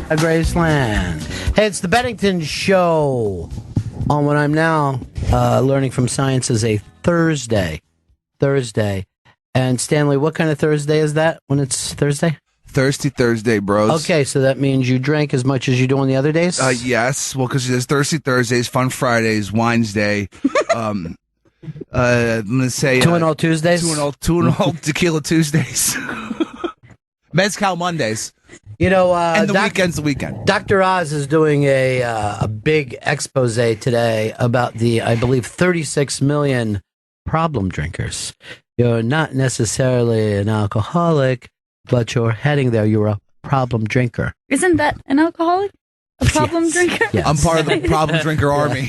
A Graceland. Hey, it's the Bennington Show on what I'm now learning from science is a Thursday. And Stanley, what kind of Thursday is that when it's Thursday? Thirsty Thursday, bros. Okay, so that means you drank as much as you do on the other days? Yes. Well, because there's Thirsty Thursdays, Fun Fridays, Wine's Day. I'm going to say... Two and all Tuesdays? Two and all Tequila Tuesdays. Mezcal Mondays. You know, and the weekend's the weekend. Dr. Oz is doing a big expose today about the, I believe, 36 million problem drinkers. You're not necessarily an alcoholic, but you're heading there. You're a problem drinker. Isn't that an alcoholic? A problem drinker? Yes. I'm part of the problem drinker army.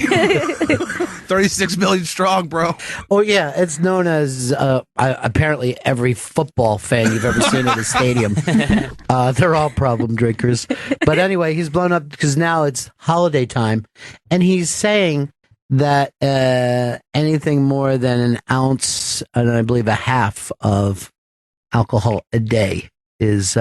36 million strong, bro. Oh, yeah. It's known as apparently every football fan you've ever seen at a stadium. They're all problem drinkers. But anyway, he's blown up because now it's holiday time. And he's saying that anything more than an ounce, and I believe a half of alcohol a day is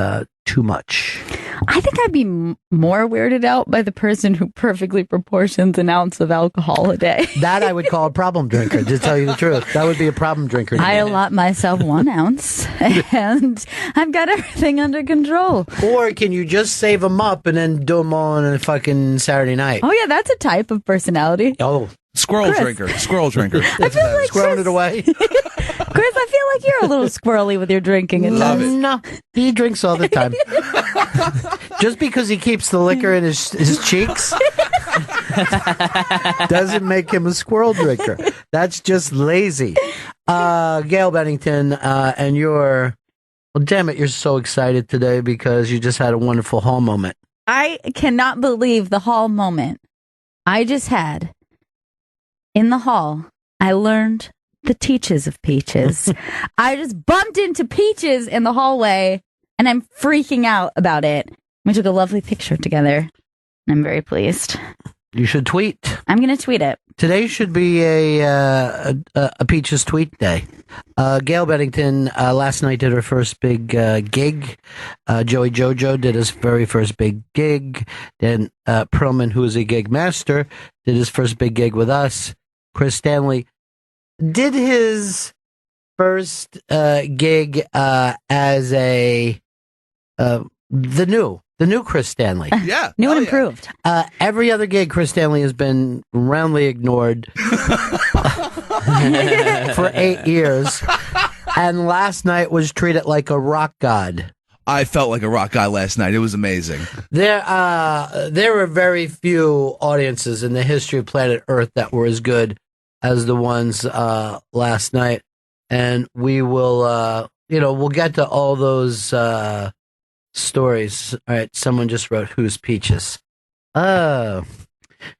too much. I think I'd be more weirded out by the person who perfectly proportions an ounce of alcohol a day. That I would call a problem drinker, to tell you the truth. That would be a problem drinker. I allot myself 1 ounce, and I've got everything under control. Or can you just save them up and then do them all on a fucking Saturday night? Oh, yeah, that's a type of personality. Oh, Squirrel drinker. I feel like squirreling it away. Chris, I feel like you're a little squirrely with your drinking. Love it. No, he drinks all the time. Just because he keeps the liquor in his cheeks doesn't make him a squirrel drinker. That's just lazy. Gail Bennington, and well, damn it, you're so excited today because you just had a wonderful hall moment. I cannot believe the hall moment I just had. In the hall, I learned the teaches of Peaches. I just bumped into Peaches in the hallway, and I'm freaking out about it. We took a lovely picture together, and I'm very pleased. You should tweet. I'm going to tweet it. Today should be a Peaches tweet day. Gail Bennington last night did her first big gig. Joey Jojo did his very first big gig. Then Perlman, who is a gig master, did his first big gig with us. Chris Stanley did his first gig as the new Chris Stanley. Yeah. New and improved. Every other gig, Chris Stanley has been roundly ignored for 8 years. And last night was treated like a rock god. I felt like a rock guy last night. It was amazing. There were very few audiences in the history of planet Earth that were as good as the ones last night. And we will, we'll get to all those stories. All right, someone just wrote, "Who's Peaches?" Oh,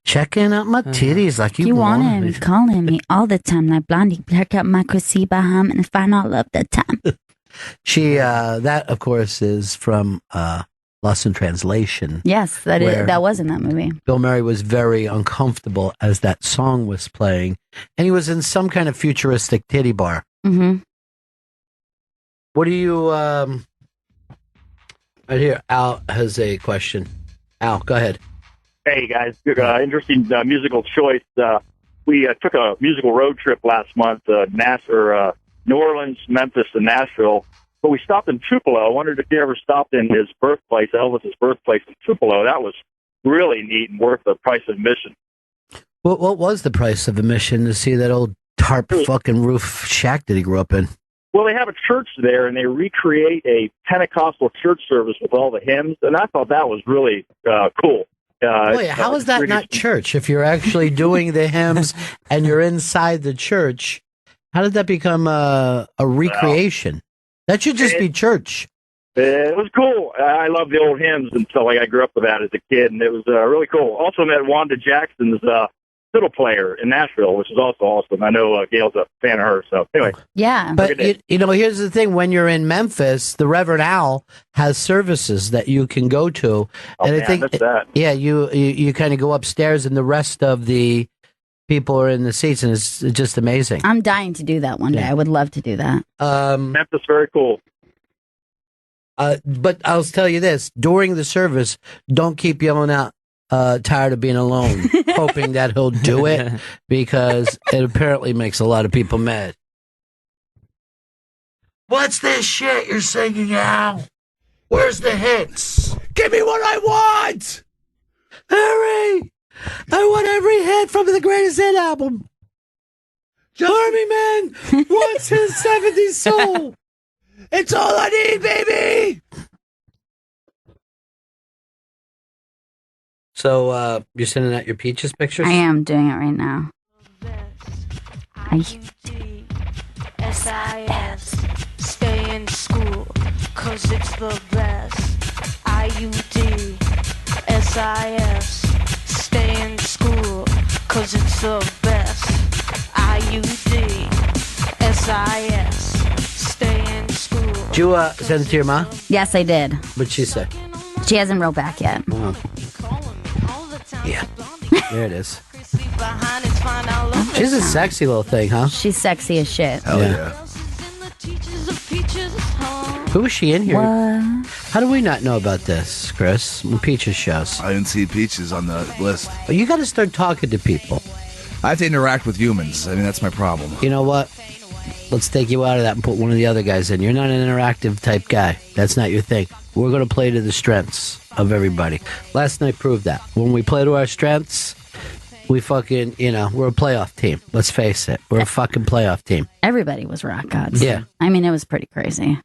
checking out my titties like you want want him calling me all the time like Blondie. Black up my Chrissy Baham and find all of the time. She, that of course is from Lost in Translation. Yes, that was in that movie. Bill Murray was very uncomfortable as that song was playing, and he was in some kind of futuristic titty bar. Mm-hmm. What do you, right here, Al has a question. Al, go ahead. Hey, guys. Interesting musical choice. We took a musical road trip last month, New Orleans, Memphis, and Nashville. But we stopped in Tupelo. I wondered if you ever stopped in his birthplace, Elvis's birthplace in Tupelo. That was really neat and worth the price of admission. What was the price of admission to see that old tarp fucking roof shack that he grew up in? Well, they have a church there, and they recreate a Pentecostal church service with all the hymns, and I thought that was really cool. Wait, how is that not church? If you're actually doing the hymns and you're inside the church, how did that become a recreation? That should just be church. It was cool. I love the old hymns and stuff. Like I grew up with that as a kid, and it was really cool. Also met Wanda Jackson's fiddle player in Nashville, which is also awesome. I know Gail's a fan of her. So anyway, yeah. But here's the thing: when you're in Memphis, the Reverend Al has services that you can go to, and I think you kind of go upstairs, and the rest of the people are in the seats, and it's just amazing. I'm dying to do that one day. I would love to do that. Memphis, very cool. But I'll tell you this: during the service, don't keep yelling out, "Tired of being alone," hoping that he'll do it, because it apparently makes a lot of people mad. What's this shit you're singing now? Where's the hits? Give me what I want! Harry! I want every hit from the Greatest Hit album. Army Man wants his 70s soul. It's all I need, baby! So, you're sending out your Peaches pictures? I am doing it right now. IUDSIS, stay in school, cause it's the best. IUDSIS, stay in school, cause it's the best. IUDSIS, stay in school. Did you send it to your mom? Yes, I did. What'd she say? She hasn't wrote back yet. Oh. Yeah. There it is. Oh, She's a sexy little thing, huh? She's sexy as shit. Hell yeah. Who is she in here? What? How do we not know about this, Chris? When Peaches shows. I didn't see Peaches on the list. Well, you got to start talking to people. I have to interact with humans. I mean, that's my problem. You know what? Let's take you out of that and put one of the other guys in. You're not an interactive type guy. That's not your thing. We're going to play to the strengths of everybody. Last night proved that. When we play to our strengths, we fucking, we're a playoff team. Let's face it. We're a fucking playoff team. Everybody was rock gods. Yeah. I mean, it was pretty crazy.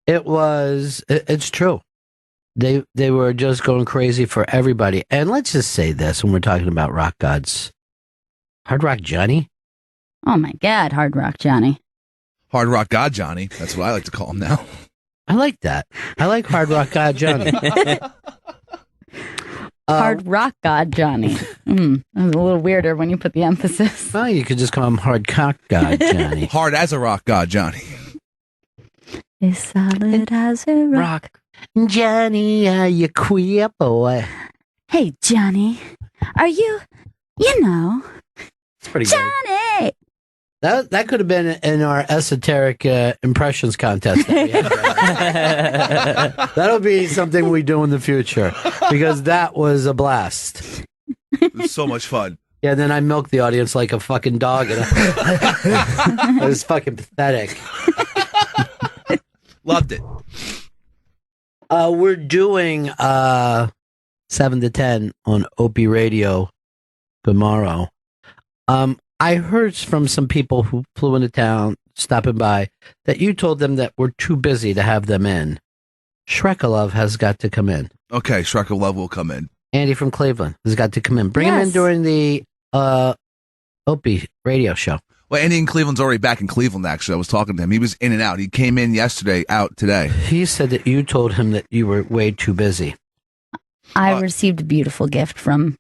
It's true. They were just going crazy for everybody. And let's just say this when we're talking about rock gods. Hard Rock Johnny? Oh my God, Hard Rock Johnny. Hard Rock God Johnny. That's what I like to call him now. I like that. I like Hard Rock God Johnny. Hard Rock God Johnny. It was a little weirder when you put the emphasis. Well, you could just call him Hard Cock God Johnny. Hard as a rock God Johnny. As solid as a rock. Johnny, are you queer boy? Hey, Johnny. Are you, It's pretty good. Johnny! That could have been in our esoteric impressions contest. That we had. That'll be something we do in the future, because that was a blast. It was so much fun. Yeah, then I milked the audience like a fucking dog. It was fucking pathetic. Loved it. We're doing 7 to 10 on Opie Radio tomorrow. I heard from some people who flew into town, stopping by, that you told them that we're too busy to have them in. Shrekalov has got to come in. Okay, Shrekalov will come in. Andy from Cleveland has got to come in. Bring him in during the Opie radio show. Well, Andy in Cleveland's already back in Cleveland, actually. I was talking to him. He was in and out. He came in yesterday, out today. He said that you told him that you were way too busy. I received a beautiful gift from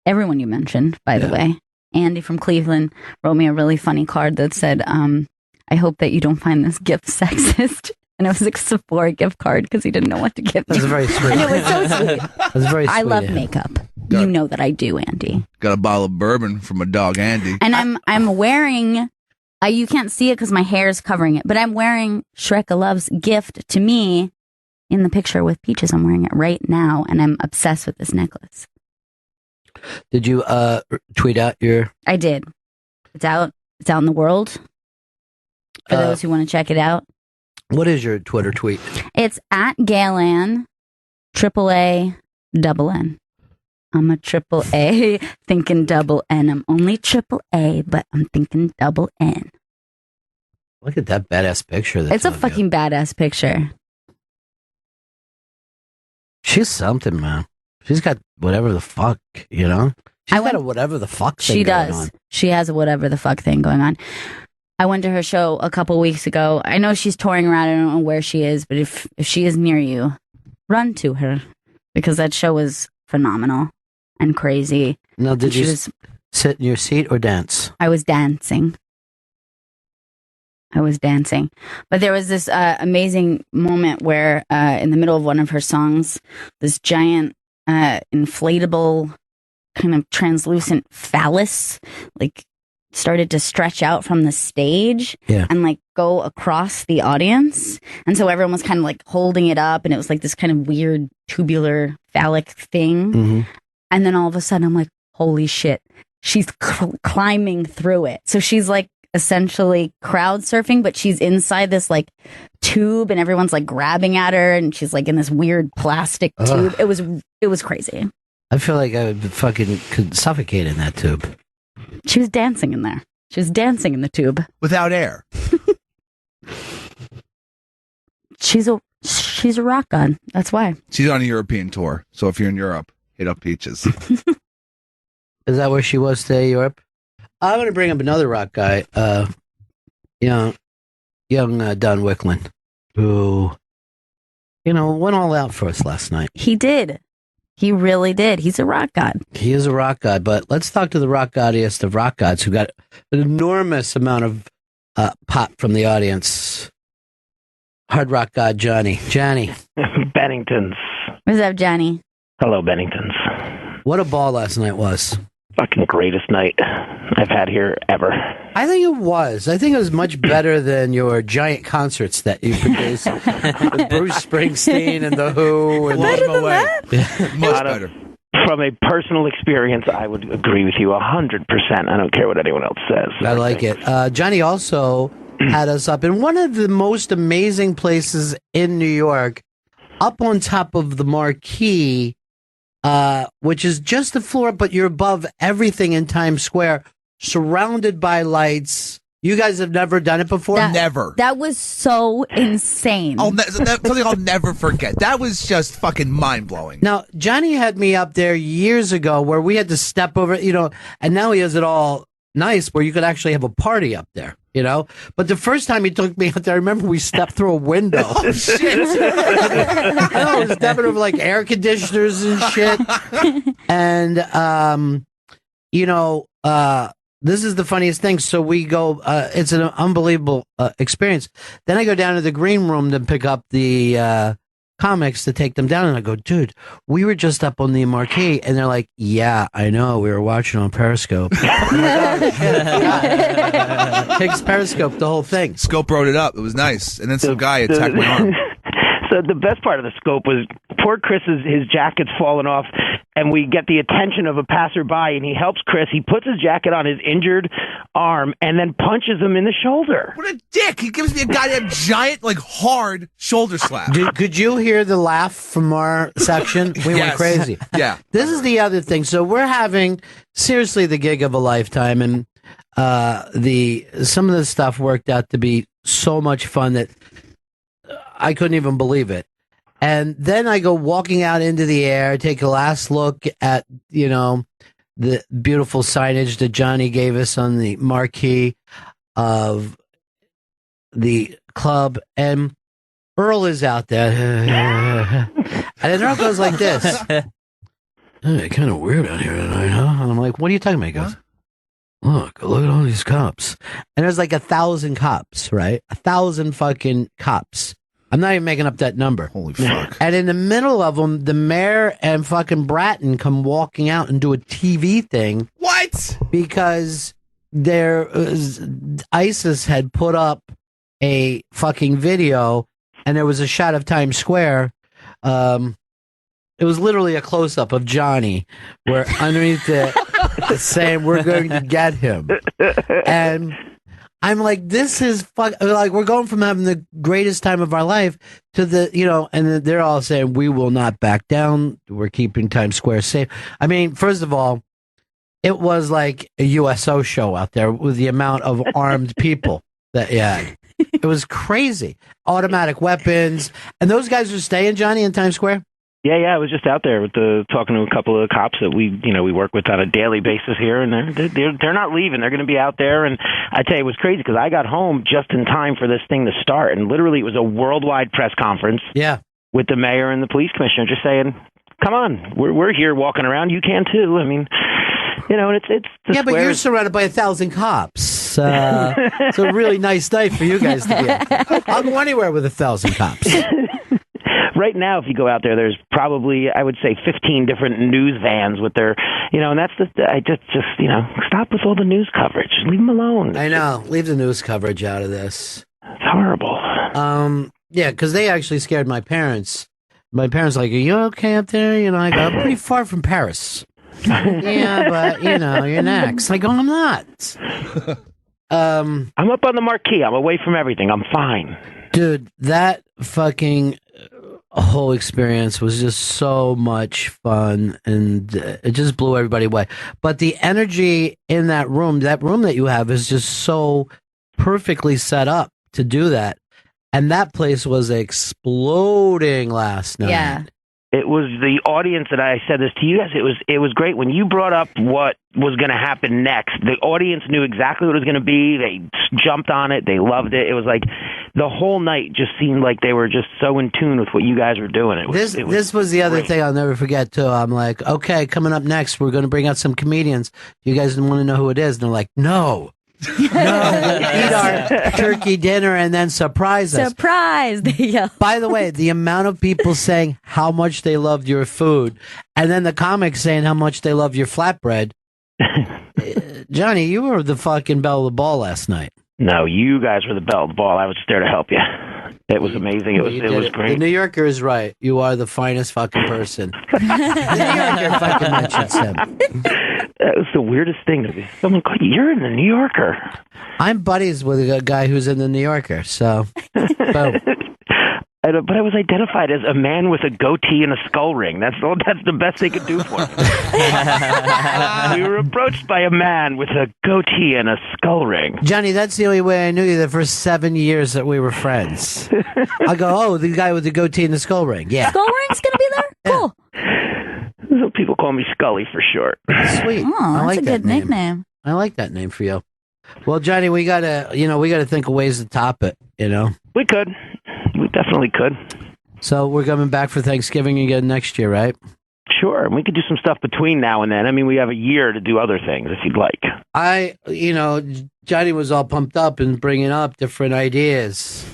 everyone you mentioned, by the way. Andy from Cleveland wrote me a really funny card that said, I hope that you don't find this gift sexist. And it was a Sephora gift card because he didn't know what to give me. That's very sweet. And it was so sweet. That's very sweet. I love makeup. You know that I do, Andy. Got a bottle of bourbon from my dog, Andy. And I'm wearing, you can't see it because my hair is covering it, but I'm wearing Shrekalov's gift to me in the picture with Peaches. I'm wearing it right now, and I'm obsessed with this necklace. Did you tweet out your... I did. It's out in the world for those who want to check it out. What is your Twitter tweet? It's at Gailan, AAA, I'm a triple A, thinking double N. I'm only triple A, but I'm thinking double N. Look at that badass picture. It's a fucking badass picture. She's something, man. She's got whatever the fuck, She's got a whatever the fuck thing going on. She has a whatever the fuck thing going on. I went to her show a couple weeks ago. I know she's touring around. I don't know where she is, but if she is near you, run to her because that show was phenomenal and crazy. Now, did you sit in your seat or dance? I was dancing. But there was this amazing moment where in the middle of one of her songs, this giant inflatable kind of translucent phallus, like started to stretch out from the stage and like go across the audience. And so everyone was kind of like holding it up, and it was like this kind of weird tubular phallic thing. Mm-hmm. And then all of a sudden I'm like, holy shit, she's climbing through it. So she's like essentially crowd surfing, but she's inside this like tube, and everyone's like grabbing at her, and she's like in this weird plastic tube. It was crazy. I feel like I could suffocate in that tube. She was dancing in there. She was dancing in the tube Without air. She's a rock god. That's why. She's on a European tour. So if you're in Europe, hit up Peaches. Is that where she was today, Europe? I'm going to bring up another rock guy, young Don Wicklin, who, went all out for us last night. He did. He really did. He's a rock god. He is a rock god, but let's talk to the rock goddiest of rock gods who got an enormous amount of pop from the audience. Hard rock god Johnny. Johnny. Benningtons. What's up, Johnny? Hello, Benningtons. What a ball last night was. Fucking greatest night I've had here ever. I think it was. I think it was much better than your giant concerts that you produced with Bruce Springsteen and The Who. And Better than that? Much better. From a personal experience, I would agree with you 100%. I don't care what anyone else says. I like it. Johnny also had us up in one of the most amazing places in New York, up on top of the marquee, which is just the floor, but you're above everything in Times Square, surrounded by lights. You guys have never done it before? Never. That was so insane. Something I'll never forget. That was just fucking mind-blowing. Now, Johnny had me up there years ago where we had to step over, and now he has it all nice where you could actually have a party up there, But the first time he took me out there, I remember we stepped through a window. Oh, shit. I was stepping over like air conditioners and shit. And, this is the funniest thing. So we go, it's an unbelievable experience. Then I go down to the green room to pick up the comics to take them down. And I go, dude, we were just up on the marquee. And they're like, yeah, I know. We were watching on Periscope. I'm like, oh, shit. Takes Periscope, the whole thing. Scope wrote it up. It was nice. And then some guy attacked my arm. So the best part of the scope was poor Chris, his jacket's fallen off, and we get the attention of a passerby, and he helps Chris. He puts his jacket on his injured arm and then punches him in the shoulder. What a dick. He gives me a goddamn giant, hard shoulder slap. Could you hear the laugh from our section? We went crazy. Yeah. This is the other thing. So we're having, seriously, the gig of a lifetime, and some of the stuff worked out to be so much fun that I couldn't even believe it. And then I go walking out into the air, take a last look at, the beautiful signage that Johnny gave us on the marquee of the club. And Earl is out there. And then Earl goes like this. Hey, kind of weird out here tonight, huh? And I'm like, what are you talking about? He goes, look at all these cops. And there's like 1,000 cops, right? 1,000 fucking cops. I'm not even making up that number. Holy fuck. And in the middle of them, the mayor and fucking Bratton come walking out and do a TV thing. What? Because ISIS had put up a fucking video, and there was a shot of Times Square. It was literally a close-up of Johnny, where underneath it, it's saying, we're going to get him. And I'm like, this is we're going from having the greatest time of our life to and they're all saying, we will not back down. We're keeping Times Square safe. I mean, first of all, it was like a USO show out there with the amount of armed people that you had. It was crazy. Automatic weapons. And those guys are staying, Johnny, in Times Square? Yeah, I was just out there with talking to a couple of cops that we work with on a daily basis here, and they're not leaving. They're going to be out there, and I tell you, it was crazy because I got home just in time for this thing to start, and literally it was a worldwide press conference. Yeah, with the mayor and the police commissioner just saying, "Come on, we're here walking around. You can too." I mean, and it's yeah, but you're surrounded by 1,000 cops. It's a really nice night for you guys to be at. I'll go anywhere with 1,000 cops. right now, if you go out there, there's probably, I would say, 15 different news vans with their, and that's I just, stop with all the news coverage. Leave them alone. I know. Leave the news coverage out of this. It's horrible. Yeah, because they actually scared my parents. My parents are like, are you okay up there? I go, I'm pretty far from Paris. Yeah, but, you're next. I go, I'm not. I'm up on the marquee. I'm away from everything. I'm fine. Dude, that fucking whole experience was just so much fun, and it just blew everybody away. But the energy in that room that you have is just so perfectly set up to do that. And that place was exploding last night. Yeah. It was the audience that I said this to you guys. It was great when you brought up what was going to happen next. The audience knew exactly what it was going to be. They jumped on it. They loved it. It was like the whole night just seemed like they were just so in tune with what you guys were doing. This was the other thing I'll never forget too. I'm like, okay, coming up next, we're going to bring out some comedians. You guys want to know who it is? And they're like, no. No, we'll eat our turkey dinner and then surprise us. Surprise! By the way, the amount of people saying how much they loved your food, and then the comics saying how much they love your flatbread. Johnny, you were the fucking belle of the ball last night. No, you guys were the belle of the ball. I was just there to help you. It was amazing. It was great. The New Yorker is right. You are the finest fucking person. The New Yorker fucking mentions him. That was the weirdest thing. Someone called you. You're in the New Yorker. I'm buddies with a guy who's in the New Yorker, so boom. But I was identified as a man with a goatee and a skull ring. That's the best they could do for me. We were approached by a man with a goatee and a skull ring. Johnny, that's the only way I knew you the first 7 years that we were friends. I go, oh, the guy with the goatee and the skull ring. Yeah. Skull ring's going to be there? Cool. So people call me Scully for short. Sweet. Oh, I like that's a good that name. nickname. I like that name for you. Well, Johnny, we gotta think of ways to top it. We could. We definitely could. So we're coming back for Thanksgiving again next year, right? Sure, and we could do some stuff between now and then. I mean, we have a year to do other things if you'd like. Johnny was all pumped up and bringing up different ideas.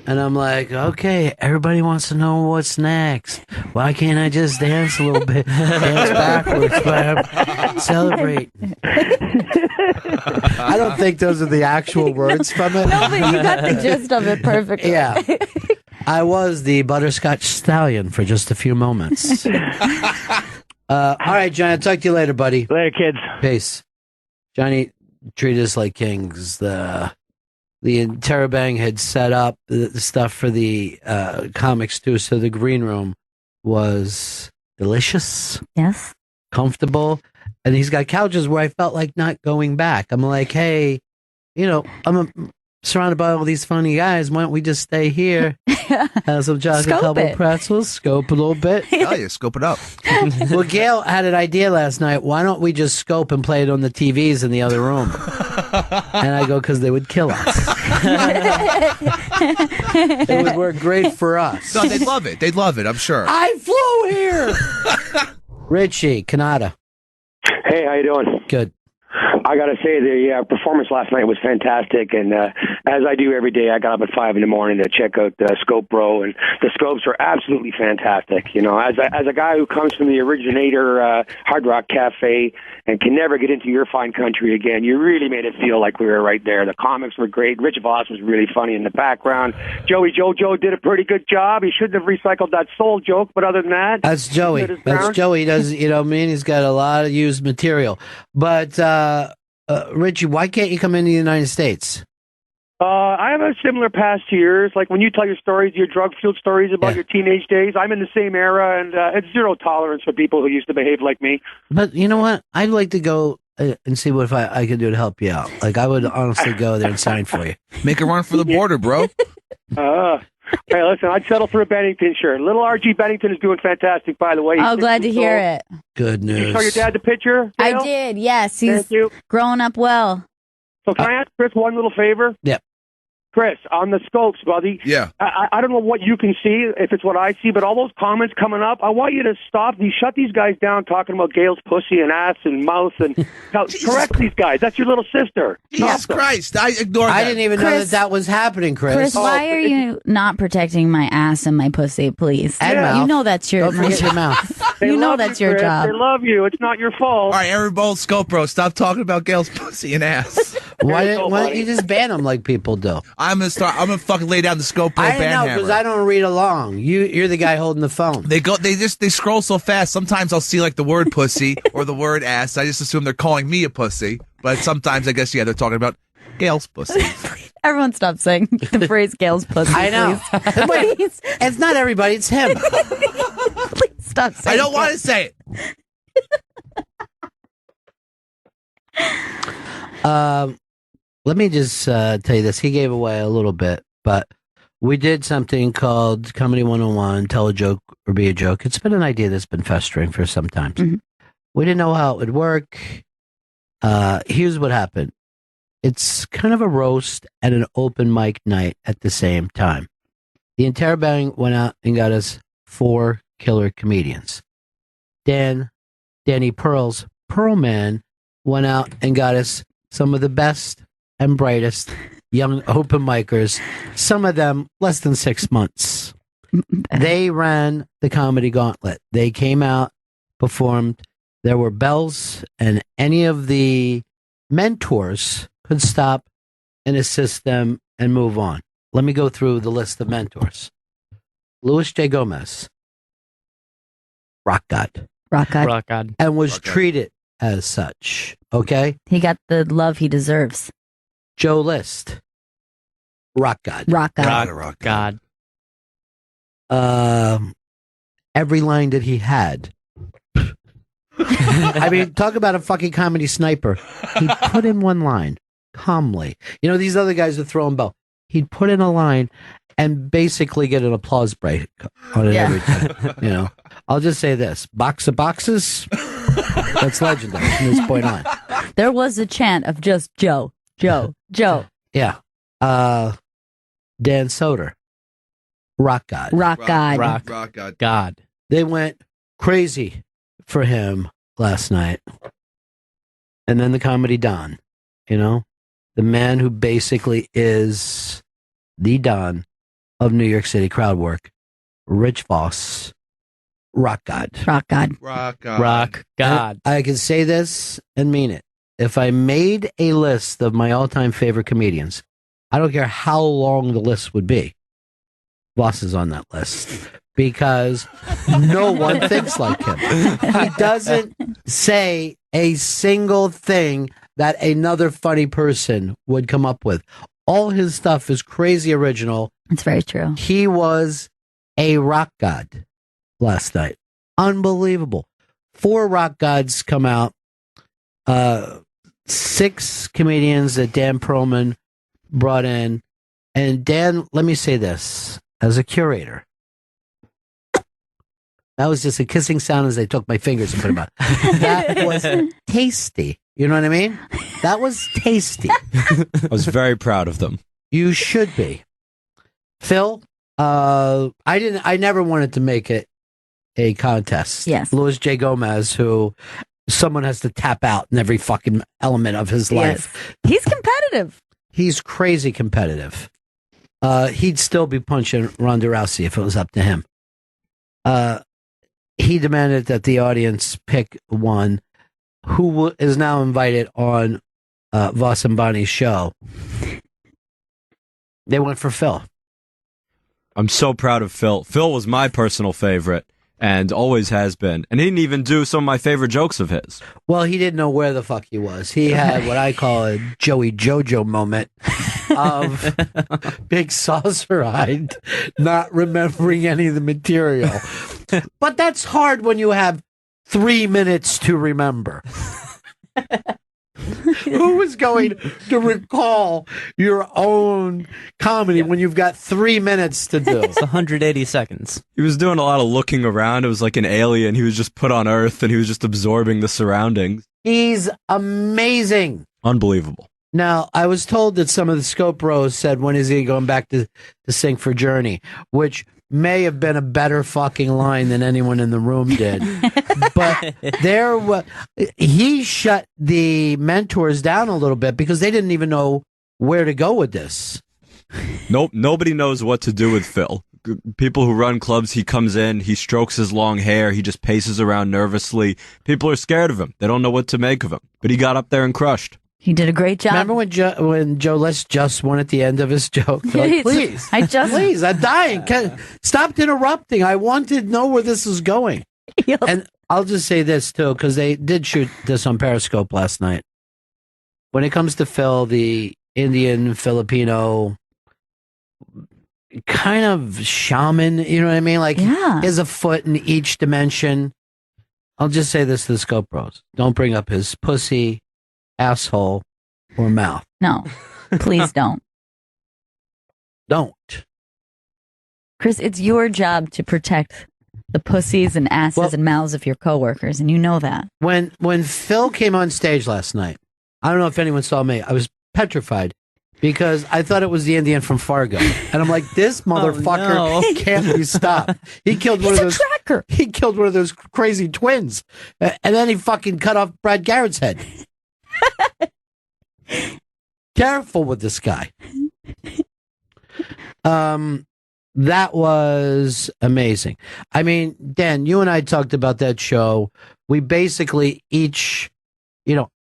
And I'm like, okay, everybody wants to know what's next. Why can't I just dance a little bit? Dance backwards, celebrate. I don't think those are the actual words from it. No, but you got the gist of it perfectly. Yeah. I was the butterscotch stallion for just a few moments. All right, Johnny, I'll talk to you later, buddy. Later, kids. Peace. Johnny, treat us like kings. The Terabang had set up the stuff for the comics too, so the green room was delicious. Yes. Comfortable. And he's got couches where I felt like not going back. I'm like, hey, I'm surrounded by all these funny guys. Why don't we just stay here? Have some chocolate couple pretzels, scope a little bit. Oh, yeah, scope it up. Well, Gail had an idea last night. Why don't we just scope and play it on the TVs in the other room? And I go, because they would kill us. It would work great for us. No, they'd love it. They'd love it, I'm sure. I flew here. Richie, Canada. Hey, how you doing? Good. I got to say, the performance last night was fantastic, and as I do every day, I got up at 5 a.m. to check out Scope Bro, and the scopes were absolutely fantastic. As a guy who comes from the originator Hard Rock Cafe and can never get into your fine country again, you really made it feel like we were right there. The comics were great. Rich Voss was really funny in the background. Joey Jojo did a pretty good job. He shouldn't have recycled that soul joke, but other than that, that's Joey. That's Joey. He does, he's got a lot of used material. But Richie, why can't you come into the United States? I have a similar past to yours. Like when you tell your stories, your drug-fueled stories about your teenage days, I'm in the same era, and it's zero tolerance for people who used to behave like me. But you know what? I'd like to go and see what I could do to help you out. Like, I would honestly go there and sign for you. Make a run for the border, bro. Hey, listen, I'd settle for a Bennington shirt. Little R.G. Bennington is doing fantastic, by the way. I'm glad to hear it. Good news. Did you show your dad the picture, Gail? I did, yes. He's growing up well. So can I ask Chris one little favor? Yep. Chris, on the scopes, buddy. Yeah. I don't know what you can see, if it's what I see, but all those comments coming up, I want you to shut these guys down talking about Gail's pussy and ass and mouth and correct these guys. That's your little sister. Jesus Christ. I ignored that. I didn't even know that was happening, Chris. Chris, why are you not protecting my ass and my pussy, please? And mouth. You know that's your Don't forget your mouth. You know that's your Chris. job. They love you. It's not your fault. All right, everybody, Scope Bro, stop talking about Gail's pussy and ass. Why don't you just ban them like people do? I'm gonna fucking lay down the Scope Bro I ban know, hammer. because I don't read along. You're the guy holding the phone. They scroll so fast. Sometimes I'll see like the word pussy or the word ass. I just assume they're calling me a pussy. But sometimes I guess they're talking about Gail's pussy. Everyone stop saying the phrase Gail's pussy. I know. Please. Wait, it's not everybody, it's him. Please stop saying I don't want to say it. Let me just tell you this. He gave away a little bit, but we did something called Comedy 101, Tell a Joke or Be a Joke. It's been an idea that's been festering for some time. Mm-hmm. We didn't know how it would work. Here's what happened. It's kind of a roast and an open mic night at the same time. The entire bang went out and got us 4 killer comedians. Danny Pearl's Pearl Man went out and got us some of the best and brightest young open micers, some of them less than 6 months. They ran the comedy gauntlet. They came out, performed. There were bells, and any of the mentors could stop and assist them and move on. Let me go through the list of mentors. Louis J. Gomez, rock god. Rock God. Rock God. And was treated as such. Okay? He got the love he deserves. Joe List, rock god. Rock God. Rock God. Every line that he had. I mean, talk about a fucking comedy sniper. He'd put in one line calmly. You know, these other guys are throwing bell. He'd put in a line and basically get an applause break on it every time. You know, I'll just say this: box of boxes. That's legendary from this point on. There was a chant of just Joe. Yeah. Dan Soder, rock god. Rock God. Rock God. God. They went crazy for him last night. And then the comedy Don, you know, the man who basically is the Don of New York City crowd work, Rich Voss, rock god. Rock God. Rock God. Rock God. And I can say this and mean it. If I made a list of my all-time favorite comedians, I don't care how long the list would be, Voss is on that list because no one thinks like him. He doesn't say a single thing that another funny person would come up with. All his stuff is crazy original. It's very true. He was a rock god last night. Unbelievable. 4 rock gods come out. 6 comedians that Dan Perlman brought in. And Dan, let me say this, as a curator, that was just a kissing sound as they took my fingers and put them out. That was tasty. You know what I mean? That was tasty. I was very proud of them. You should be. Phil, I never wanted to make it a contest. Yes. Louis J. Gomez, who someone has to tap out in every fucking element of his life. Yes. He's competitive. He's crazy competitive. He'd still be punching Ronda Rousey if it was up to him. He demanded that the audience pick one who is now invited on Voss and Bonnie's show. They went for Phil. I'm so proud of Phil. Phil was my personal favorite and always has been. And he didn't even do some of my favorite jokes of his. Well, he didn't know where the fuck he was. He had what I call a Joey Jojo moment of big saucer-eyed, not remembering any of the material. But that's hard when you have 3 minutes to remember. Who is going to recall your own comedy when you've got 3 minutes to do? It's 180 seconds. He was doing a lot of looking around. It was like an alien. He was just put on Earth and he was just absorbing the surroundings. He's amazing. Unbelievable. Now, I was told that some of the Scope Bros said, when is he going back to sing for Journey? Which may have been a better fucking line than anyone in the room did. But he shut the mentors down a little bit because they didn't even know where to go with this. Nope, nobody knows what to do with Phil. People who run clubs, he comes in, he strokes his long hair, he just paces around nervously. People are scared of him. They don't know what to make of him. But he got up there and crushed. He did a great job. Remember when Joe Les just won at the end of his joke? Like, please, please, I'm dying. Stop interrupting. I want to know where this is going. And I'll just say this, too, because they did shoot this on Periscope last night. When it comes to Phil, the Indian, Filipino kind of shaman, you know what I mean? Like, he has a foot in each dimension. I'll just say this to the Scope Bros. Don't bring up his pussy, asshole, or mouth. No, please don't. Don't. Chris, it's your job to protect the pussies and asses and mouths of your coworkers, and you know that. When Phil came on stage last night, I don't know if anyone saw me, I was petrified because I thought it was the Indian from Fargo. And I'm like, this motherfucker can't be stopped. He killed one of those tracker. He killed one of those crazy twins. And then he fucking cut off Brad Garrett's head. Careful with this guy. That was amazing. I mean, Dan, you and I talked about that show. We basically each,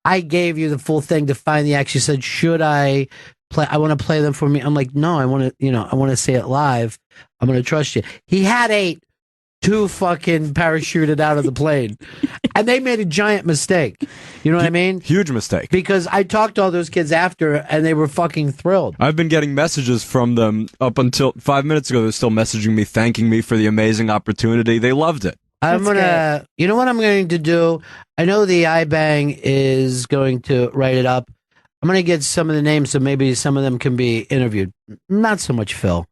I gave you the full thing to find the act. You said, should I play? I want to play them for me. I'm like, no, I want to say it live. I'm going to trust you. He had 8. 2 fucking parachuted out of the plane. And they made a giant mistake. You know what I mean? Huge mistake. Because I talked to all those kids after, and they were fucking thrilled. I've been getting messages from them up until 5 minutes ago. They're still messaging me, thanking me for the amazing opportunity. They loved it. You know what I'm going to do? I know the iBang is going to write it up. I'm going to get some of the names so maybe some of them can be interviewed. Not so much Phil.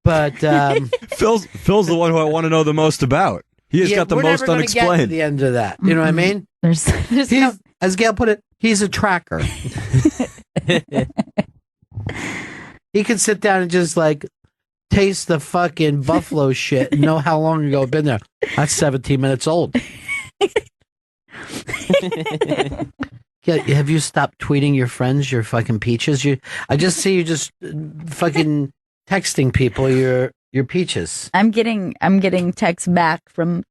But Phil's the one who I want to know the most about. He has got the most unexplained. Get to the end of that. You know what I mean? As Gail put it, he's a tracker. He can sit down and just taste the fucking buffalo shit and know how long ago it's been there. That's 17 minutes old. Have you stopped tweeting your friends your fucking peaches? I just see you just fucking texting people your peaches. I'm getting texts back from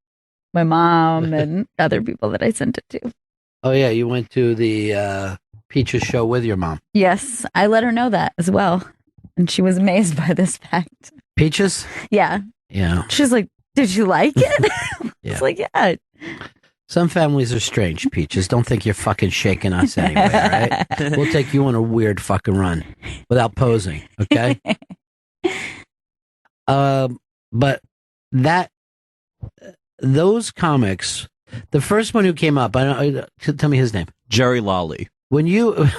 my mom and other people that I sent it to. Oh yeah, you went to the Peaches show with your mom. Yes, I let her know that as well, and she was amazed by this fact. Peaches? Yeah. Yeah. She's like, "Did you like it?" It's like, yeah. Some families are strange, Peaches. Don't think you're fucking shaking us anyway, all right? We'll take you on a weird fucking run without posing, okay? But those comics, the first one who came up, tell me his name. Jerry Lolly. When you,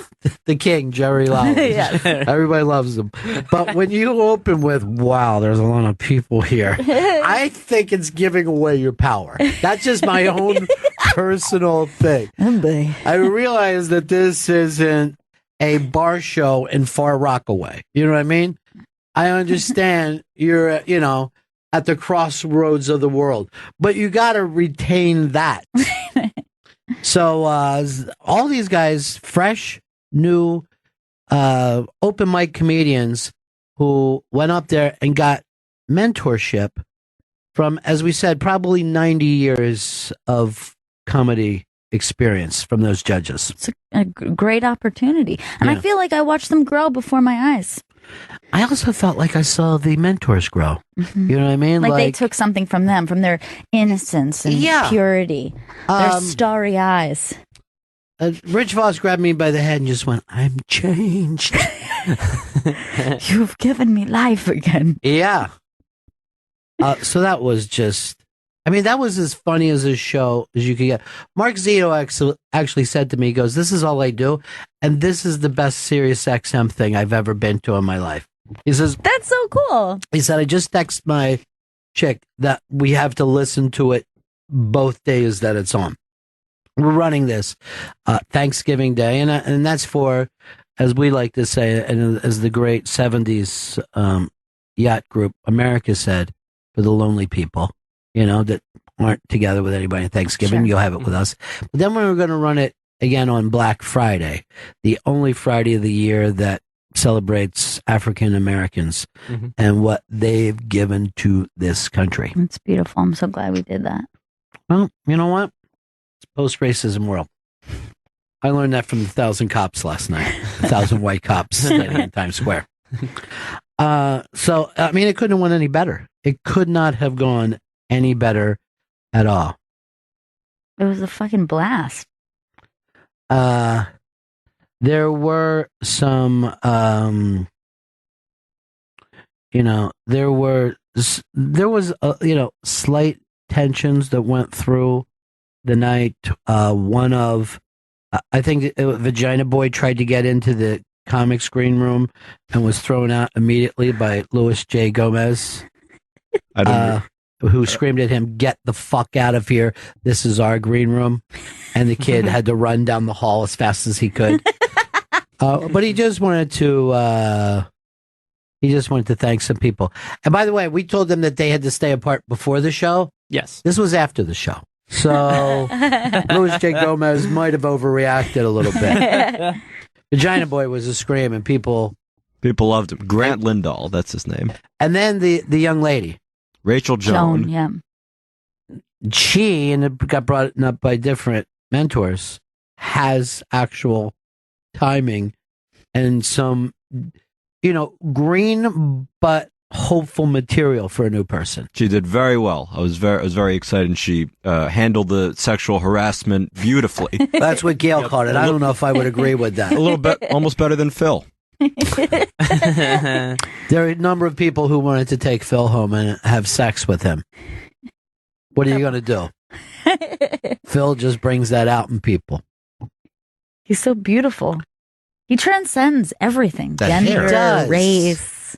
the king, Jerry Lolly, everybody loves him. But when you open with, wow, there's a lot of people here, I think it's giving away your power. That's just my own personal thing. I realize that this isn't a bar show in Far Rockaway. You know what I mean? I understand you're, at the crossroads of the world, but you got to retain that. So all these guys, fresh, new, open mic comedians who went up there and got mentorship from, as we said, probably 90 years of comedy experience from those judges. It's a great opportunity. And I feel like I watched them grow before my eyes. I also felt like I saw the mentors grow. Mm-hmm. You know what I mean? Like they took something from them, from their innocence and purity, their starry eyes. Rich Voss grabbed me by the head and just went, "I'm changed." You've given me life again. Yeah. So that was just, that was as funny as a show as you could get. Mark Zito actually said to me, he goes, "This is all I do, and this is the best Sirius XM thing I've ever been to in my life." He says, "That's so cool." He said, "I just text my chick that we have to listen to it both days that it's on. We're running this Thanksgiving Day, and that's for as we like to say, and as the great 70s yacht group America said, for the lonely people, that aren't together with anybody on Thanksgiving, you'll have it with us. But then we were going to run it again on Black Friday, the only Friday of the year that celebrates African Americans and what they've given to this country. It's beautiful. I'm so glad we did that. Well, you know what? It's post-racism world. I learned that from the 1,000 cops last night. 1,000 white cops standing in Times Square. So, I mean, it couldn't have went any better. It could not have gone any better at all. It was a fucking blast. There were some, there was, slight tensions that went through the night. One of, I think Vagina Boy tried to get into the comics green room and was thrown out immediately by Louis J. Gomez, who screamed at him, "Get the fuck out of here. This is our green room." And the kid had to run down the hall as fast as he could. But he just wanted to thank some people. And by the way, we told them that they had to stay apart before the show. Yes. This was after the show. So Louis J. Gomez might have overreacted a little bit. Vagina Boy was a scream, and people loved him. Grant Lindahl, that's his name. And then the young lady, Rachel Joan. Yeah. She, and it got brought up by different mentors, has actual timing and some, green but hopeful material for a new person. She did very well. I was very excited. And she handled the sexual harassment beautifully. That's what Gail called it. I don't know if I would agree with that. A little bit, almost better than Phil. There are a number of people who wanted to take Phil home and have sex with him. What are you going to do? Phil just brings that out in people. He's so beautiful. He transcends everything. The hair. Gender, race,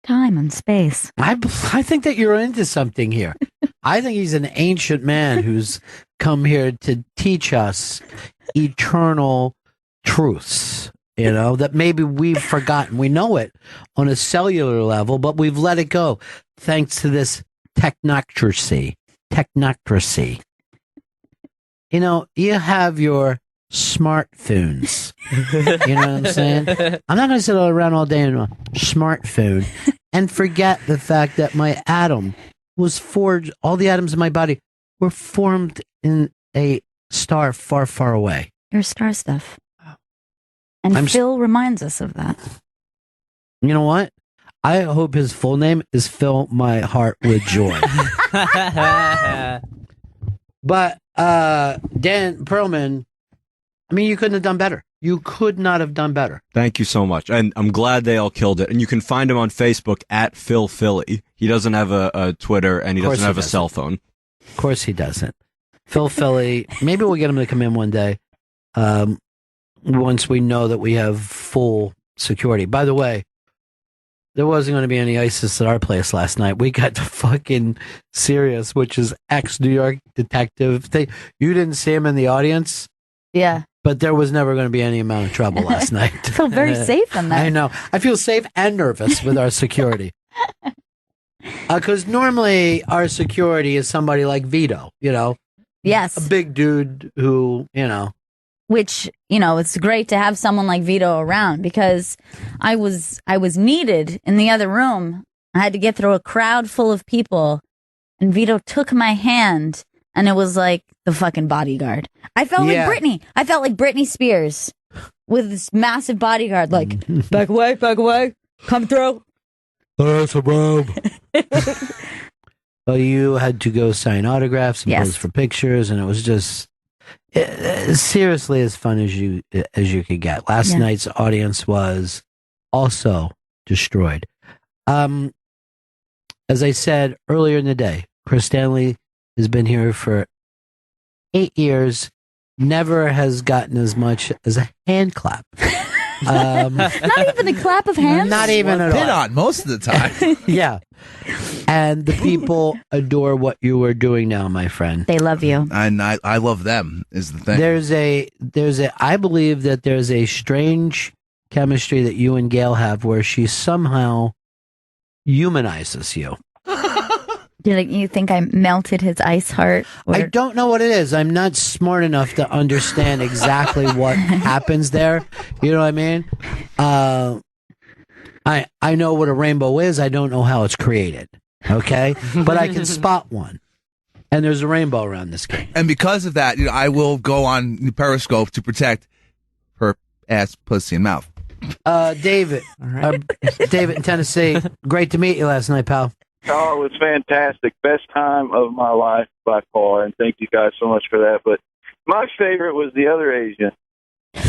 time and space. I think that you're into something here. I think he's an ancient man who's come here to teach us eternal truths, that maybe we've forgotten. We know it on a cellular level, but we've let it go thanks to this technocracy. You have your smartphones. You know what I'm saying? I'm not going to sit around all day on a smartphone and forget the fact that my atom was forged, all the atoms in my body were formed in a star far, far away. Your star stuff. And Phil reminds us of that. You know what? I hope his full name is Fill My Heart with Joy. But Dan Perlman, I mean, you couldn't have done better. You could not have done better. Thank you so much. And I'm glad they all killed it. And you can find him on Facebook at Phil Philly. He doesn't have a Twitter, and he doesn't have a cell phone. Of course he doesn't. Phil Philly, maybe we'll get him to come in one day once we know that we have full security. By the way, there wasn't going to be any ISIS at our place last night. We got the fucking Sirius, which is ex-New York detective. You didn't see him in the audience? Yeah. But there was never going to be any amount of trouble last night. I feel very safe in that. I know. I feel safe and nervous with our security. Because normally our security is somebody like Vito, Yes. A big dude who, Which, it's great to have someone like Vito around because I was needed in the other room. I had to get through a crowd full of people, and Vito took my hand, and it was like the fucking bodyguard. I felt like Britney. I felt like Britney Spears with this massive bodyguard, like, back away, come through. That's a robe. Well, you had to go sign autographs and pose for pictures, and it was just seriously as fun as you could get. Last night's audience was also destroyed. As I said earlier in the day, Chris Stanley has been here for 8 years, never has gotten as much as a hand clap. Not even a clap of hands. Not even at Pin all. on most of the time. Yeah. And the people adore what you are doing now, my friend. They love you. And I love them is the thing. I believe that there's a strange chemistry that you and Gail have where she somehow humanizes you. You think I melted his ice heart? I don't know what it is. I'm not smart enough to understand exactly what happens there. You know what I mean? I know what a rainbow is. I don't know how it's created. Okay? But I can spot one. And there's a rainbow around this game. And because of that, I will go on Periscope to protect her ass, pussy, and mouth. David. David in Tennessee. Great to meet you last night, pal. Oh, it was fantastic. Best time of my life by far, and thank you guys so much for that. But my favorite was the other Asian.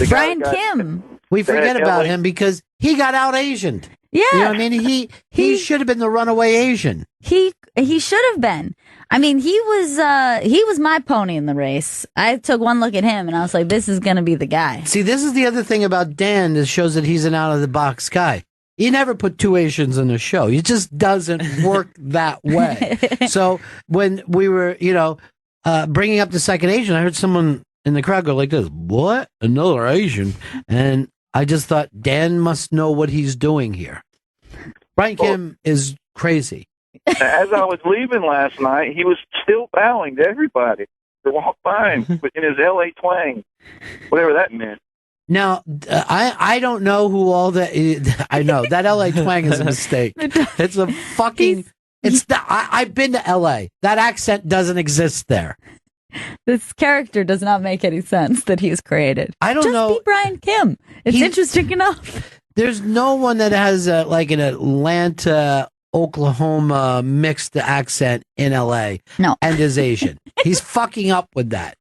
Brian Kim. We forget about him because he got out Asianed. Yeah. You know what I mean? He should have been the runaway Asian. He should have been. I mean, he was my pony in the race. I took one look at him and I was like, this is going to be the guy. See, this is the other thing about Dan that shows that he's an out of the box guy. He never put two Asians in the show. He just doesn't work that way. So when we were, bringing up the second Asian, I heard someone in the crowd go like this, "What? Another Asian?" And I just thought, Dan must know what he's doing here. Brian Kim is crazy. As I was leaving last night, he was still bowing to everybody to walk by him in his L.A. twang, whatever that meant. Now, I don't know who all that is. I know that LA twang is a mistake. It's a fucking. I've been to LA. That accent doesn't exist there. This character does not make any sense that he's created. I don't know. Just be Brian Kim. It's interesting enough. There's no one that has like an Atlanta, Oklahoma mixed accent in LA. No, and is Asian. He's fucking up with that.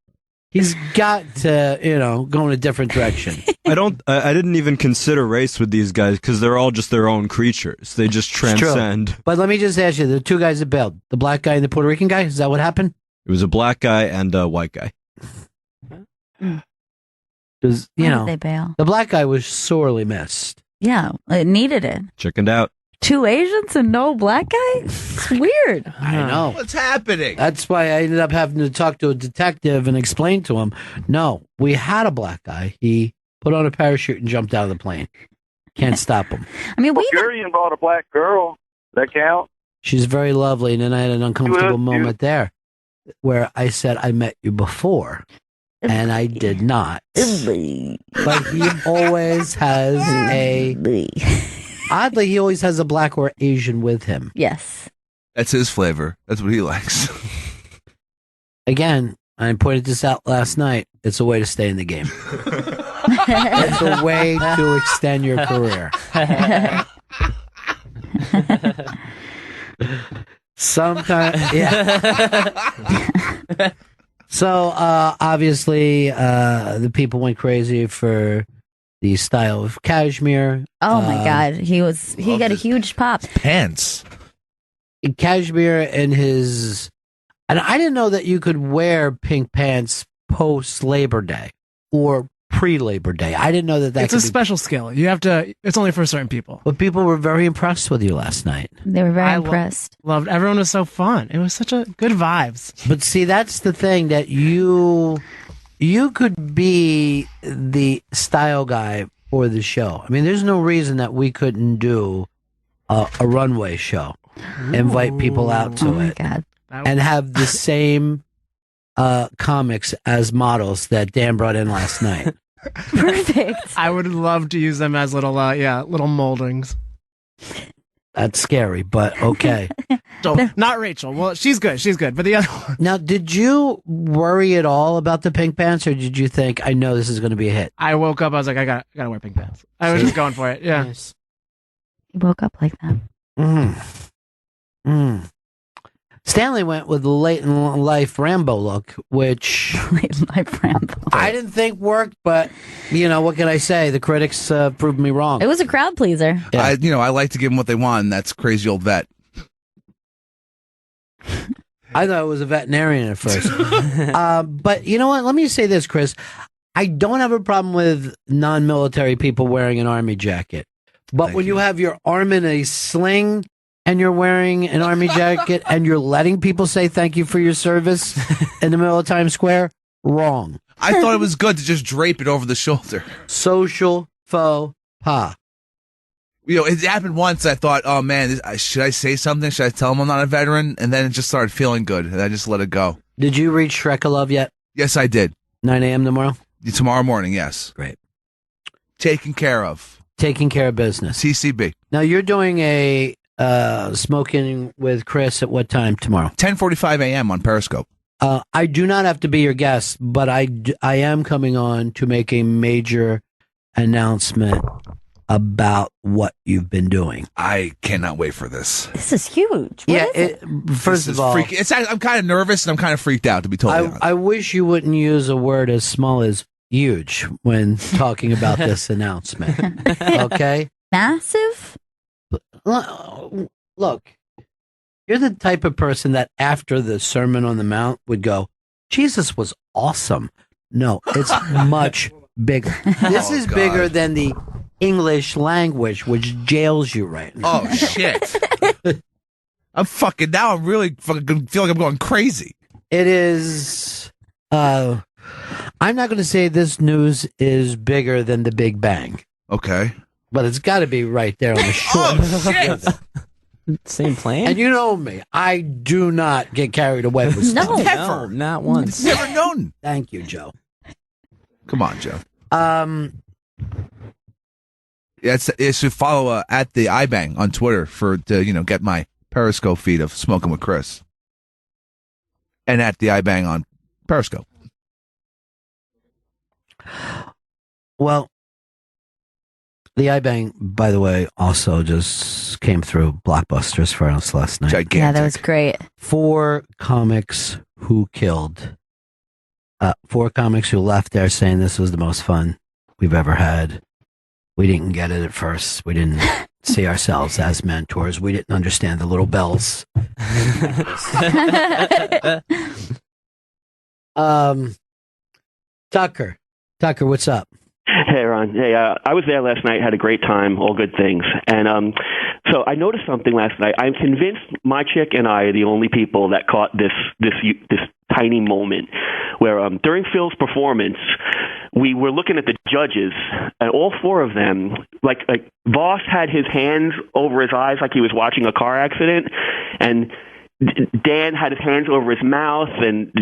He's got to, go in a different direction. I didn't even consider race with these guys because they're all just their own creatures. They just transcend. But let me just ask you, the two guys that bailed, the black guy and the Puerto Rican guy, is that what happened? It was a black guy and a white guy. Because, Why did they bail? the black guy was sorely missed. Yeah, it needed it. Chickened out. Two Asians and no black guy? It's weird. I know. What's happening? That's why I ended up having to talk to a detective and explain to him, no, we had a black guy. He put on a parachute and jumped out of the plane. Can't stop him. I mean, Gurian brought a black girl. Does that count? She's very lovely. And then I had an uncomfortable Good, moment there where I said, I met you before. And I did not. But he always has Oddly, he always has a black or Asian with him. Yes. That's his flavor. That's what he likes. Again, I pointed this out last night. It's a way to stay in the game. It's a way to extend your career. Sometimes, yeah. So, obviously, the people went crazy for the style of cashmere. Oh my God, he got a huge pop. Pants. Cashmere and I didn't know that you could wear pink pants post Labor Day or pre Labor Day. I didn't know that It's a special skill. You have to. It's only for certain people. But people were very impressed with you last night. They were very impressed. Loved. Everyone was so fun. It was such a good vibes. But see, that's the thing that you could be the style guy for the show. I mean, there's no reason that we couldn't do a runway show, invite people out to it, God. and have the same comics as models that Dan brought in last night. Perfect. I would love to use them as little moldings. That's scary, but okay. So, not Rachel. Well, she's good. But the other one. Now, did you worry at all about the pink pants, or did you think, I know this is going to be a hit? I woke up. I was like, I gotta wear pink pants. I was just going for it. Yeah. Nice. He woke up like that. Stanley went with the late in life Rambo look, which late in life Rambo. I didn't think worked, but what can I say? The critics proved me wrong. It was a crowd pleaser. Yeah. I like to give them what they want, and that's crazy old vet. I thought it was a veterinarian at first. But you know what? Let me say this, Chris. I don't have a problem with non-military people wearing an army jacket. But when you have your arm in a sling and you're wearing an army jacket and you're letting people say thank you for your service in the middle of Times Square, wrong. I thought it was good to just drape it over the shoulder. Social faux pas. You know, it happened once. I thought, oh man, should I say something? Should I tell him I'm not a veteran? And then it just started feeling good, and I just let it go. Did you reach Shrekalov yet? Yes, I did. 9 a.m. tomorrow? Tomorrow morning, yes. Great. Taken care of. Taking care of business. TCB. Now, you're doing a smoking with Chris at what time tomorrow? 10:45 a.m. on Periscope. I do not have to be your guest, but I am coming on to make a major announcement about what you've been doing. I cannot wait for this. This is huge. What is it? First of all, I'm kind of nervous and I'm kind of freaked out, to be totally honest. I wish you wouldn't use a word as small as huge when talking about this announcement. Okay? Massive? Look, you're the type of person that after the Sermon on the Mount would go, Jesus was awesome. No, it's much bigger. This is God. bigger than the English language, which jails you right now. Oh, shit. I'm really fucking feel like I'm going crazy. It is, I'm not going to say this news is bigger than the Big Bang. Okay. But it's got to be right there on the short. Oh, shit. Same plane? And you know me, I do not get carried away with stuff. No, not once. Never known. Thank you, Joe. Come on, Joe. Yeah, it's to follow at the iBang on Twitter to get my Periscope feed of Smoking with Chris, and at the iBang on Periscope. Well, the iBang, by the way, also just came through Blockbusters for us last night. Gigantic. Yeah, that was great. 4 comics who killed. 4 comics who left there saying this was the most fun we've ever had. We didn't get it at first. We didn't see ourselves as mentors. We didn't understand the little bells. Tucker, what's up? Hey, Ron. Hey, I was there last night, had a great time, all good things. And so I noticed something last night. I'm convinced my chick and I are the only people that caught this tiny moment where during Phil's performance, we were looking at the judges, and all 4 of them, like Voss had his hands over his eyes like he was watching a car accident, and Dan had his hands over his mouth, and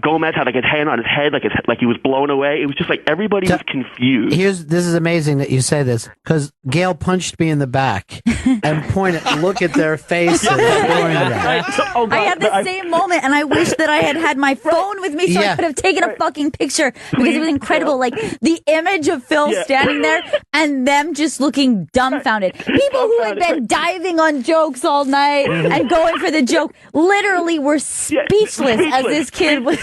Gomez had his hand on his head like he was blown away. It was just like everybody was confused. This is amazing that you say this, because Gail punched me in the back and look at their faces during that. I had the same moment, and I wish that I had my phone with me so I could have taken a fucking picture, because it was incredible. Like the image of Phil standing there and them just looking dumbfounded. People who had been diving on jokes all night and going for the joke literally were speechless as this kid was.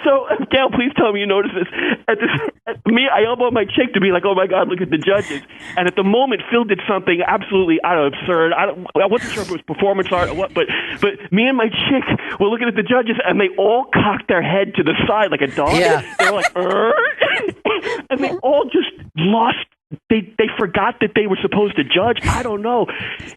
So, Gail, please tell me you noticed this. I elbowed my chick to be like, oh my God, look at the judges. And at the moment, Phil did something absolutely absurd. I wasn't sure if it was performance art or what, but me and my chick were looking at the judges, and they all cocked their head to the side like a dog. Yeah. They were like, and they all just lost. They forgot that they were supposed to judge. I don't know.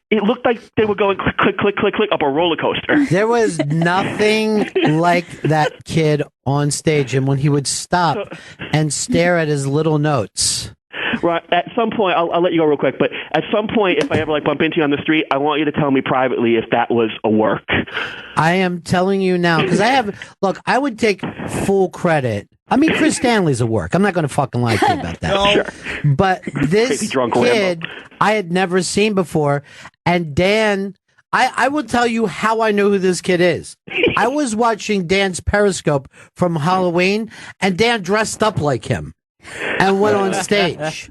It looked like they were going click, click, click, click, click up a roller coaster. There was nothing like that kid on stage, and when he would stop and stare at his little notes. Right. At some point, I'll let you go real quick, but at some point, if I ever bump into you on the street, I want you to tell me privately if that was a work. I am telling you now, because I would take full credit. I mean, Chris Stanley's a work. I'm not going to fucking lie to you about that. No. Sure. But this kid I had never seen before, and Dan, I will tell you how I know who this kid is. I was watching Dan's Periscope from Halloween, and Dan dressed up like him and went on stage.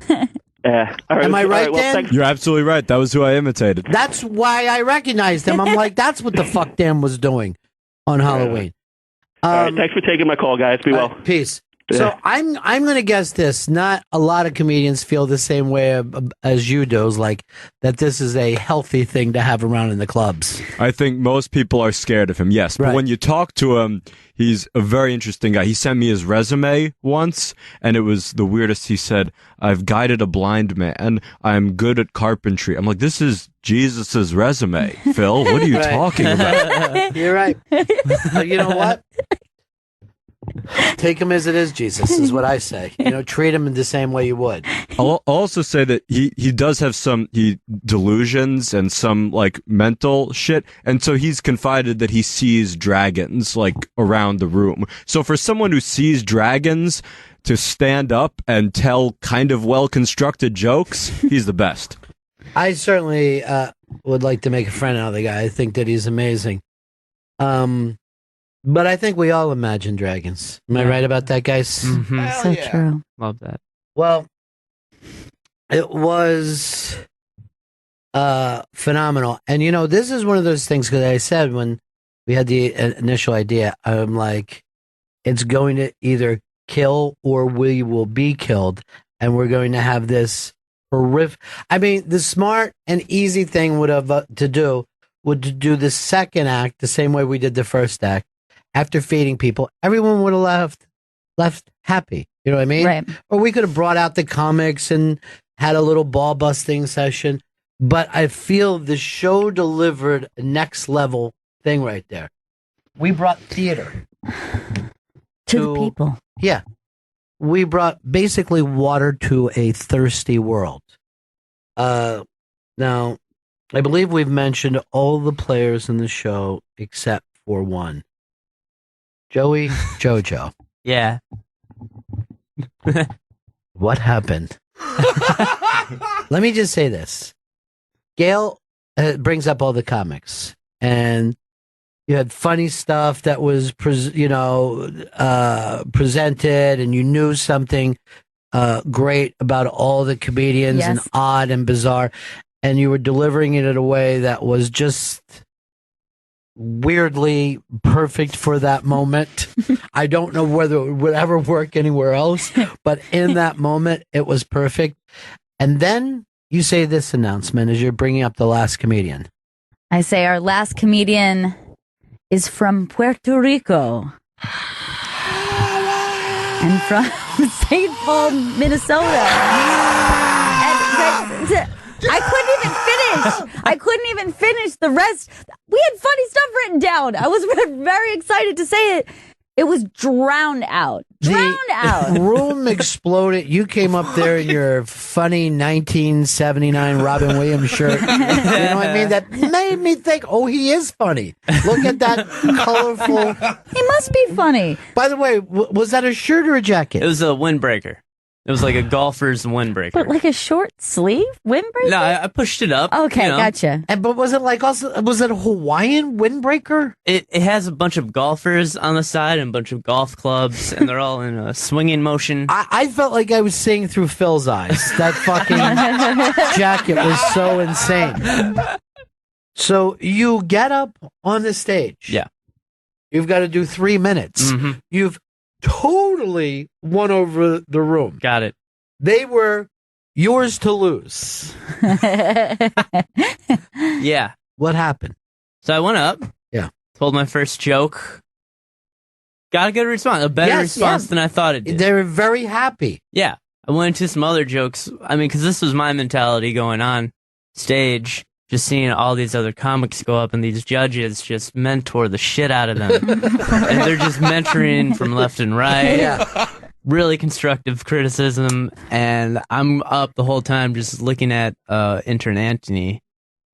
Am I right, Dan? You're absolutely right. That was who I imitated. That's why I recognized him. I'm like, that's what the fuck Dan was doing on Halloween. All right, thanks for taking my call, guys. Be well. Peace. So I'm going to guess this. Not a lot of comedians feel the same way as you do, like that this is a healthy thing to have around in the clubs. I think most people are scared of him, yes. But when you talk to him, He's a very interesting guy. He sent me his resume once, and it was the weirdest. He said, "I've guided a blind man. I'm good at carpentry." I'm like, this is Jesus's resume, Phil. What are you talking about? You're right. You know what? Take him as it is, Jesus, is what I say. Treat him in the same way you would. I'll also say that he does have some delusions and some like mental shit, and so he's confided that he sees dragons like around the room. So for someone who sees dragons to stand up and tell kind of well constructed jokes, he's the best. I certainly would like to make a friend out of the guy. I think that he's amazing. But I think we all imagine dragons. Am I right about that, guys? Mm-hmm. So true. Love that. Well, it was phenomenal. And, this is one of those things, because I said when we had the initial idea, I'm like, it's going to either kill or we will be killed. And we're going to have this horrific. I mean, the smart and easy thing would to do the second act the same way we did the first act. After feeding people, everyone would have left happy. You know what I mean? Right. Or we could have brought out the comics and had a little ball busting session. But I feel the show delivered a next level thing right there. We brought theater to the people. Yeah. We brought basically water to a thirsty world. Now, I believe we've mentioned all the players in the show except for one. Joey Jojo. Yeah. What happened? Let me just say this. Gail brings up all the comics, and you had funny stuff that was, presented, and you knew something great about all the comedians and odd and bizarre, and you were delivering it in a way that was just weirdly perfect for that moment. I don't know whether it would ever work anywhere else, but in that moment, it was perfect. And then you say this announcement as you're bringing up the last comedian. I say our last comedian is from Puerto Rico and from St. Paul, Minnesota. And I couldn't even finish the rest. We had funny stuff written down. I was very excited to say it. It was drowned out. The room exploded. You came up there in your funny 1979 Robin Williams shirt. You know what I mean? That made me think, oh, he is funny. Look at that colorful. He must be funny. By the way, was that a shirt or a jacket? It was a windbreaker. It was like a golfer's windbreaker. But like a short sleeve windbreaker? No, I pushed it up. Okay, gotcha. But was it was it a Hawaiian windbreaker? It has a bunch of golfers on the side and a bunch of golf clubs, and they're all in a swinging motion. I felt like I was seeing through Phil's eyes. That fucking jacket was so insane. So you get up on the stage. Yeah. You've got to do 3 minutes. Mm-hmm. You've totally won over the room. Got it. They were yours to lose. Yeah. What happened? So I went up. Yeah. Told my first joke. Got a good response. A better response than I thought it did. They were very happy. Yeah. I went into some other jokes. I mean, because this was my mentality going on stage. Just seeing all these other comics go up and these judges just mentor the shit out of them. And they're just mentoring from left and right. Yeah. Really constructive criticism. And I'm up the whole time just looking at intern Anthony,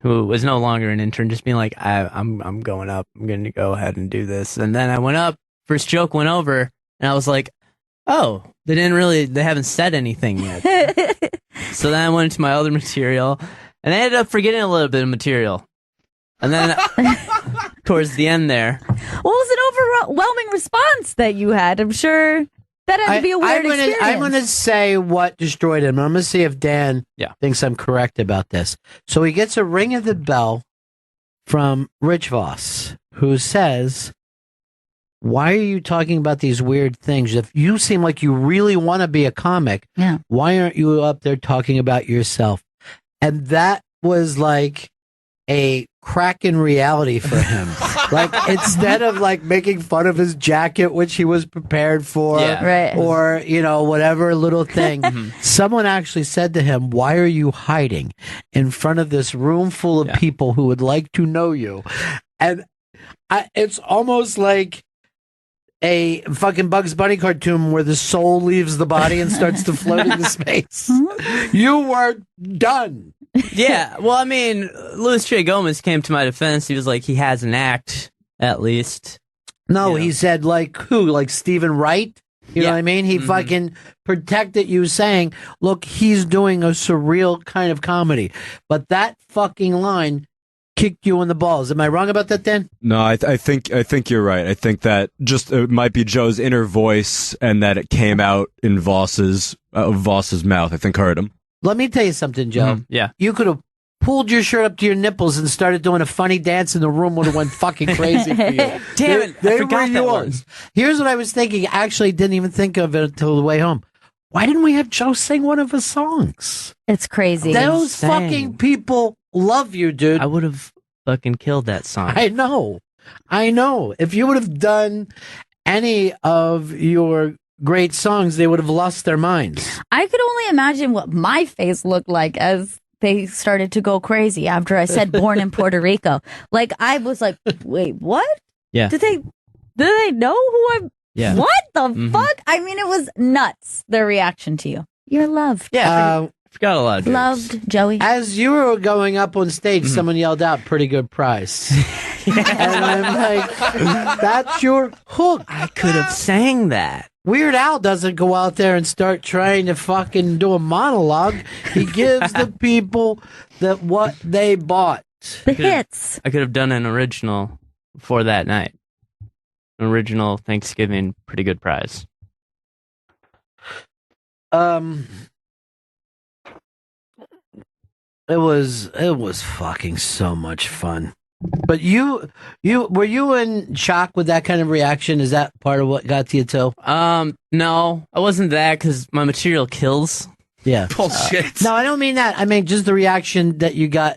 who was no longer an intern, just being like, I'm going up. I'm going to go ahead and do this. And then I went up. First joke went over. And I was like, oh, they haven't said anything yet. So then I went into my other material. And I ended up forgetting a little bit of material. And then towards the end there. What was an overwhelming response that you had? I'm sure that had to be a weird experience. I'm going to say what destroyed him. I'm going to see if Dan thinks I'm correct about this. So he gets a ring of the bell from Rich Voss, who says, why are you talking about these weird things? If you seem like you really want to be a comic, why aren't you up there talking about yourself? And that was like a crack in reality for him. Like, instead of like making fun of his jacket, which he was prepared for, Right. or, whatever little thing, someone actually said to him, "Why are you hiding in front of this room full of people who would like to know you?" And it's almost like a fucking Bugs Bunny cartoon where the soul leaves the body and starts to float into space. You were done. Yeah, well, I mean, Louis J. Gomez came to my defense. He was like, he has an act, at least. No, he said, like, who? Like Stephen Wright? You know what I mean? He fucking protected you, saying, look, he's doing a surreal kind of comedy. But that fucking line kicked you in the balls. Am I wrong about that, Dan? No, I think you're right. I think that just it might be Joe's inner voice, and that it came out in Voss's mouth. I think hurt him. Let me tell you something, Joe. Yeah. You could have pulled your shirt up to your nipples and started doing a funny dance, and the room would have went fucking crazy for you. Damn it, I forgot that one. Here's what I was thinking. I actually didn't even think of it until the way home. Why didn't we have Joe sing one of his songs? It's crazy. Those fucking people love you, dude. I would have fucking killed that song. I know. If you would have done any of your great songs, they would have lost their minds. I could only imagine what my face looked like as they started to go crazy after I said born in Puerto Rico. Like, I was like, wait, what? Yeah. Do they know who I'm? Yeah. What the fuck? I mean, it was nuts, their reaction to you. You're loved. Yeah. I forgot a lot of jokes. Loved, Joey. As you were going up on stage, someone yelled out, "Pretty good price." And I'm like, that's your hook. I could have sang that. Weird Al doesn't go out there and start trying to fucking do a monologue. He gives the people what they bought. The hits. I could have done an original for that night. An original Thanksgiving Pretty Good Prize. It was fucking so much fun. But you were you in shock with that kind of reaction? Is that part of what got to you too? No, I wasn't that, because my material kills. Yeah. Bullshit. No, I don't mean that. I mean just the reaction that you got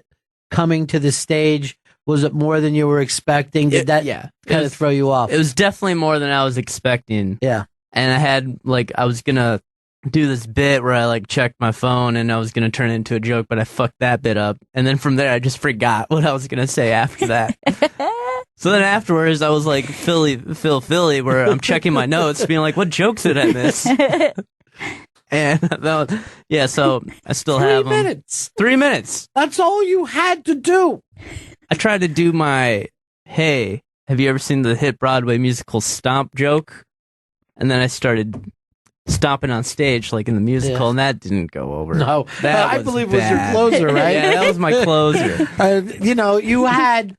coming to the stage. Was it more than you were expecting? Did that kind of throw you off? It was definitely more than I was expecting. Yeah. And I had, I was going to do this bit where I, checked my phone and I was going to turn it into a joke, but I fucked that bit up. And then from there, I just forgot what I was going to say after that. So then afterwards, I was like, Philly, where I'm checking my notes, being like, what jokes did I miss? And so I still have 3 minutes. 3 minutes. That's all you had to do. I tried to do my, hey, have you ever seen the hit Broadway musical Stomp joke? And then I started stomping on stage like in the musical, and that didn't go over. No, that I believe was your closer, right? Yeah, that was my closer. You had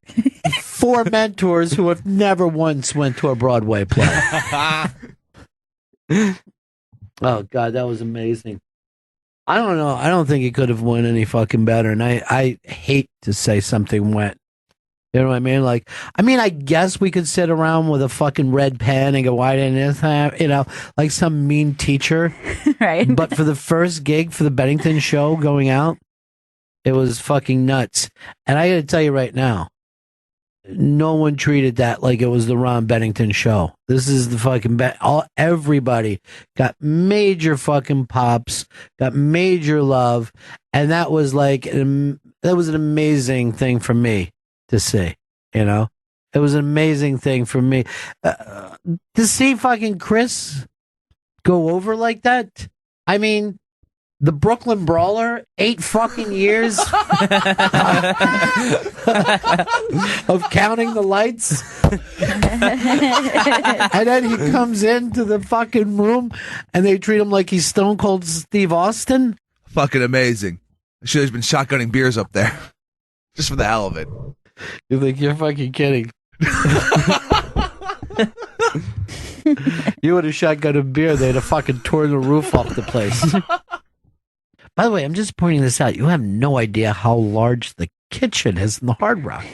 4 mentors who have never once went to a Broadway play. Oh, God, that was amazing. I don't know. I don't think he could have won any fucking better, and I hate to say something went. You know what I mean? I guess we could sit around with a fucking red pen and go, why didn't this happen? Like some mean teacher. Right. But for the first gig for the Bennington show going out, it was fucking nuts. And I got to tell you right now, no one treated that like it was the Ron Bennington show. This is the fucking everybody got major fucking pops, got major love, and that was that was an amazing thing for me to see. It was an amazing thing for me to see fucking Chris go over like that. I mean, the Brooklyn Brawler, 8 fucking years of counting the lights. And then he comes into the fucking room and they treat him like he's Stone Cold Steve Austin. Fucking amazing. I should have been shotgunning beers up there. Just for the hell of it. You think you're fucking kidding. You would have shotgunned a beer, they'd have fucking torn the roof off the place. By the way, I'm just pointing this out. You have no idea how large the kitchen is in the Hard Rock.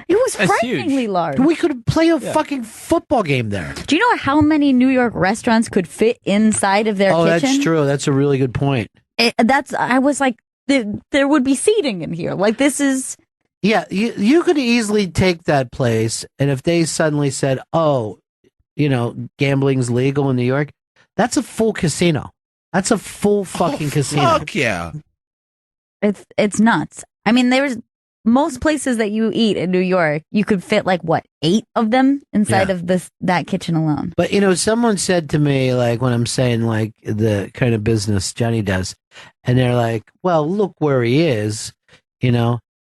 It was frighteningly large. We could play a fucking football game there. Do you know how many New York restaurants could fit inside of their kitchen? That's true. That's a really good point. I was like, there would be seating in here. Like, this is Yeah, you could easily take that place, and if they suddenly said, "Oh, gambling's legal in New York," that's a full casino. That's a full fucking casino. Fuck yeah. It's nuts. I mean, there's most places that you eat in New York, you could fit like what, 8 of them inside Yeah. of that kitchen alone. But someone said to me, like, when I'm saying like the kind of business Johnny does, and they're like, "Well, look where he is,"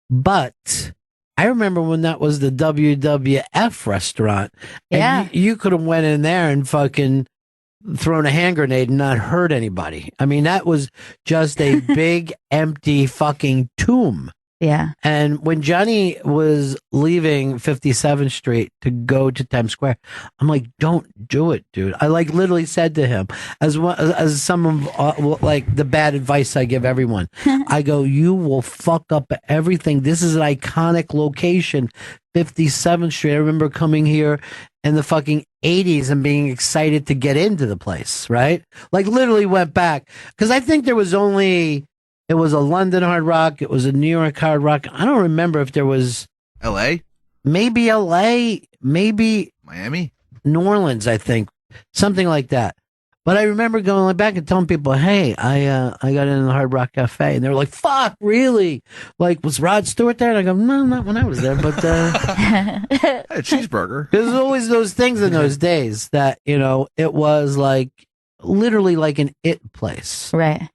But I remember when that was the WWF restaurant, and Yeah. you could have went in there and fucking thrown a hand grenade and not hurt anybody. I mean, that was just a big empty fucking tomb. Yeah. And when Johnny was leaving 57th Street to go to Times Square, I'm like, "Don't do it, dude." I like literally said to him, as some of like the bad advice I give everyone, I go, "You will fuck up everything. This is an iconic location, 57th Street. I remember coming here in the fucking 80s and being excited to get into the place, right? Like literally went back because I think there was only." It was a London Hard Rock. It was a New York Hard Rock. I don't remember if there was L.A., maybe L.A., maybe Miami, New Orleans. I think something like that. But I remember going back and telling people, "Hey, I got in the Hard Rock Cafe," and they were like, "Fuck, really? Like, was Rod Stewart there?" And I go, "No, not when I was there, but a cheeseburger." There's always those things in those days that it was like literally like an it place, right?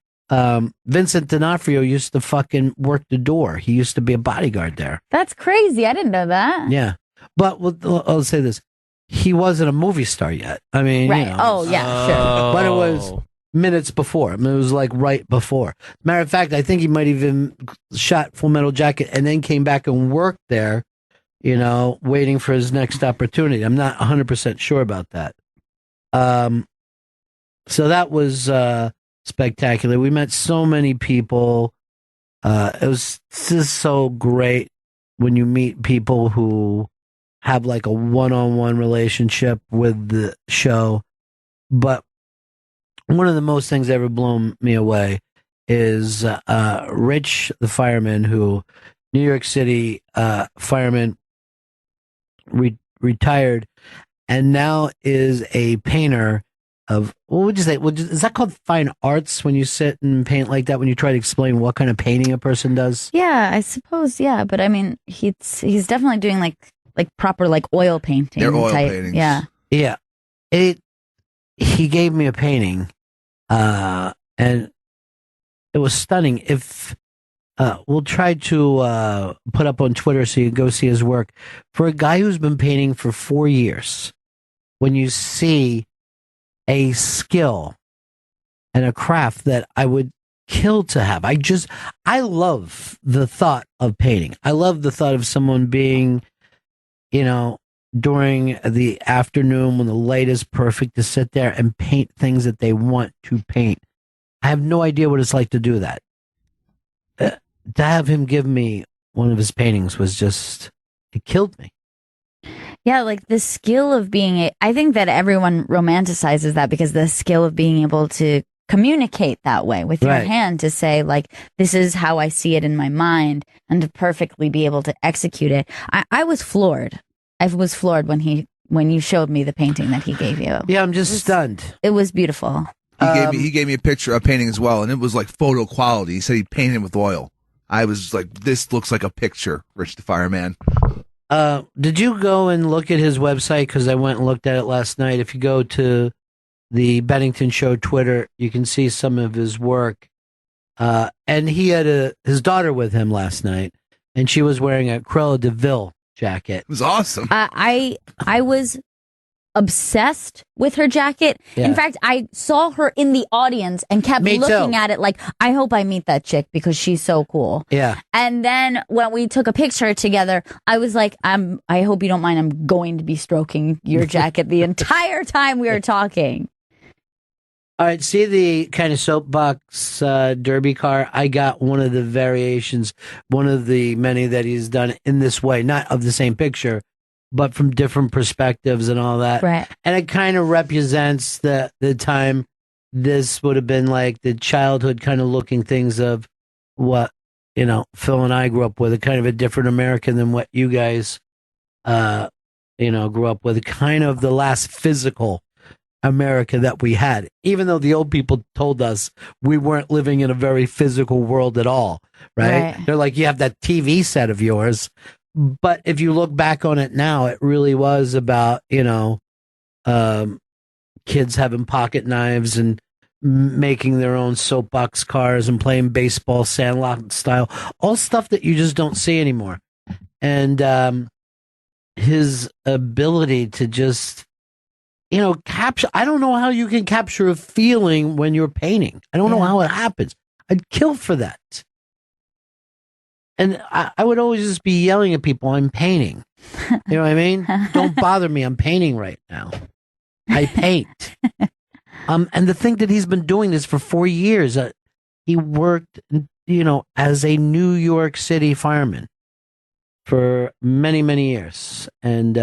Vincent D'Onofrio used to fucking work the door. He used to be a bodyguard there. That's crazy. I didn't know that. Yeah. But I'll say this. He wasn't a movie star yet. I mean, Right. Oh, yeah, sure. But it was minutes before. I mean, it was like right before. Matter of fact, I think he might even shot Full Metal Jacket and then came back and worked there, waiting for his next opportunity. I'm not 100% sure about that. So that was spectacular. We met so many people. It was just so great when you meet people who have like a one-on-one relationship with the show. But one of the most things that ever blown me away is Rich, the fireman, who New York City fireman, retired, and now is a painter of, what would you say? Is that called fine arts when you sit and paint like that? When you try to explain what kind of painting a person does? Yeah, I suppose. Yeah, but I mean, he's definitely doing like proper like oil painting. They're oil type. paintings. Yeah, yeah. He gave me a painting, and it was stunning. If we'll try to put up on Twitter so you can go see his work. For a guy who's been painting for 4 years, when you see a skill and a craft that I would kill to have. I love the thought of painting. I love the thought of someone being, during the afternoon when the light is perfect, to sit there and paint things that they want to paint. I have no idea what it's like to do that. To have him give me one of his paintings was just, it killed me. yeah, like the skill of I think that everyone romanticizes that because the skill of being able to communicate that way with your Right. hand, to say like, this is how I see it in my mind, and to perfectly be able to execute it. I was floored. I was floored when you showed me the painting that he gave you. Yeah, I'm just stunned. It was beautiful. He gave me a painting as well, and it was like photo quality. He said he painted it with oil. I was like, this looks like a picture, Rich the Fireman. Did you go and look at his website? Because I went and looked at it last night. If you go to the Bennington Show Twitter, you can see some of his work. And he had his daughter with him last night, and she was wearing a Cruella de Vil jacket. It was awesome. I was obsessed with her jacket. Yeah. In fact, I saw her in the audience and kept Me looking too. at it like, I hope I meet that chick because she's so cool. Yeah. And then when we took a picture together, I was like, I hope you don't mind. I'm going to be stroking your jacket the entire time we were talking. All right, see the kind of soapbox derby car? I got one of the variations, one of the many that he's done in this way, not of the same picture, but from different perspectives and all that. Right. And it kind of represents the time this would have been like the childhood kind of looking things of what, Phil and I grew up with, a kind of a different American than what you guys, grew up with, kind of the last physical America that we had, even though the old people told us we weren't living in a very physical world at all, right? They're like, you have that TV set of yours. But if you look back on it now, it really was about, kids having pocket knives and making their own soapbox cars and playing baseball, sandlot style, all stuff that you just don't see anymore. And his ability to just, capture, I don't know how you can capture a feeling when you're painting. I don't know how it happens. I'd kill for that. And I would always just be yelling at people, I'm painting. You know what I mean? Don't bother me. I'm painting right now. I paint. And the thing that he's been doing this for 4 years, he worked, as a New York City fireman for many, many years. And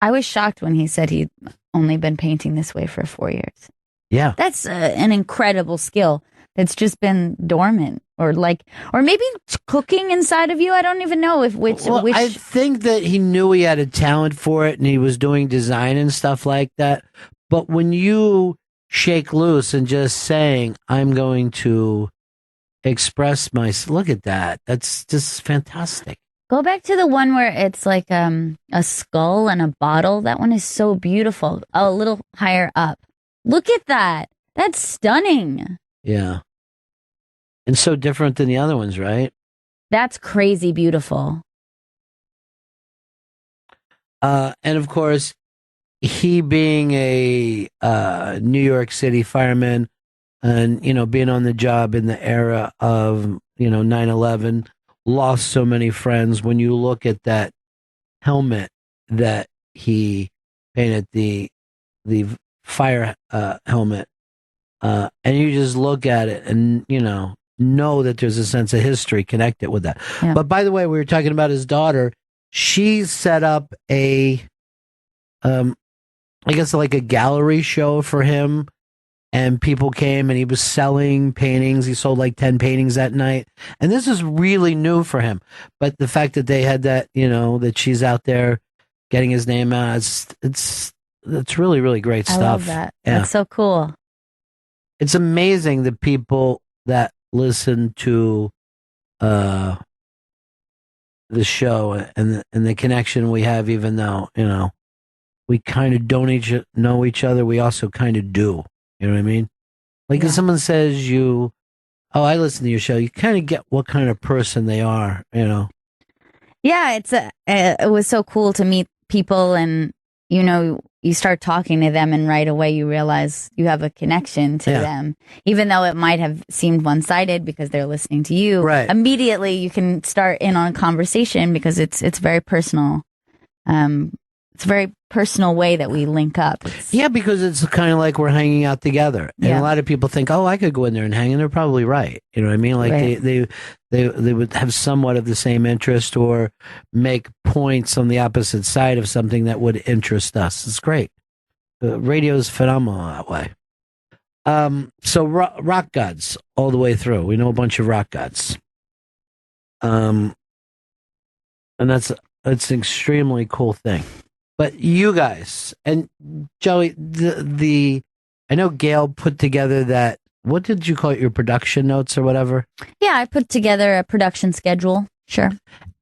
I was shocked when he said he'd only been painting this way for 4 years. Yeah. That's an incredible skill that's just been dormant, or maybe cooking inside of you. I don't even know which. I think that he knew he had a talent for it and he was doing design and stuff like that. But when you shake loose and just saying, I'm going to express look at that. That's just fantastic. Go back to the one where it's like a skull and a bottle. That one is so beautiful. A little higher up. Look at that. That's stunning. Yeah. And so different than the other ones, right? That's crazy beautiful. And of course, he being a New York City fireman and, being on the job in the era of, 9/11, lost so many friends. When you look at that helmet that he painted, the fire helmet, and you just look at it and, know that there's a sense of history connected with that. Yeah. But by the way, we were talking about his daughter. She set up I guess like a gallery show for him, and people came and he was selling paintings. He sold like 10 paintings that night. And this is really new for him. But the fact that they had that, that she's out there getting his name out, it's really, really great stuff. I love that. Yeah. That's so cool. It's amazing the people that listen to the show and the connection we have, even though, we kind of don't know each other. We also kind of do. You know what I mean? Like if someone says I listen to your show, you kind of get what kind of person they are, Yeah, it was so cool to meet people, and you start talking to them, and right away you realize you have a connection to them, even though it might have seemed one-sided because they're listening to you. Right. Immediately you can start in on a conversation because it's very personal. It's a very personal way that we link up. Because it's kind of like we're hanging out together. And a lot of people think, I could go in there and hang, and they're probably right. You know what I mean? Like Right. they would have somewhat of the same interest or make points on the opposite side of something that would interest us. It's great. Radio is phenomenal that way. So rock gods all the way through. We know a bunch of rock gods. And that's an extremely cool thing. But you guys and Joey, I know Gail put together that. What did you call it? Your production notes or whatever? Yeah, I put together a production schedule. Sure.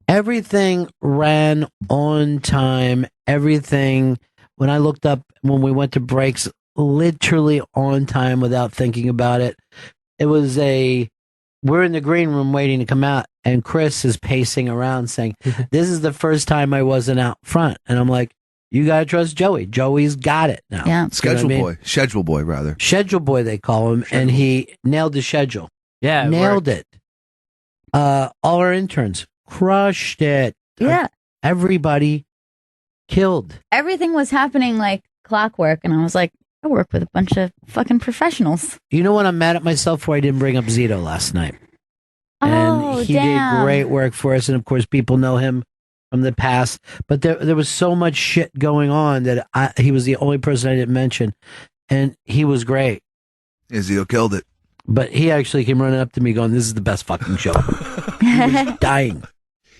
Everything ran on time. Everything. When I looked up when we went to breaks, literally on time without thinking about it. It was we're in the green room waiting to come out, and Chris is pacing around saying, "This is the first time I wasn't out front," and I'm like. You gotta trust Joey. Joey's got it now. Yeah. Schedule boy, rather. Schedule boy, they call him, and he nailed the schedule. Yeah, nailed it. All our interns crushed it. Yeah. Everybody killed. Everything was happening like clockwork, and I was like, I work with a bunch of fucking professionals. You know what I'm mad at myself for? I didn't bring up Zito last night. And he did great work for us, and of course, people know him from the past, but there was so much shit going on that he was the only person I didn't mention, and he was great. Izzy killed it. But he actually came running up to me going, "This is the best fucking show." He was dying.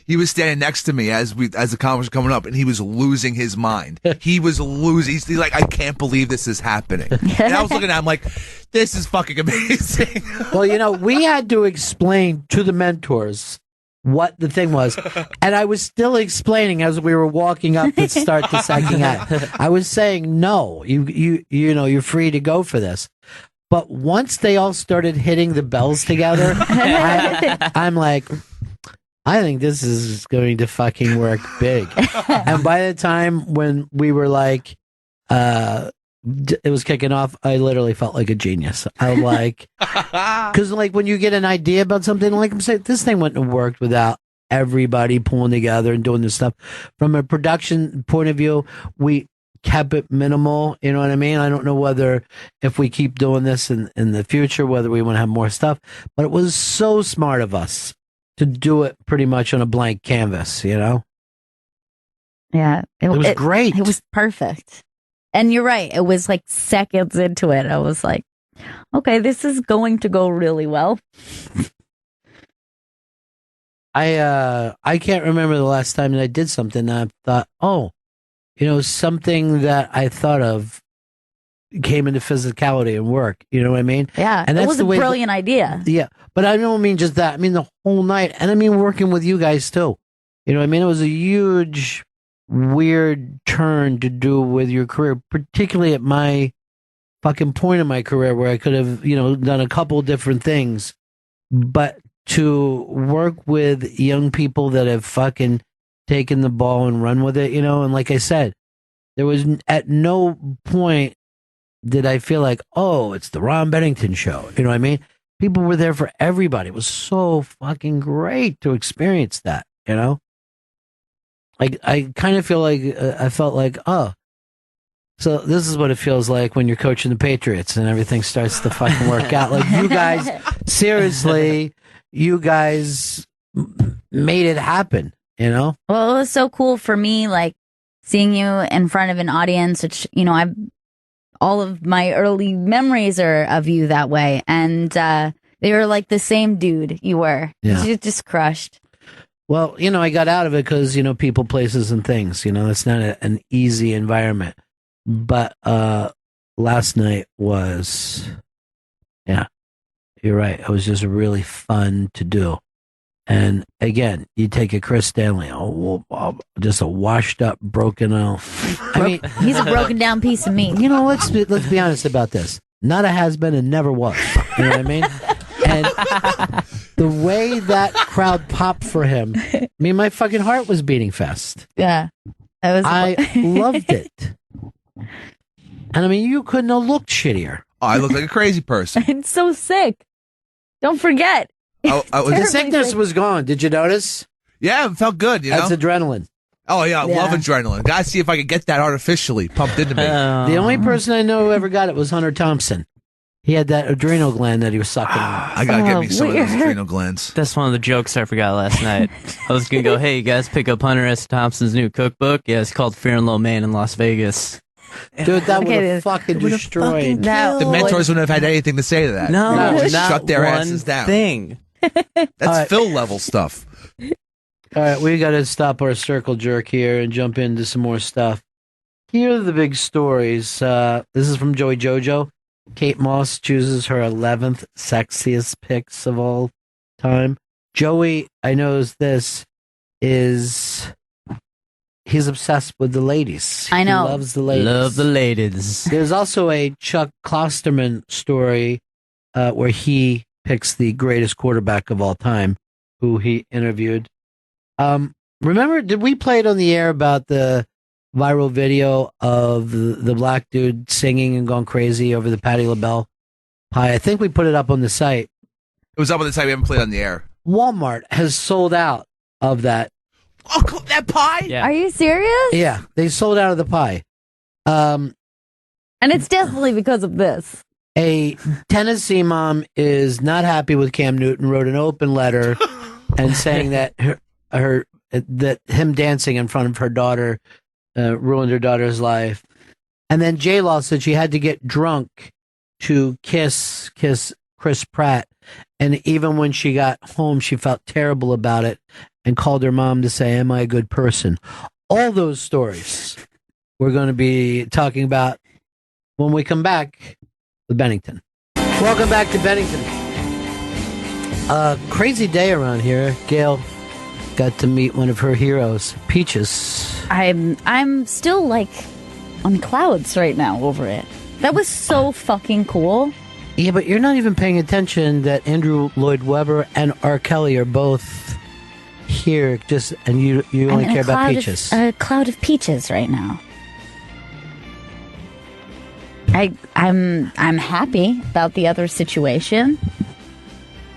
He was standing next to me as the comments were coming up, and he was losing his mind. He was losing. He's like, I can't believe this is happening. And I was looking at him like, this is fucking amazing. Well, we had to explain to the mentors what the thing was, and I was still explaining as we were walking up to start the second act. I was saying, no, you're free to go for this. But once they all started hitting the bells together, I'm like, I think this is going to fucking work big. And by the time when we were like, it was kicking off, I literally felt like a genius. I'm like, because like when you get an idea about something, like I'm saying, this thing wouldn't have worked without everybody pulling together and doing this stuff. From a production point of view, we kept it minimal. You know what I mean? I don't know whether if we keep doing this in the future, whether we want to have more stuff, but it was so smart of us to do it pretty much on a blank canvas, Yeah. It was great. It was perfect. And you're right. It was like seconds into it. I was like, okay, this is going to go really well. I can't remember the last time that I did something that I thought, something that I thought of came into physicality and work. You know what I mean? Yeah. And it that's was the a way brilliant idea. Yeah. But I don't mean just that. I mean the whole night. And I mean working with you guys too. You know what I mean? It was a huge, weird turn to do with your career, particularly at my fucking point in my career where I could have, done a couple different things. But to work with young people that have fucking taken the ball and run with it, and like I said, there was at no point did I feel like, oh, it's the Ron Bennington show. You know what I mean? People were there for everybody. It was so fucking great to experience that, Like, I kind of feel like, I felt like, oh, so this is what it feels like when you're coaching the Patriots and everything starts to fucking work out. Like, you guys, seriously, made it happen, Well, it was so cool for me, like, seeing you in front of an audience, which, all of my early memories are of you that way. And they were like the same dude you were. Yeah. You just crushed. Well, I got out of it because, people, places, and things. It's not an easy environment. But last night was, yeah, you're right. It was just really fun to do. And again, you take a Chris Stanley, just a washed up, broken out. I mean, he's a broken down piece of meat. Let's be honest about this. Not a has been and never was. You know what I mean? And the way that crowd popped for him, my fucking heart was beating fast. Yeah, I loved it. And you couldn't have looked shittier. Oh, I look like a crazy person. It's so sick. Don't forget. The sickness was gone. Did you notice? Yeah, it felt good. That's adrenaline. Oh yeah, I love adrenaline. Gotta see if I can get that artificially pumped into me. The only person I know who ever got it was Hunter Thompson. He had that adrenal gland that he was sucking. I gotta get me some of those adrenal glands. That's one of the jokes I forgot last night. I was gonna go, hey, you guys pick up Hunter S. Thompson's new cookbook? Yeah, it's called Fear and Low Man in Las Vegas. Dude, that would have fucking destroyed. The mentors wouldn't have had anything to say to that. No, just not shut their one asses down. Thing. That's Phil level stuff. All right, we got to stop our circle jerk here and jump into some more stuff. Here are the big stories. This is from Joey Jojo. Kate Moss chooses her 11th sexiest pics of all time. Joey, I know this is... He's obsessed with the ladies. I know. He loves the ladies. Love the ladies. There's also a Chuck Klosterman story where he picks the greatest quarterback of all time, who he interviewed. Remember, did we play it on the air about the viral video of the black dude singing and going crazy over the Patti LaBelle pie? I think we put it up on the site. It was up on the site. We haven't played on the air. Walmart has sold out of that. Oh, that pie? Yeah. Are you serious? Yeah, they sold out of the pie. And it's definitely because of this. A Tennessee mom is not happy with Cam Newton, wrote an open letter and saying that that him dancing in front of her daughter ruined her daughter's life. And then J-Law said she had to get drunk to kiss Chris Pratt. And even when she got home, she felt terrible about it and called her mom to say, am I a good person? All those stories we're going to be talking about when we come back with Bennington. Welcome back to Bennington. Crazy day around here. Gail got to meet one of her heroes, Peaches. I'm still like on clouds right now over it. That was so fucking cool. Yeah, but you're not even paying attention that Andrew Lloyd Webber and R. Kelly are both here, and you only care about Peaches. A cloud of peaches right now. I'm happy about the other situation.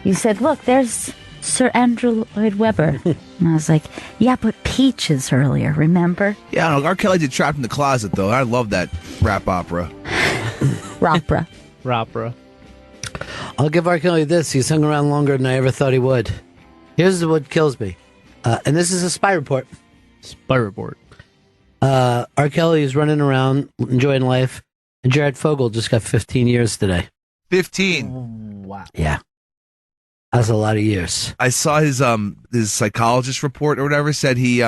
You said, look, there's Sir Andrew Lloyd Webber. And I was like, yeah, but Peaches earlier, remember? Yeah, I don't know. R. Kelly did Trapped in the Closet, though. I love that rap opera. Rapra. Rapra. I'll give R. Kelly this. He's hung around longer than I ever thought he would. Here's what kills me. And this is a spy report. Spy report. R. Kelly is running around, enjoying life. And Jared Fogle just got 15 years today. 15. Wow. Yeah. That's a lot of years. I saw his psychologist report or whatever said he's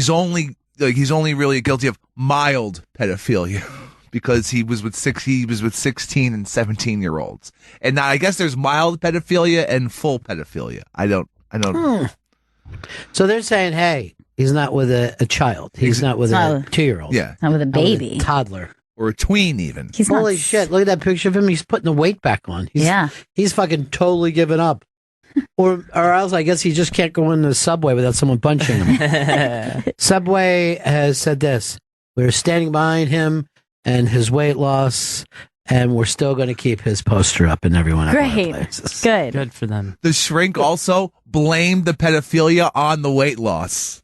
only really guilty of mild pedophilia because he was with 16 and 17-year-olds. And now I guess there's mild pedophilia and full pedophilia. I don't. So they're saying, hey, he's not with a child. He's not with a 2-year-old. Yeah. Not with a baby. With a toddler. Or a tween, even. Holy shit, look at that picture of him. He's putting the weight back on. He's fucking totally given up. Or else I guess he just can't go in the Subway without someone punching him. Subway has said this. We're standing behind him and his weight loss, and we're still going to keep his poster up in every one of our places. Good. Good for them. The shrink also blamed the pedophilia on the weight loss.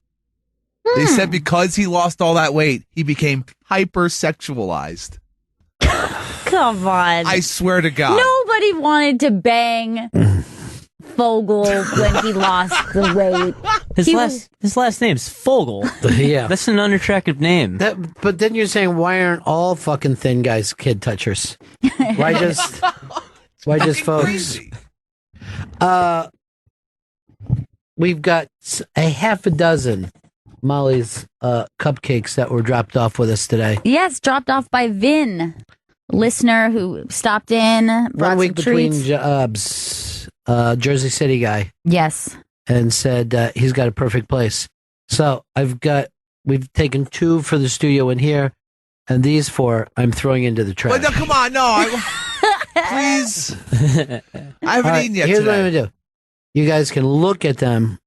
They said because he lost all that weight, he became hypersexualized. Come on. I swear to God. Nobody wanted to bang Fogel when he lost the weight. His last name's Fogel. Yeah. That's an unattractive name. But then you're saying, why aren't all fucking thin guys kid touchers? Why just folks? We've got a half a dozen Molly's cupcakes that were dropped off with us today. Yes, dropped off by Vin, listener who stopped in, brought 1 week some between treats. jobs, Jersey City guy. Yes. And said he's got a perfect place. So we've taken 2 for the studio in here, and these 4 I'm throwing into the trash. But no, come on, no. Please. I haven't eaten yet Here's today. what I'm going to do. You guys can look at them,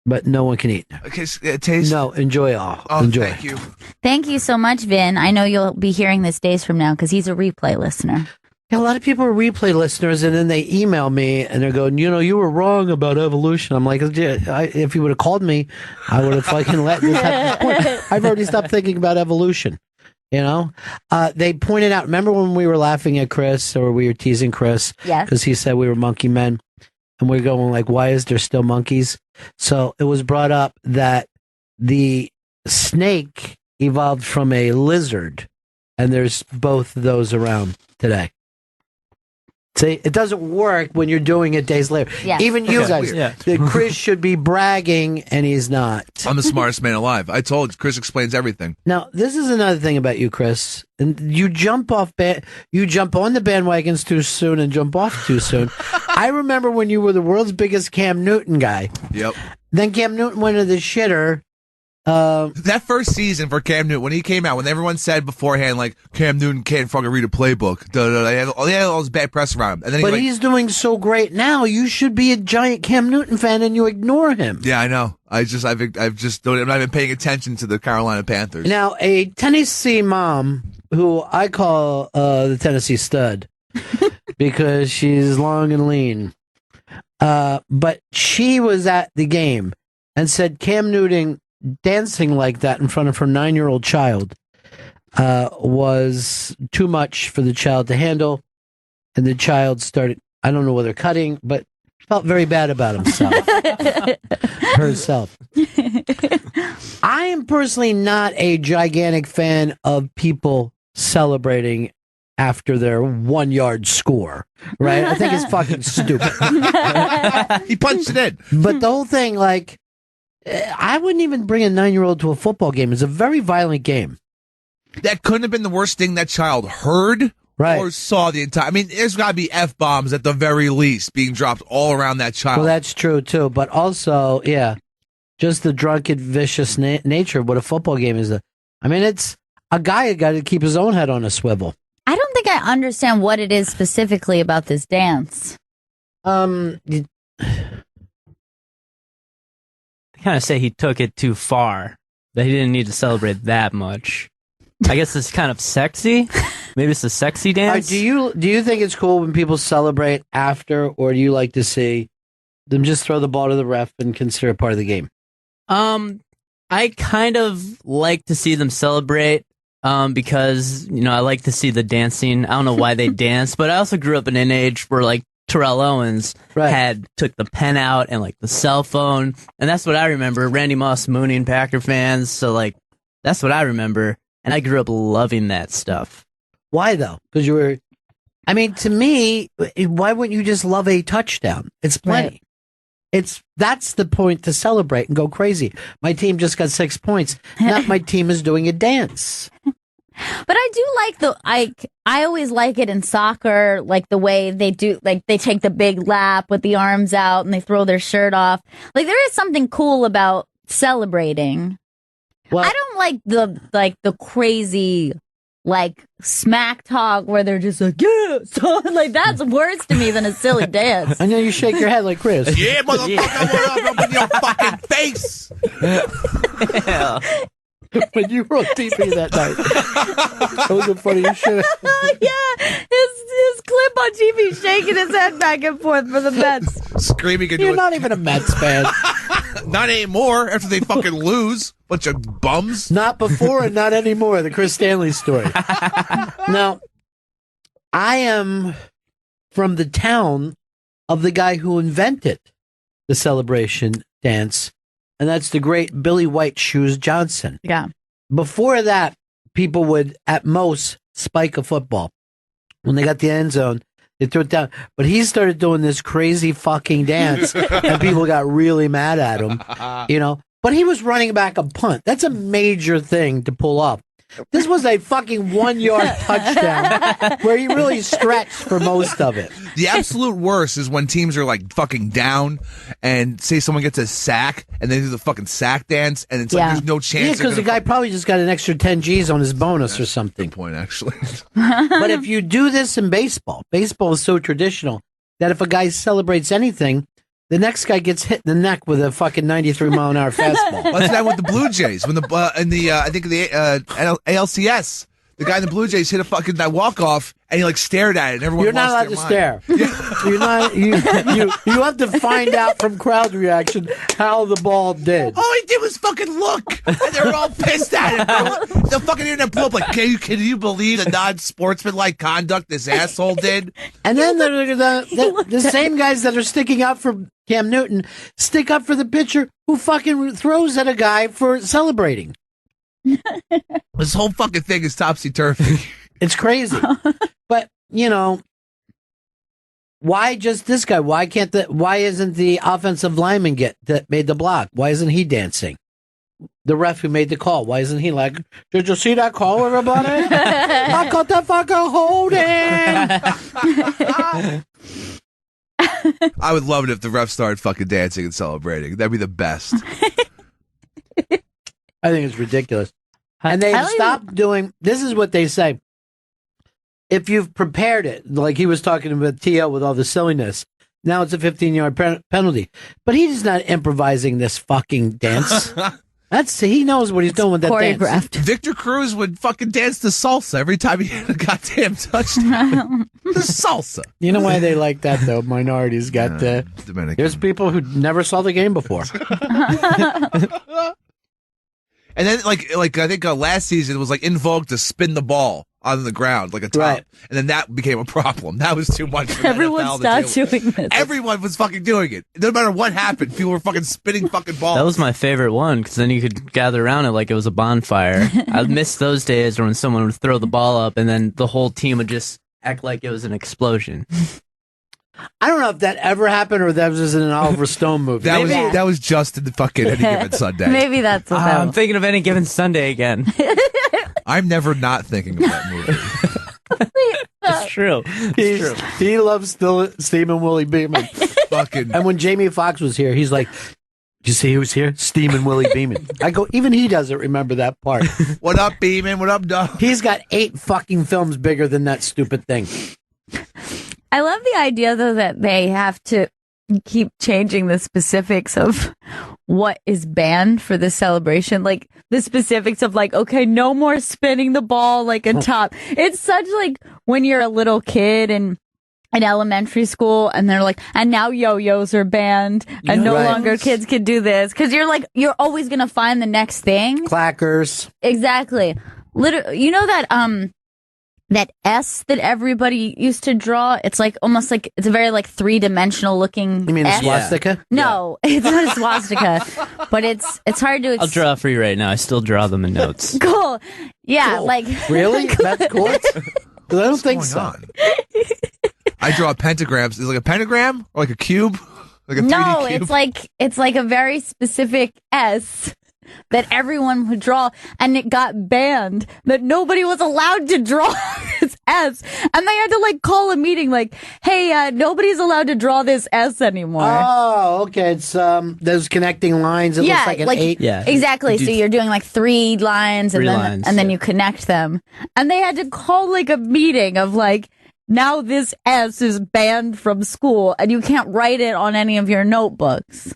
but no one can eat. Okay, taste. No, enjoy all. Oh, enjoy. thank you. Thank you so much, Vin. I know you'll be hearing this days from now because he's a replay listener. Yeah, a lot of people are replay listeners, and then they email me, and they're going, you were wrong about evolution. I'm like, if you would have called me, I would have fucking let this happen. I've already stopped thinking about evolution. They pointed out, remember when we were laughing at Chris, or we were teasing Chris? Yes. Because he said we were monkey men. And we're going like, why is there still monkeys? So it was brought up that the snake evolved from a lizard, and there's both of those around today. See, it doesn't work when you're doing it days later. Yes. Even you guys, Yeah. that Chris should be bragging, and he's not. I'm the smartest man alive. I told you, Chris explains everything. Now, this is another thing about you, Chris. And you jump on the bandwagons too soon and jump off too soon. I remember when you were the world's biggest Cam Newton guy. Yep. Then Cam Newton went to the shitter. That first season for Cam Newton, when he came out, when everyone said beforehand, like, Cam Newton can't fucking read a playbook. They had all this bad press around him. And then He's doing so great now. You should be a giant Cam Newton fan, and you ignore him. Yeah, I know. I'm not even paying attention to the Carolina Panthers. Now, a Tennessee mom, who I call the Tennessee stud, because she's long and lean, but she was at the game and said Cam Newton dancing like that in front of her 9-year-old child was too much for the child to handle, and the child started, I don't know whether cutting, but felt very bad about herself. I am personally not a gigantic fan of people celebrating after their 1 yard score, right? I think it's fucking stupid. He punched it in. But the whole thing, like, I wouldn't even bring a 9-year-old to a football game. It's a very violent game. That couldn't have been the worst thing that child heard or saw the entire. I mean, there's got to be F-bombs at the very least being dropped all around that child. Well, that's true, too. But also, yeah, just the drunken, vicious nature of what a football game is. I mean, it's a guy who got to keep his own head on a swivel. I don't think I understand what it is specifically about this dance. They kind of say he took it too far, that he didn't need to celebrate that much. I guess it's kind of sexy. Maybe it's a sexy dance. Do you think it's cool when people celebrate after, or do you like to see them just throw the ball to the ref and consider it part of the game? I kind of like to see them celebrate because, I like to see the dancing. I don't know why they dance, but I also grew up in an age where, like, Terrell Owens took the pen out and, like, the cell phone, and that's what I remember. Randy Moss mooning Packer fans, so, like, that's what I remember, and I grew up loving that stuff. Why, though? Because to me, why wouldn't you just love a touchdown? It's plenty. That's the point, to celebrate and go crazy. My team just got 6 points. Not my team is doing a dance. But I do like I always like it in soccer, like the way they do, like they take the big lap with the arms out and they throw their shirt off. Like there is something cool about celebrating. Well, I don't like the crazy, like, smack talk where they're just like, yeah, so, like, that's worse to me than a silly dance. I know you shake your head like Chris. Yeah, motherfucker, I'm up in your fucking face. Yeah. When you were on TV that night, that was the funniest shit. Yeah, his clip on TV shaking his head back and forth for the Mets. Screaming into You're not even a Mets fan. Not anymore, after they fucking lose. Bunch of bums. Not before and not anymore, the Chris Stanley story. Now, I am from the town of the guy who invented the celebration dance, and that's the great Billy White Shoes Johnson. Yeah. Before that, people would, at most, spike a football. When they got the end zone, they threw it down. But he started doing this crazy fucking dance, and people got really mad at him, But he was running back a punt. That's a major thing to pull off. This was a fucking 1 yard touchdown where he really stretched for most of it. The absolute worst is when teams are like fucking down and say someone gets a sack and they do the fucking sack dance and it's like there's no chance. Yeah, because the guy probably just got an extra 10 G's on his bonus or something. Good point, actually. But if you do this in baseball is so traditional that if a guy celebrates anything, the next guy gets hit in the neck with a fucking 93-mile-an-hour fastball. Well, that's that with the Blue Jays. When I think the ALCS, the guy in the Blue Jays hit a fucking that walk-off, and he like stared at it, and everyone You're not allowed to stare. You're not. You have to find out from crowd reaction how the ball did. All he did was fucking look, and they were all pissed at him. The fucking internet blew up like, can you believe the non-sportsmanlike conduct this asshole did? And then the same guys that are sticking up for Cam Newton stick up for the pitcher who fucking throws at a guy for celebrating. This whole fucking thing is topsy-turvy. It's crazy. But, why just this guy? Why isn't the offensive lineman that made the block? Why isn't he dancing? The ref who made the call, why isn't he like, did you see that call, everybody? I caught that fucking holding. I would love it if the ref started fucking dancing and celebrating. That'd be the best. I think it's ridiculous. And they stopped doing, this is what they say. If you've prepared it, like he was talking about T.O. with all the silliness, now it's a 15-yard penalty. But he's not improvising this fucking dance. He knows what he's doing with that choreographed dance. Victor Cruz would fucking dance the salsa every time he had a goddamn touchdown. The salsa. You know why they like that, though? Minorities got Dominican. There's people who never saw the game before. And then, like I think last season it was like in vogue to spin the ball on the ground like a top, Right. and then that became a problem. That was too much for the Everyone NFL to stopped deal with. doing this. Everyone was fucking doing it. No matter what happened, people were fucking spinning fucking balls. That was my favorite one because then you could gather around it like it was a bonfire. I missed those days when someone would throw the ball up and then the whole team would just act like it was an explosion. I don't know if that ever happened or that was just in an Oliver Stone movie. that was just in the fucking Any Given Sunday. Maybe that's what that I'm was. thinking of Any Given Sunday again. I'm never not thinking of that movie. It's true. He loves Steve and Willie Beeman. Fucking. And when Jamie Foxx was here, he's like, "Did you see who was here? Steve and Willie Beeman." I go, even he doesn't remember that part. What up, Beeman? What up, dog? He's got 8 fucking films bigger than that stupid thing. I love the idea, though, that they have to keep changing the specifics of what is banned for the celebration. Like, the specifics of, like, okay, no more spinning the ball like a top. It's such, like, when you're a little kid and in elementary school and they're like, and now yo-yos are banned and no longer kids can do this. Because you're like, you're always going to find the next thing. Clackers. Exactly. Literally, you know that S that everybody used to draw? It's like almost like it's a very like 3-dimensional looking. You mean a S. swastika? No, it's not a swastika, but it's hard to. I'll draw for you right now. I still draw them in notes. Cool. Yeah, Cool. like Really? That's cool. 'Cause I don't think so. On? I draw pentagrams. Is it like a pentagram or like a cube? Like a 3D no, cube? it's like a very specific S that everyone would draw, and it got banned that nobody was allowed to draw this S, and they had to like call a meeting like, hey, nobody's allowed to draw this S anymore. Oh, okay. It's those connecting lines. It looks like an 8. Yeah. Exactly. So you're doing like 3 lines and Three then lines, and then yeah. you connect them. And they had to call like a meeting of like, now this S is banned from school and you can't write it on any of your notebooks.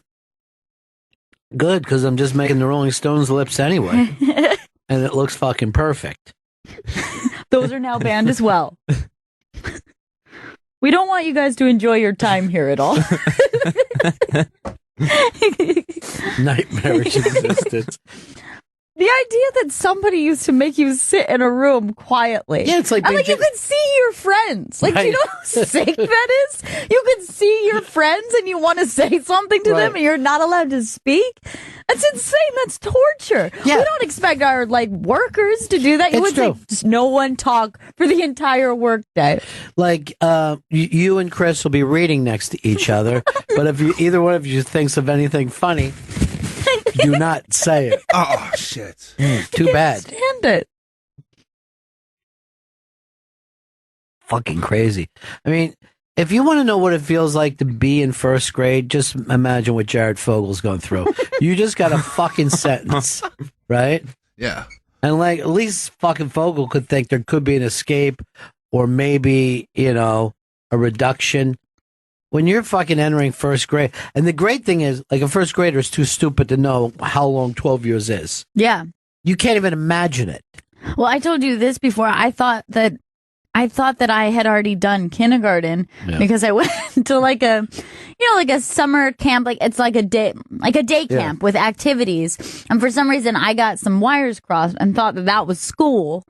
Good, because I'm just making the Rolling Stones lips anyway. And it looks fucking perfect. Those are now banned as well. We don't want you guys to enjoy your time here at all. Nightmarish existence. The idea that somebody used to make you sit in a room quietly. Yeah, it's like and like being you could see your friends. Like, do you know how sick that is? You could see your friends and you want to say something to them and you're not allowed to speak. That's insane. That's torture. Yeah. We don't expect our like workers to do that. You It's would say true. just no one talk for the entire workday. Like, you and Chris will be reading next to each other, but if either one of you thinks of anything funny, do not say it. Oh, shit. Too bad. Stand it. Fucking crazy. I mean, if you want to know what it feels like to be in first grade, just imagine what Jared Fogel's going through. You just got a fucking sentence, right? Yeah. And like, at least fucking Fogel could think there could be an escape or maybe, a reduction. When you're fucking entering first grade, and the great thing is, like, a first grader is too stupid to know how long 12 years is. Yeah. You can't even imagine it. Well, I told you this before. I thought that I had already done kindergarten because I went to like a summer camp. Like it's like a day camp with activities. And for some reason I got some wires crossed and thought that was school.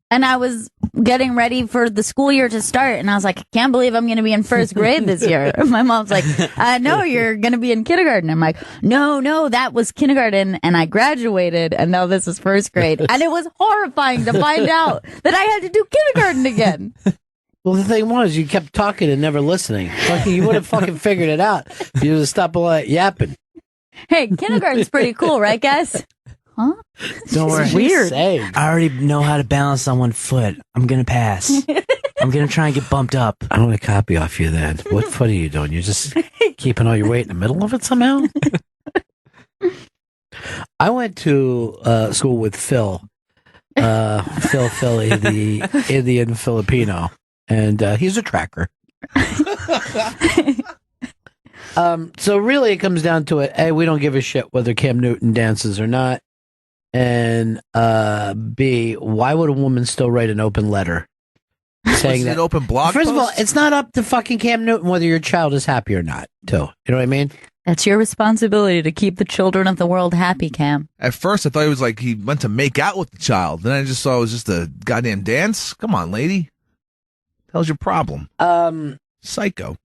And I was getting ready for the school year to start. And I was like, I can't believe I'm going to be in first grade this year. My mom's like, no, you're going to be in kindergarten. I'm like, no, that was kindergarten. And I graduated. And now this is first grade. And it was horrifying to find out that I had to do kindergarten again. Well, the thing was, you kept talking and never listening. Fucking, you would have fucking figured it out. You would have stopped all that yapping. Hey, kindergarten's pretty cool, right, guys? Huh? Don't worry. It's weird. I already know how to balance on one foot. I'm going to pass. I'm going to try and get bumped up. I want to copy off you then. What foot are you doing? You're just keeping all your weight in the middle of it somehow? I went to school with Phil. Philly, the Indian Filipino. And he's a tracker. So really it comes down to it. A, we don't give a shit whether Cam Newton dances or not. And B, why would a woman still write an open letter saying that? An open blog First of all, post? it's not up to fucking Cam Newton whether your child is happy or not, too. You know what I mean? That's your responsibility to keep the children of the world happy, Cam. At first, I thought he was like he went to make out with the child. Then I just saw it was just a goddamn dance. Come on, lady. How's your problem? Psycho.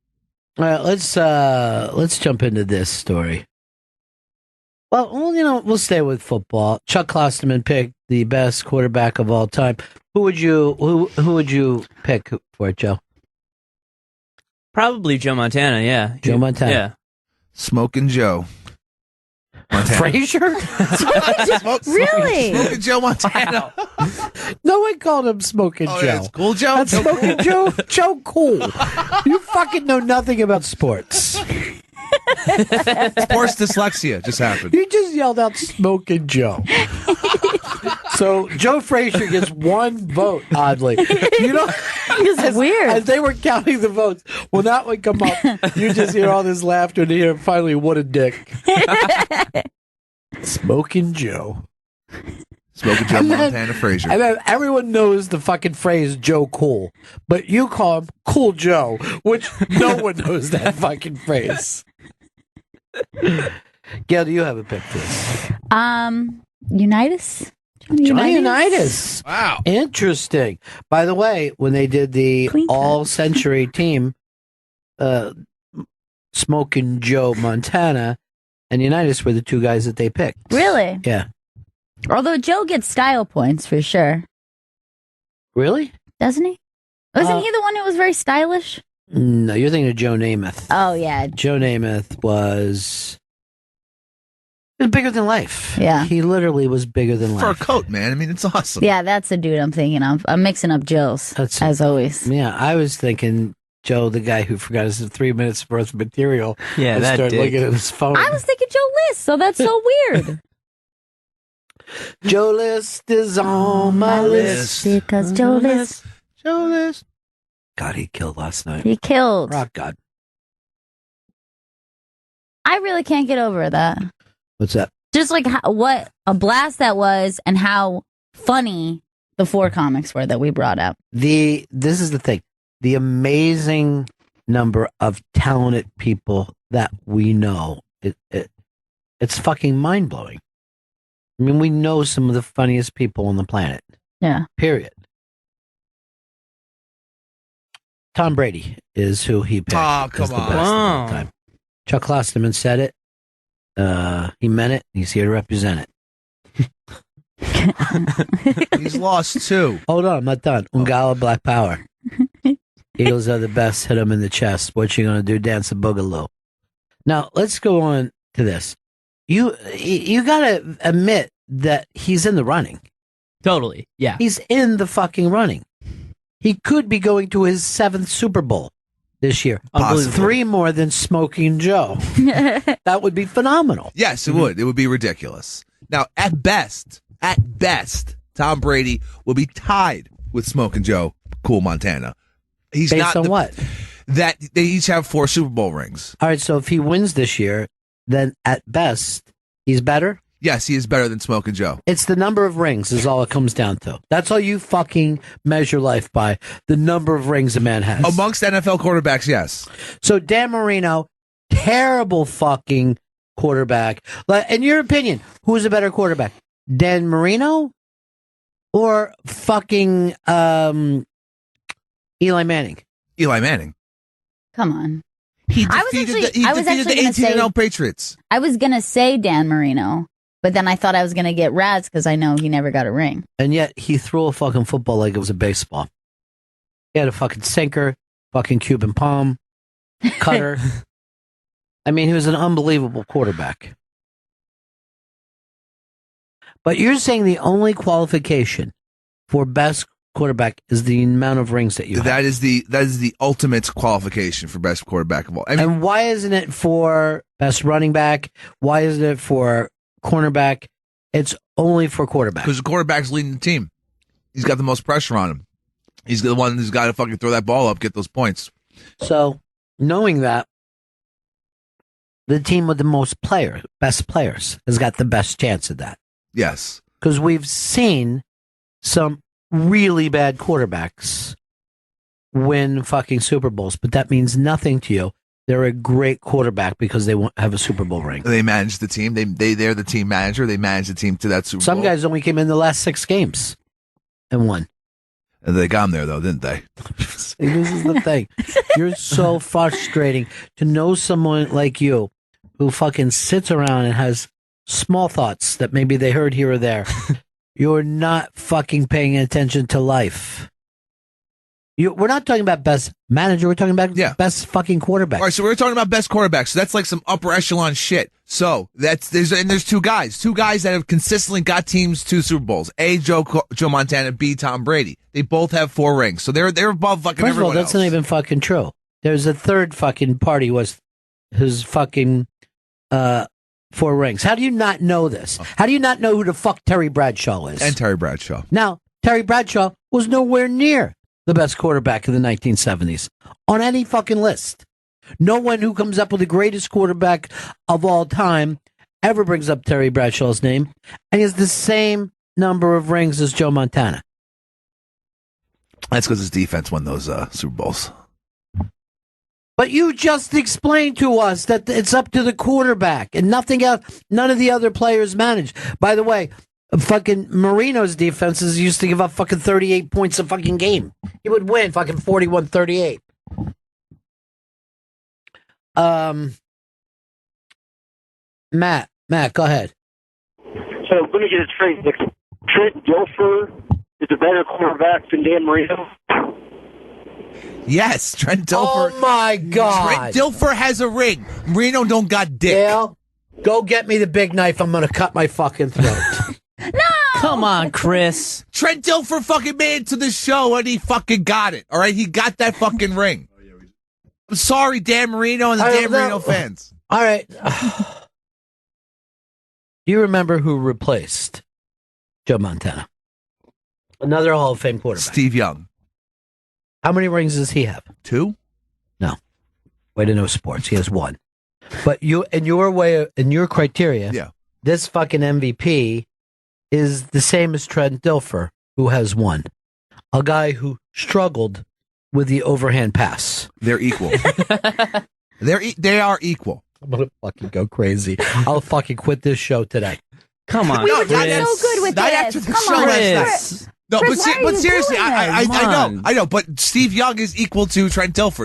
All right, let's jump into this story. Well, we'll stay with football. Chuck Klosterman picked the best quarterback of all time. Who would you pick for it, Joe? Probably Joe Montana, yeah. Joe Montana. Yeah. Smoking Joe. Montana. Frazier? Really? Smoking Joe Montana. No one called him Smoking Joe. That's Cool Joe? That's Smoking Joe. Joe Cool. You fucking know nothing about sports. Sports dyslexia just happened. You just yelled out Smoking Joe. So Joe Frazier gets one vote, oddly. It's weird. As they were counting the votes, when that would come up, you just hear all this laughter and you hear finally, what a dick. Smoking Joe. Smoking Joe Montana Frazier. And then everyone knows the fucking phrase Joe Cool, but you call him Cool Joe, which no one knows that fucking phrase. Gail, do you have a pick for this? Unitas? Johnny Unitas. Wow. Interesting. By the way, when they did the all-century team, Smoking Joe Montana and Unitas were the two guys that they picked. Really? Yeah. Although Joe gets style points for sure. Really? Doesn't he? Wasn't he the one who was very stylish? No, you're thinking of Joe Namath. Oh, yeah. Joe Namath was bigger than life. Yeah. He literally was bigger than life. For a coat, man. I mean, it's awesome. Yeah, that's the dude I'm thinking of. I'm mixing up Joe's, as always. Yeah, I was thinking Joe, the guy who forgot his 3 minutes worth of material. Yeah, and that started dick. looking at his phone. I was thinking Joe List, so that's so weird. Joe List is on my list. Because Joe List. Joe List. God, he killed last night. He killed. Rock God. I really can't get over that. What's that? Just like what a blast that was and how funny the 4 comics were that we brought up. This is the thing. The amazing number of talented people that we know. It's fucking mind-blowing. I mean, we know some of the funniest people on the planet. Yeah. Period. Tom Brady is who he picked. Oh, as come the on. best of all time. Chuck Klosterman said it. He meant it. He's here to represent it. He's lost too. Hold on, I'm not done. Ungala Black Power. Eagles are the best. Hit them in the chest. What you gonna do? Dance a boogaloo. Now let's go on to this. You gotta admit that he's in the running. Totally. Yeah. He's in the fucking running. He could be going to his 7th Super Bowl this year. Possibly. 3 more than Smoking Joe. That would be phenomenal. Yes, it would. It would be ridiculous. Now, at best, Tom Brady will be tied with Smoking Joe Cool Montana. He's Based on what? That they each have 4 Super Bowl rings. All right, so if he wins this year, then at best, he's better? Yes, he is better than Smoking Joe. It's the number of rings is all it comes down to. That's all you fucking measure life by, the number of rings a man has. Amongst NFL quarterbacks, yes. So Dan Marino, terrible fucking quarterback. In your opinion, who's a better quarterback? Dan Marino or fucking Eli Manning? Eli Manning. Come on. He defeated the 18-0 Patriots. I was going to say Dan Marino, but then I thought I was going to get Rads because I know he never got a ring. And yet he threw a fucking football like it was a baseball. He had a fucking sinker, fucking Cuban palm, cutter. I mean, he was an unbelievable quarterback. But you're saying the only qualification for best quarterback is the amount of rings that you have. That is the ultimate qualification for best quarterback of all. I mean, and why isn't it for best running back? Why isn't it for cornerback? It's only for quarterback. Because the quarterback's leading the team. He's got the most pressure on him. He's the one who's got to fucking throw that ball up, get those points. So, knowing that, the team with the most best players, has got the best chance of that. Yes. Because we've seen some really bad quarterbacks win fucking Super Bowls, but that means nothing to you they're a great quarterback because they have a Super Bowl ring. They manage the team. They're the team manager. They manage the team to that Super Bowl. Some guys only came in the last 6 games and won. And they got him there, though, didn't they? See, this is the thing. You're so frustrating to know someone like you who fucking sits around and has small thoughts that maybe they heard here or there. You're not fucking paying attention to life. We're not talking about best manager. We're talking about best fucking quarterback. All right, so we're talking about best quarterback. So that's like some upper echelon shit. So there's 2 guys that have consistently got teams to Super Bowls. A, Joe Montana. B, Tom Brady. They both have 4 rings. So they're above fucking First of all, everyone that's else. not even fucking true. There's a third fucking party was his fucking 4 rings. How do you not know this? How do you not know who the fuck Terry Bradshaw is? And Terry Bradshaw. Now, Terry Bradshaw was nowhere near the best quarterback of the 1970s on any fucking list. No one who comes up with the greatest quarterback of all time ever brings up Terry Bradshaw's name, and he has the same number of rings as Joe Montana. That's because his defense won those Super Bowls. But you just explained to us that it's up to the quarterback and nothing else. None of the other players manage. By the way, fucking Marino's defenses used to give up fucking 38 points a fucking game. He would win fucking 41-38. Matt, go ahead. So let me get it straight. Trent Dilfer is a better quarterback than Dan Marino. Yes, Trent Dilfer. Oh my God. Trent Dilfer has a ring. Marino don't got dick. Dale, go get me the big knife. I'm going to cut my fucking throat. No! Come on, Chris. Trent Dilfer fucking made it to the show and he fucking got it. All right, he got that fucking ring. I'm sorry, Dan Marino and the Dan Marino fans. All right. Do you remember who replaced Joe Montana? Another Hall of Fame quarterback. Steve Young. How many rings does he have? 2? No. Way to know sports. He has 1. But you, in your criteria, this fucking MVP is the same as Trent Dilfer, who has 1. A guy who struggled with the overhand pass. They're equal. They are equal. I'm going to fucking go crazy. I'll fucking quit this show today. Come on, We were Chris. doing so good with Not after this. the Come show on, last night. No, Chris, but, why are but you seriously, doing I that? I know. But Steve Young is equal to Trent Dilfer.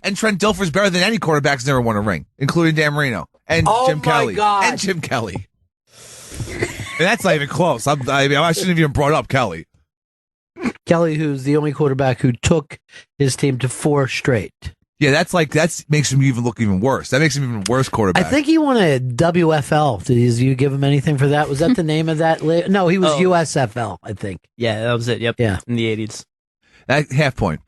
And Trent Dilfer's better than any quarterback's never won a ring, including Dan Marino and Jim Kelly. God. And Jim Kelly. And that's not even close. I shouldn't have even brought up Kelly. Kelly, who's the only quarterback who took his team to 4 straight. Yeah, that makes him even look even worse. That makes him even worse quarterback. I think he won a WFL. Did you give him anything for that? Was that the name of that? No, he was USFL, I think. Yeah, that was it. Yep. Yeah. In the 80s. That half point.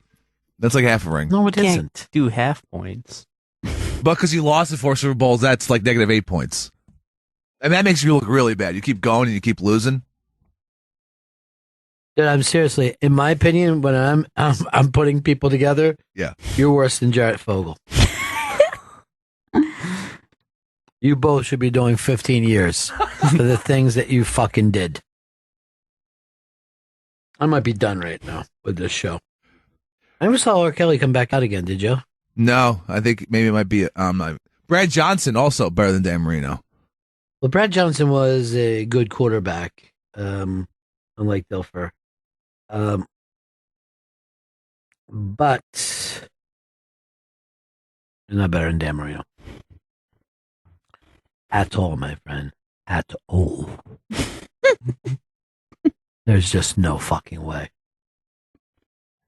That's like half a ring. No, it Can't isn't. do half points. But because you lost the 4 Super Bowls, that's like negative 8 points. And that makes you look really bad. You keep going and you keep losing. Dude, I'm seriously, in my opinion, when I'm putting people together, you're worse than Jarrett Fogel. You both should be doing 15 years for the things that you fucking did. I might be done right now with this show. I never saw R. Kelly come back out again, did you? No, I think maybe it might be Brad Johnson also better than Dan Marino. Well, Brad Johnson was a good quarterback, unlike Dilfer. But he's not better than Dan Marino. At all, my friend. At all. There's just no fucking way.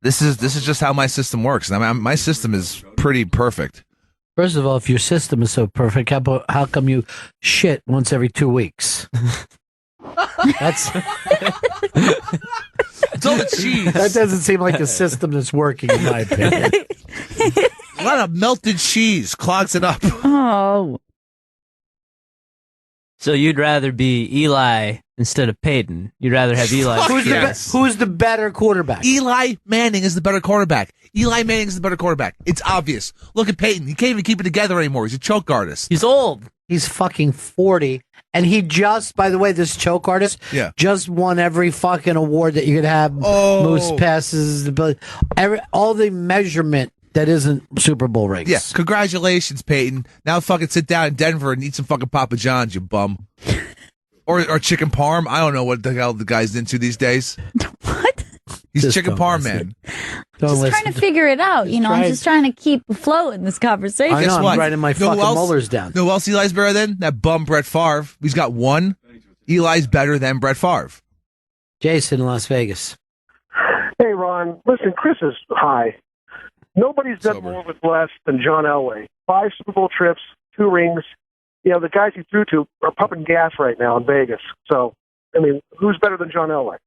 This is just how my system works. I mean, my system is pretty perfect. First of all, if your system is so perfect, how come you shit once every 2 weeks? That's it's all the cheese. That doesn't seem like a system that's working, in my opinion. A lot of melted cheese clogs it up. Oh. So you'd rather be Eli instead of Peyton. You'd rather have Eli. Who's the better quarterback? Eli Manning is the better quarterback. Eli Manning is the better quarterback. It's obvious. Look at Peyton. He can't even keep it together anymore. He's a choke artist. He's old. He's fucking 40. And he just, by the way, this choke artist just won every fucking award that you could have. Oh. Most passes, all the measurement that isn't Super Bowl rings. Yeah, congratulations, Peyton. Now fucking sit down in Denver and eat some fucking Papa John's, you bum. Or chicken parm. I don't know what the hell the guy's into these days. What? He's Just chicken don't parm listen. man. Just trying to figure it out. You know, I'm just trying to keep afloat in this conversation. I know, I'm writing my Know who fucking else- molars down. Know who else Eli's better than? That bum Brett Favre. He's got one. Eli's better than Brett Favre. Jason in Las Vegas. Hey, Ron. Listen, Chris is high. Nobody's done more with less than John Elway. 5 Super Bowl trips, 2 rings. You know, the guys he threw to are pumping gas right now in Vegas. So, I mean, who's better than John Elway?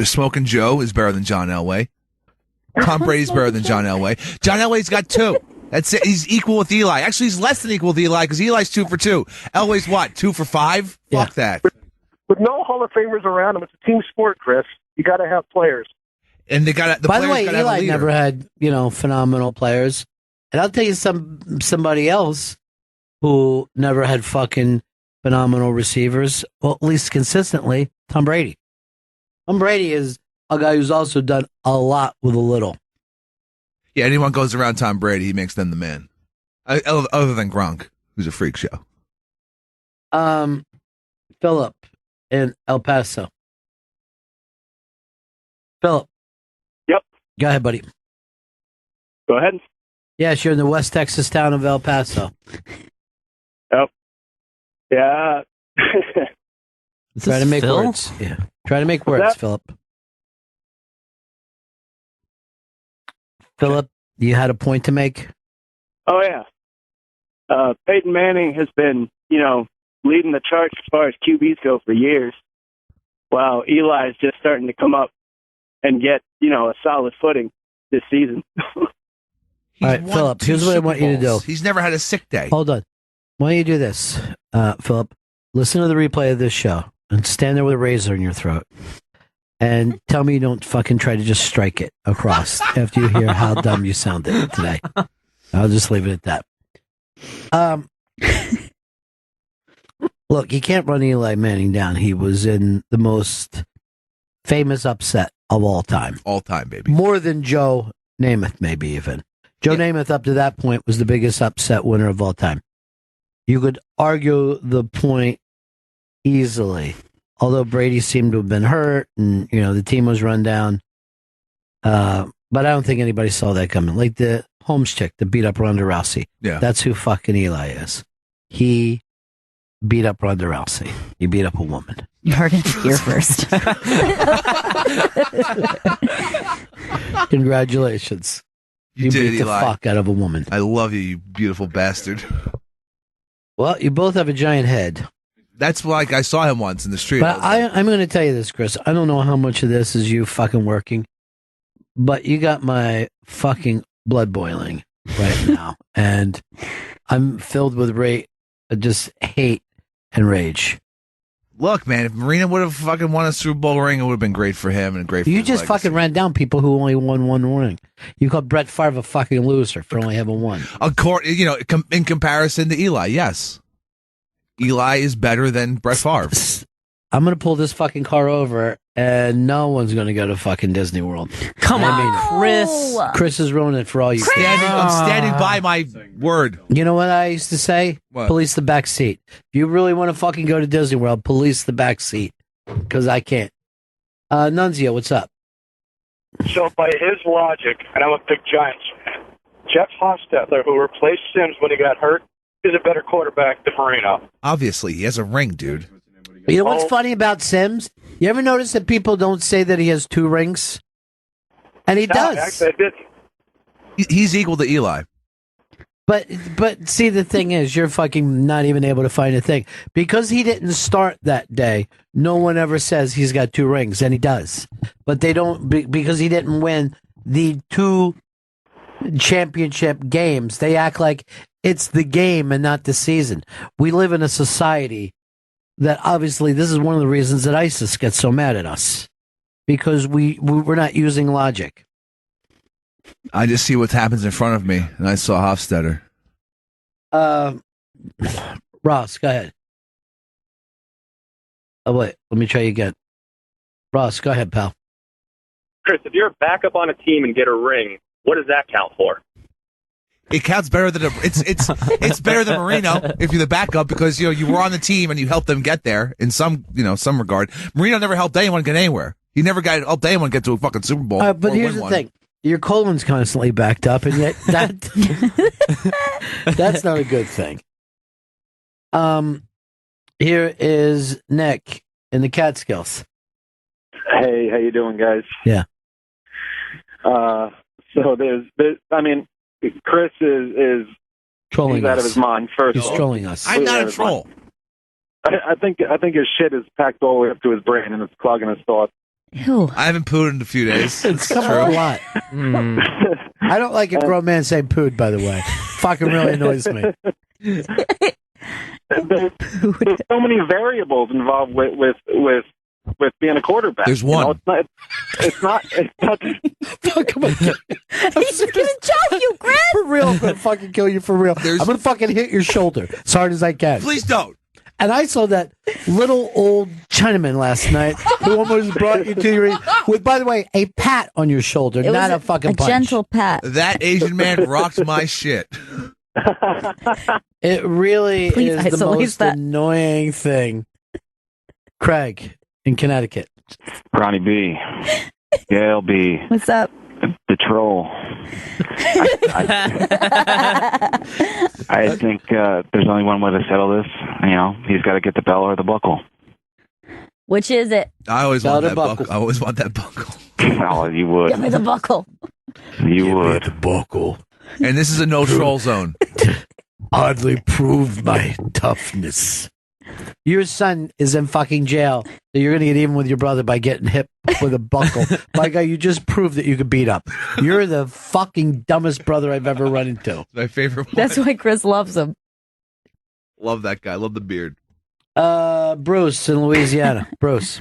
Smoking Joe is better than John Elway. Tom Brady's better than John Elway. John Elway's got 2. That's it. He's equal with Eli. Actually, he's less than equal with Eli because Eli's 2 for 2. Elway's what? 2 for 5? Yeah. Fuck that. With no Hall of Famers around him, it's a team sport, Chris. You got to have players. And they got By the way, Eli never had, phenomenal players. And I'll tell you somebody else who never had fucking phenomenal receivers, well, at least consistently, Tom Brady. Tom Brady is a guy who's also done a lot with a little. Yeah, anyone goes around Tom Brady, he makes them the man. Other than Gronk, who's a freak show. Philip in El Paso. Philip. Yep. Go ahead, buddy. Go ahead. Yes, you're in the West Texas town of El Paso. Yep. Yeah. Try to make words. Yeah. Try to make words, Philip. Philip, you had a point to make? Oh, yeah. Peyton Manning has been, leading the charts as far as QBs go for years, while Eli is just starting to come up and get, a solid footing this season. All right, Philip, here's what I want you to do. He's never had a sick day. Hold on. Why don't you do this, Philip? Listen to the replay of this show and stand there with a razor in your throat and tell me you don't fucking try to just strike it across after you hear how dumb you sounded today. I'll just leave it at that. Look, you can't run Eli Manning down. He was in the most famous upset of all time. All time, baby. More than Joe Namath, maybe even. Joe Namath, up to that point, was the biggest upset winner of all time. You could argue the point easily, although Brady seemed to have been hurt and, the team was run down. But I don't think anybody saw that coming. Like the Holmes chick that beat up Ronda Rousey. Yeah. That's who fucking Eli is. He beat up Ronda Rousey. He beat up a woman. You heard it here first. Congratulations. You did, beat the Eli. fuck out of a woman. I love you, you beautiful bastard. Well, you both have a giant head. That's like I saw him once in the street. But I'm going to tell you this, Chris. I don't know how much of this is you fucking working, but you got my fucking blood boiling right now. And I'm filled with just hate and rage. Look, man, if Marina would have fucking won a Super Bowl ring, it would have been great for him and great for You his just legacy. fucking ran down people who only won one ring. You called Brett Favre a fucking loser for only having one. In comparison to Eli, yes. Eli is better than Brett Favre. I'm going to pull this fucking car over and no one's going to go to fucking Disney World. Come I mean, on, Chris. Chris is ruining it for all you. I'm standing by my word. You know what I used to say? What? Police the back seat. If you really want to fucking go to Disney World, police the back seat. Because I can't. Nunzio, what's up? So by his logic, and I'm a big Giants fan, Jeff Hostetler, who replaced Sims when he got hurt, is a better quarterback than Marino. Obviously, he has a ring, dude. You know what's funny about Sims? You ever notice that people don't say that he has 2 rings? And he does. Actually, I did. He's equal to Eli. But see, the thing is, you're fucking not even able to find a thing. Because he didn't start that day, no one ever says he's got 2 rings, and he does. But they don't, because he didn't win the 2 championship games, they act like it's the game and not the season. We live in a society that obviously, this is one of the reasons that ISIS gets so mad at us. Because we're not using logic. I just see what happens in front of me, and I saw Hofstetter. Ross, go ahead. Oh, wait. Let me try you again. Ross, go ahead, pal. Chris, if you're a backup on a team and get a ring, what does that count for? It counts better than it's better than Marino if you're the backup because you were on the team and you helped them get there in some regard. Marino never helped anyone get anywhere. He never helped anyone get to a fucking Super Bowl. But here's the thing: your colon's constantly backed up, and yet that's not a good thing. Here is Nick in the Catskills. Hey, how you doing, guys? Yeah. So there's I mean, Chris is trolling he's us. out of his mind. First, He's trolling us. I'm not a troll. I think his shit is packed all the way up to his brain and it's clogging his thoughts. Ew. I haven't pooed in a few days. It's true. A lot. I don't like a grown man saying "pooed." By the way, fucking really annoys me. There's so many variables involved with being a quarterback. There's one. It's not. Fuck, I'm gonna He's gonna choke you, Chris. for real. I'm gonna fucking kill you for real. I'm gonna fucking hit your shoulder as hard as I can. Please don't. And I saw that little old Chinaman last night who almost brought you to your with, by the way, a pat on your shoulder, It not was a fucking punch. gentle pat. That Asian man rocked my shit. It really Please is the isolate most that. annoying thing. Craig in Connecticut. Ronnie B. Gail B. What's up? The troll. I think there's only one way to settle this. He's got to get the bell or the buckle. Which is it? I always Bell want to that buckle. buckle. I always want that buckle. Oh, you would. Give me the buckle. You would. The buckle. And this is a no troll zone. Oddly proved my toughness. Your son is in fucking jail. So you're gonna get even with your brother by getting hit with a buckle. My guy, you just proved that you could beat up. You're the fucking dumbest brother I've ever run into. My favorite one. That's why Chris loves him. Love that guy. Love the beard. Bruce in Louisiana. Bruce.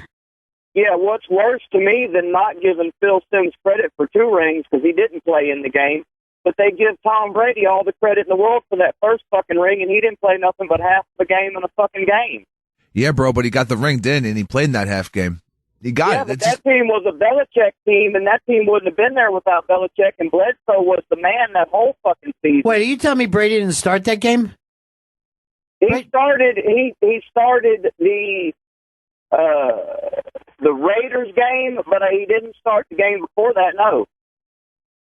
Yeah, what's worse to me than not giving Phil Simms credit for 2 rings because he didn't play in the game, but they give Tom Brady all the credit in the world for that first fucking ring, and he didn't play nothing but half the game in a fucking game. Yeah, bro, but he got the ring, didn't he? And he played in that half game. He got Yeah, it. but It's that team was a Belichick team, and that team wouldn't have been there without Belichick, and Bledsoe was the man that whole fucking season. Wait, are you telling me Brady didn't start that game? He started the Raiders game, but he didn't start the game before that. No.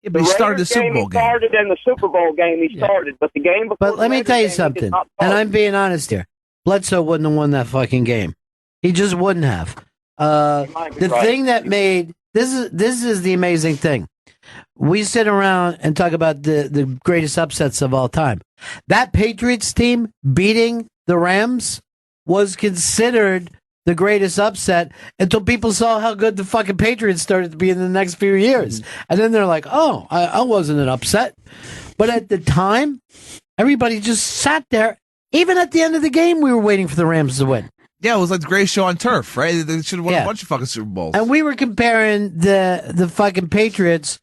Yeah, but he started the Super Bowl He game. started in the Super Bowl game. He started, but the game before. But let the me Raiders tell you game, he did something, not and start. I'm being honest here. Bledsoe wouldn't have won that fucking game. He just wouldn't have. might be The right. thing that made this is the amazing thing. We sit around and talk about the greatest upsets of all time. That Patriots team beating the Rams was considered the greatest upset until people saw how good the fucking Patriots started to be in the next few years. And then they're like, oh, I wasn't an upset. But at the time, everybody just sat there. Even at the end of the game, we were waiting for the Rams to win. Yeah, it was like the greatest show on turf, right? They should have won Yeah. a bunch of fucking Super Bowls. And we were comparing the fucking Patriots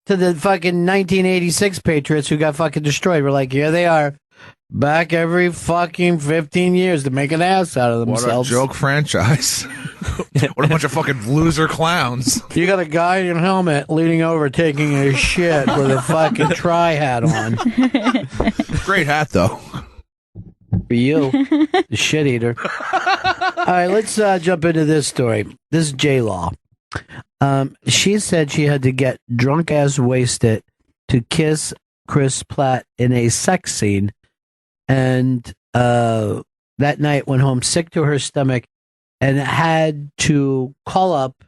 to the fucking 1986 Patriots who got fucking destroyed. We're like, here they are, back every fucking 15 years to make an ass out of What a themselves. joke franchise. What a bunch of fucking loser clowns. You got a guy in a helmet leaning over taking a shit with a fucking tri hat on. Great hat, though. For you, the shit eater. All right, let's jump into this story. This is J-Law. She said she had to get drunk ass wasted to kiss Chris Pratt in a sex scene, and that night went home sick to her stomach and had to call up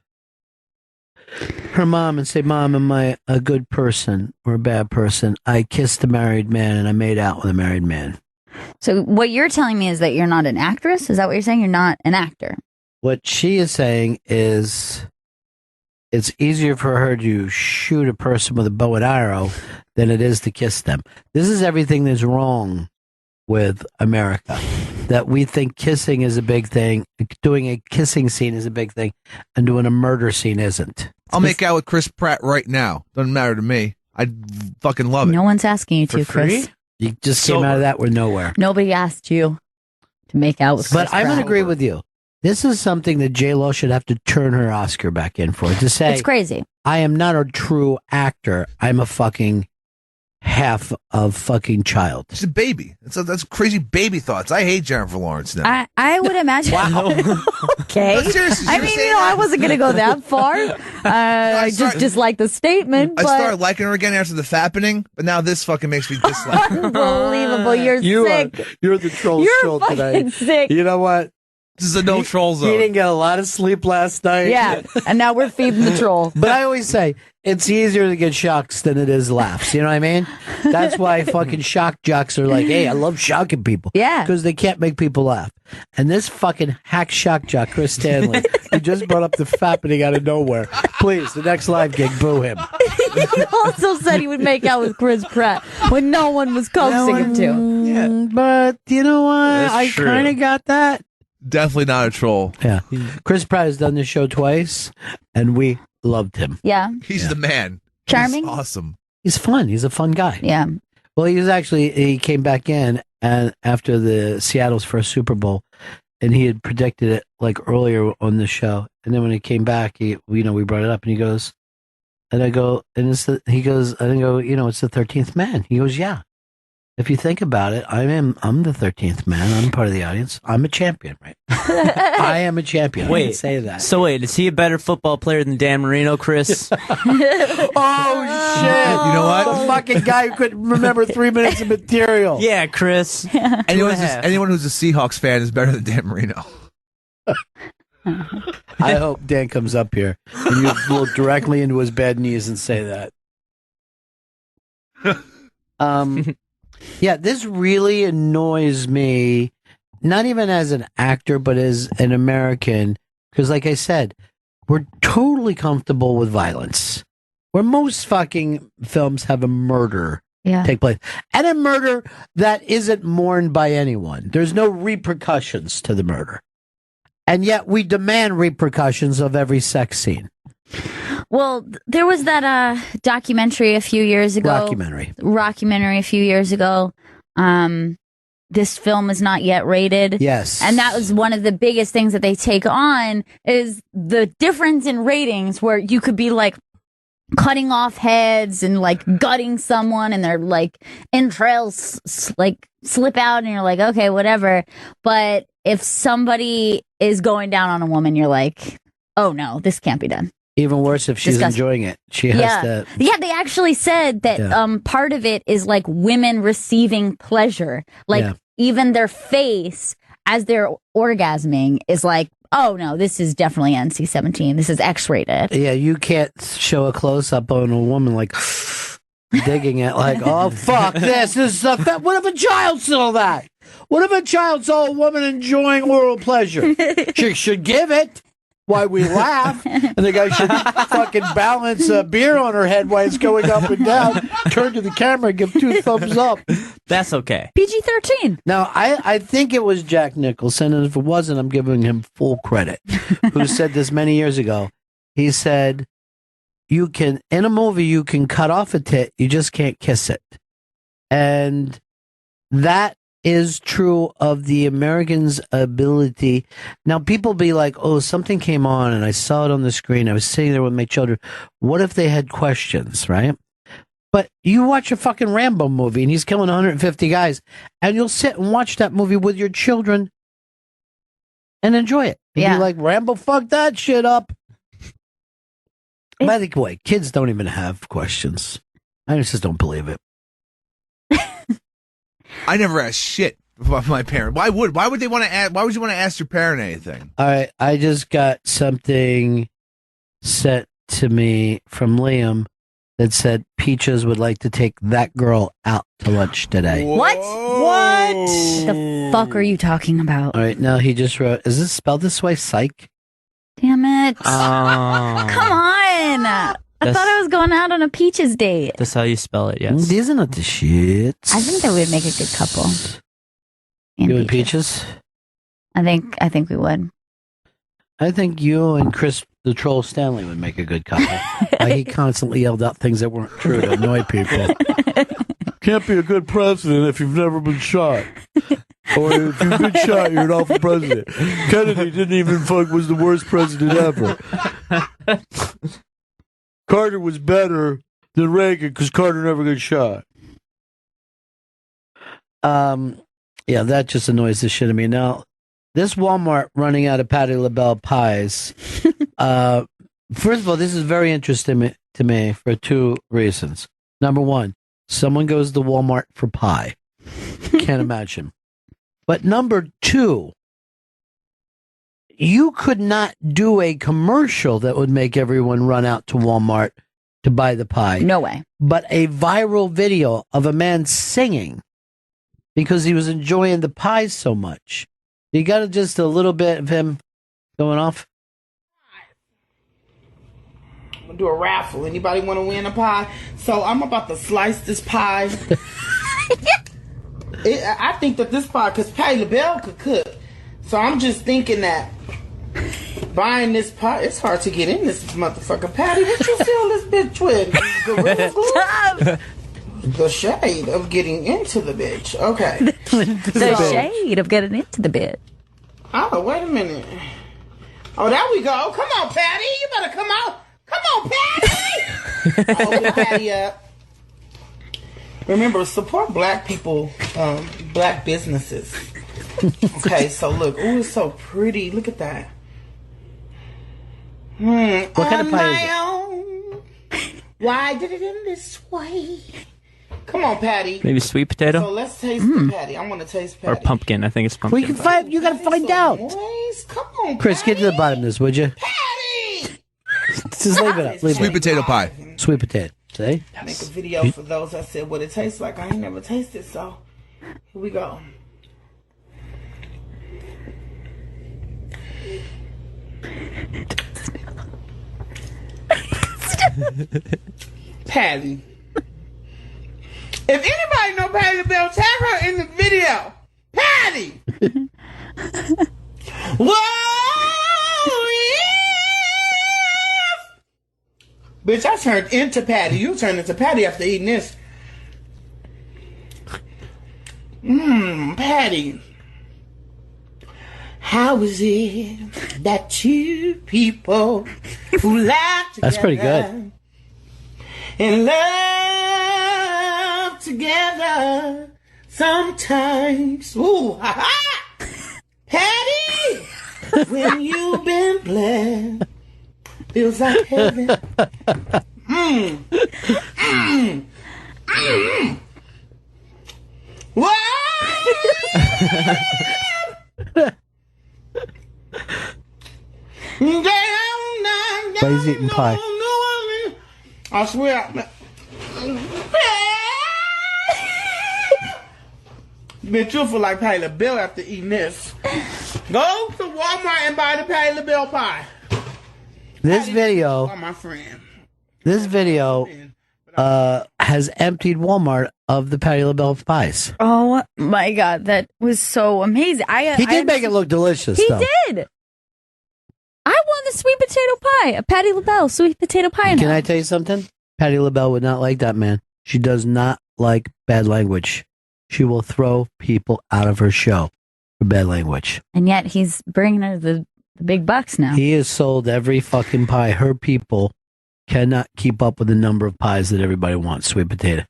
her mom and say, "Mom, am I a good person or a bad person? I kissed a married man and I made out with a married man." So what you're telling me is that you're not an actress? Is that what you're saying? You're not an actor? What she is saying is it's easier for her to shoot a person with a bow and arrow than it is to kiss them. This is everything that's wrong with America. That we think kissing is a big thing, doing a kissing scene is a big thing, and doing a murder scene isn't. I'll make out with Chris Pratt right now. Doesn't matter to me. I fucking love it. No one's asking you For to, Chris. free? You just came out of that with nowhere. Nobody asked you to make out with Chris But I'm going to Pratt. agree with you. This is something that J-Lo should have to turn her Oscar back in for. To say, It's crazy. I am not a true actor. I'm a fucking half of fucking child. She's a baby. That's crazy baby thoughts. I hate Jennifer Lawrence now. I would imagine. Okay. No, seriously, I mean, I wasn't going to go that far. I just like the statement. I But started liking her again after the fappening, but now this fucking makes me dislike her. unbelievable. You're sick. You're the troll You're troll fucking today. sick. You know what? This is a no troll He zone. didn't get a lot of sleep last night. Yeah, and now we're feeding the troll. But I always say it's easier to get shocks than it is laughs. You know what I mean? That's why fucking shock jocks are like, hey, I love shocking people. Yeah. Because they can't make people laugh. And this fucking hack shock jock, Chris Stanley, he just brought up the fappening out of nowhere. Please, the next live gig, boo him. He also said he would make out with Chris Pratt when no one was coaxing him to. Yeah. But you know what? That's I true. kind of got that. Definitely not a troll. Yeah. Chris Pratt has done this show twice, and we loved him. Yeah. He's the man. Charming. He's awesome. He's fun. He's a fun guy. Yeah. Well, he came back in and after the Seattle's first Super Bowl, and he had predicted it like earlier on the show. And then when he came back, we brought it up, and he goes, and I go, and it's the 13th man. He goes, yeah. If you think about it, I'm the 13th man. I'm part of the audience. I'm a champion, right? I am a champion. I can say that. So wait, is he a better football player than Dan Marino, Chris? Oh shit! You know what? The fucking guy who couldn't remember 3 minutes of material. Yeah, Chris. Anyone who's a Seahawks fan is better than Dan Marino. I hope Dan comes up here and you look directly into his bad knees and say that. Yeah, this really annoys me, not even as an actor, but as an American, because like I said, we're totally comfortable with violence. Where most fucking films have a murder take place. And a murder that isn't mourned by anyone. There's no repercussions to the murder. And yet we demand repercussions of every sex scene. Well, there was that documentary a few years ago. Rockumentary a few years ago. This film is not yet rated. Yes. And that was one of the biggest things that they take on is the difference in ratings where you could be like cutting off heads and like gutting someone and their like entrails like slip out and you're like, okay, whatever. But if somebody is going down on a woman, you're like, oh no, this can't be done. Even worse if she's enjoying it. She has to. Yeah, they actually said that part of it is like women receiving pleasure. Like even their face as they're orgasming is like, oh no, this is definitely NC-17. This is X-rated. Yeah, you can't show a close-up on a woman like digging it like, oh fuck this. This is what if a child saw that? What if a child saw a woman enjoying oral pleasure? She should give it. Why we laugh, and the guy should fucking balance a beer on her head while it's going up and down, turn to the camera and give 2 thumbs up. That's okay. PG-13. Now, I think it was Jack Nicholson, and if it wasn't, I'm giving him full credit, who said this many years ago. He said, in a movie, you can cut off a tit, you just can't kiss it. And that is true of the Americans' ability. Now, people be like, oh, something came on and I saw it on the screen. I was sitting there with my children. What if they had questions, right? But you watch a fucking Rambo movie and he's killing 150 guys and you'll sit and watch that movie with your children and enjoy it. You'll be like, Rambo fucked that shit up. By the way, kids don't even have questions. I just don't believe it. I never asked shit about my parent. Why would they want to ask? Why would you want to ask your parent anything? All right, I just got something sent to me from Liam that said Peaches would like to take that girl out to lunch today. What? The fuck are you talking about? All right, now he just wrote, is this spelled this way? Psych? Damn it. Oh. Come on. I thought I was going out on a Peaches date. That's how you spell it, yes. These are not the shit. I think that would make a good couple. You and Peaches? I think we would. I think you and Chris the Troll Stanley would make a good couple. Like he constantly yelled out things that weren't true to annoy people. Can't be a good president if you've never been shot. Or if you've been shot, you're not for president. Kennedy didn't even was the worst president ever. Carter was better than Reagan because Carter never got shot. Yeah, that just annoys the shit out of me. Now, this Walmart running out of Patti LaBelle pies. First of all, this is very interesting to me for two reasons. Number one, someone goes to Walmart for pie. Can't imagine. But number two, you could not do a commercial that would make everyone run out to Walmart to buy the pie. No way. But a viral video of a man singing because he was enjoying the pie so much. You got just a little bit of him going off. I'm gonna do a raffle. Anybody want to win a pie? So I'm about to slice this pie. I think that this pie, because Patti LaBelle could cook. So I'm just thinking that buying this pie, it's hard to get in this motherfucker. Patty, what you fill this bitch with? Gorilla glue? The shade of getting into the bitch. Okay. The shade of getting into the bitch. Oh, wait a minute. Oh, there we go. Come on, Patty. You better come out. Come on, Patty. Open Patty up. Remember, support black people, black businesses. Okay, so look. Ooh, it's so pretty. Look at that. What kind of pie is it? Why did it end this way? Come on, Patty. Maybe sweet potato? So let's taste the patty. I want to taste patty. Or pumpkin. I think it's pumpkin. We can find. You got to find out. Come on, Chris, get to the bottom of this, would you? Patty! Just leave it up. Leave Sweet it. potato pie. Sweet potato. See? Make a video for those that said what it tastes like. I ain't never tasted, so here we go. Patty. If anybody know Patti LaBelle, tag her in the video. Patty! Whoa! Yeah! Bitch, I turned into Patty. You turned into Patty after eating this. Patty. How is it that two people who laugh together That's pretty good. and love together sometimes? Ooh, ha ha! Patty, when you've been blessed, feels like heaven. Whoa! But he's eating pie. I swear. Bitch, you feel like Patti LaBelle after eating this. Go to Walmart and buy the Patti LaBelle pie. This video. Oh, my friend. This video has emptied Walmart of the Patti LaBelle pies. Oh my God, that was so amazing. He did make it look delicious. He though. did. I want the sweet potato pie, a Patti LaBelle sweet potato pie. Can I tell you something? Patti LaBelle would not like that man. She does not like bad language. She will throw people out of her show for bad language. And yet he's bringing her the big bucks now. He has sold every fucking pie. Her people cannot keep up with the number of pies that everybody wants. Sweet potato.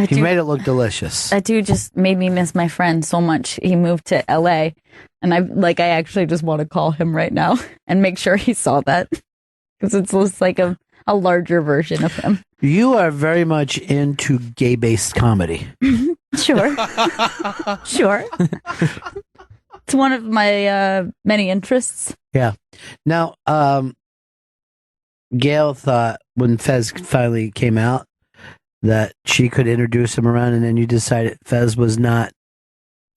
He made it look delicious. That dude just made me miss my friend so much. He moved to LA, and I actually just want to call him right now and make sure he saw that, because it's just like a larger version of him. You are very much into gay-based comedy. Sure. Sure. It's one of my many interests. Yeah. Now, Gail thought when Fez finally came out that she could introduce him around, and then you decided Fez was not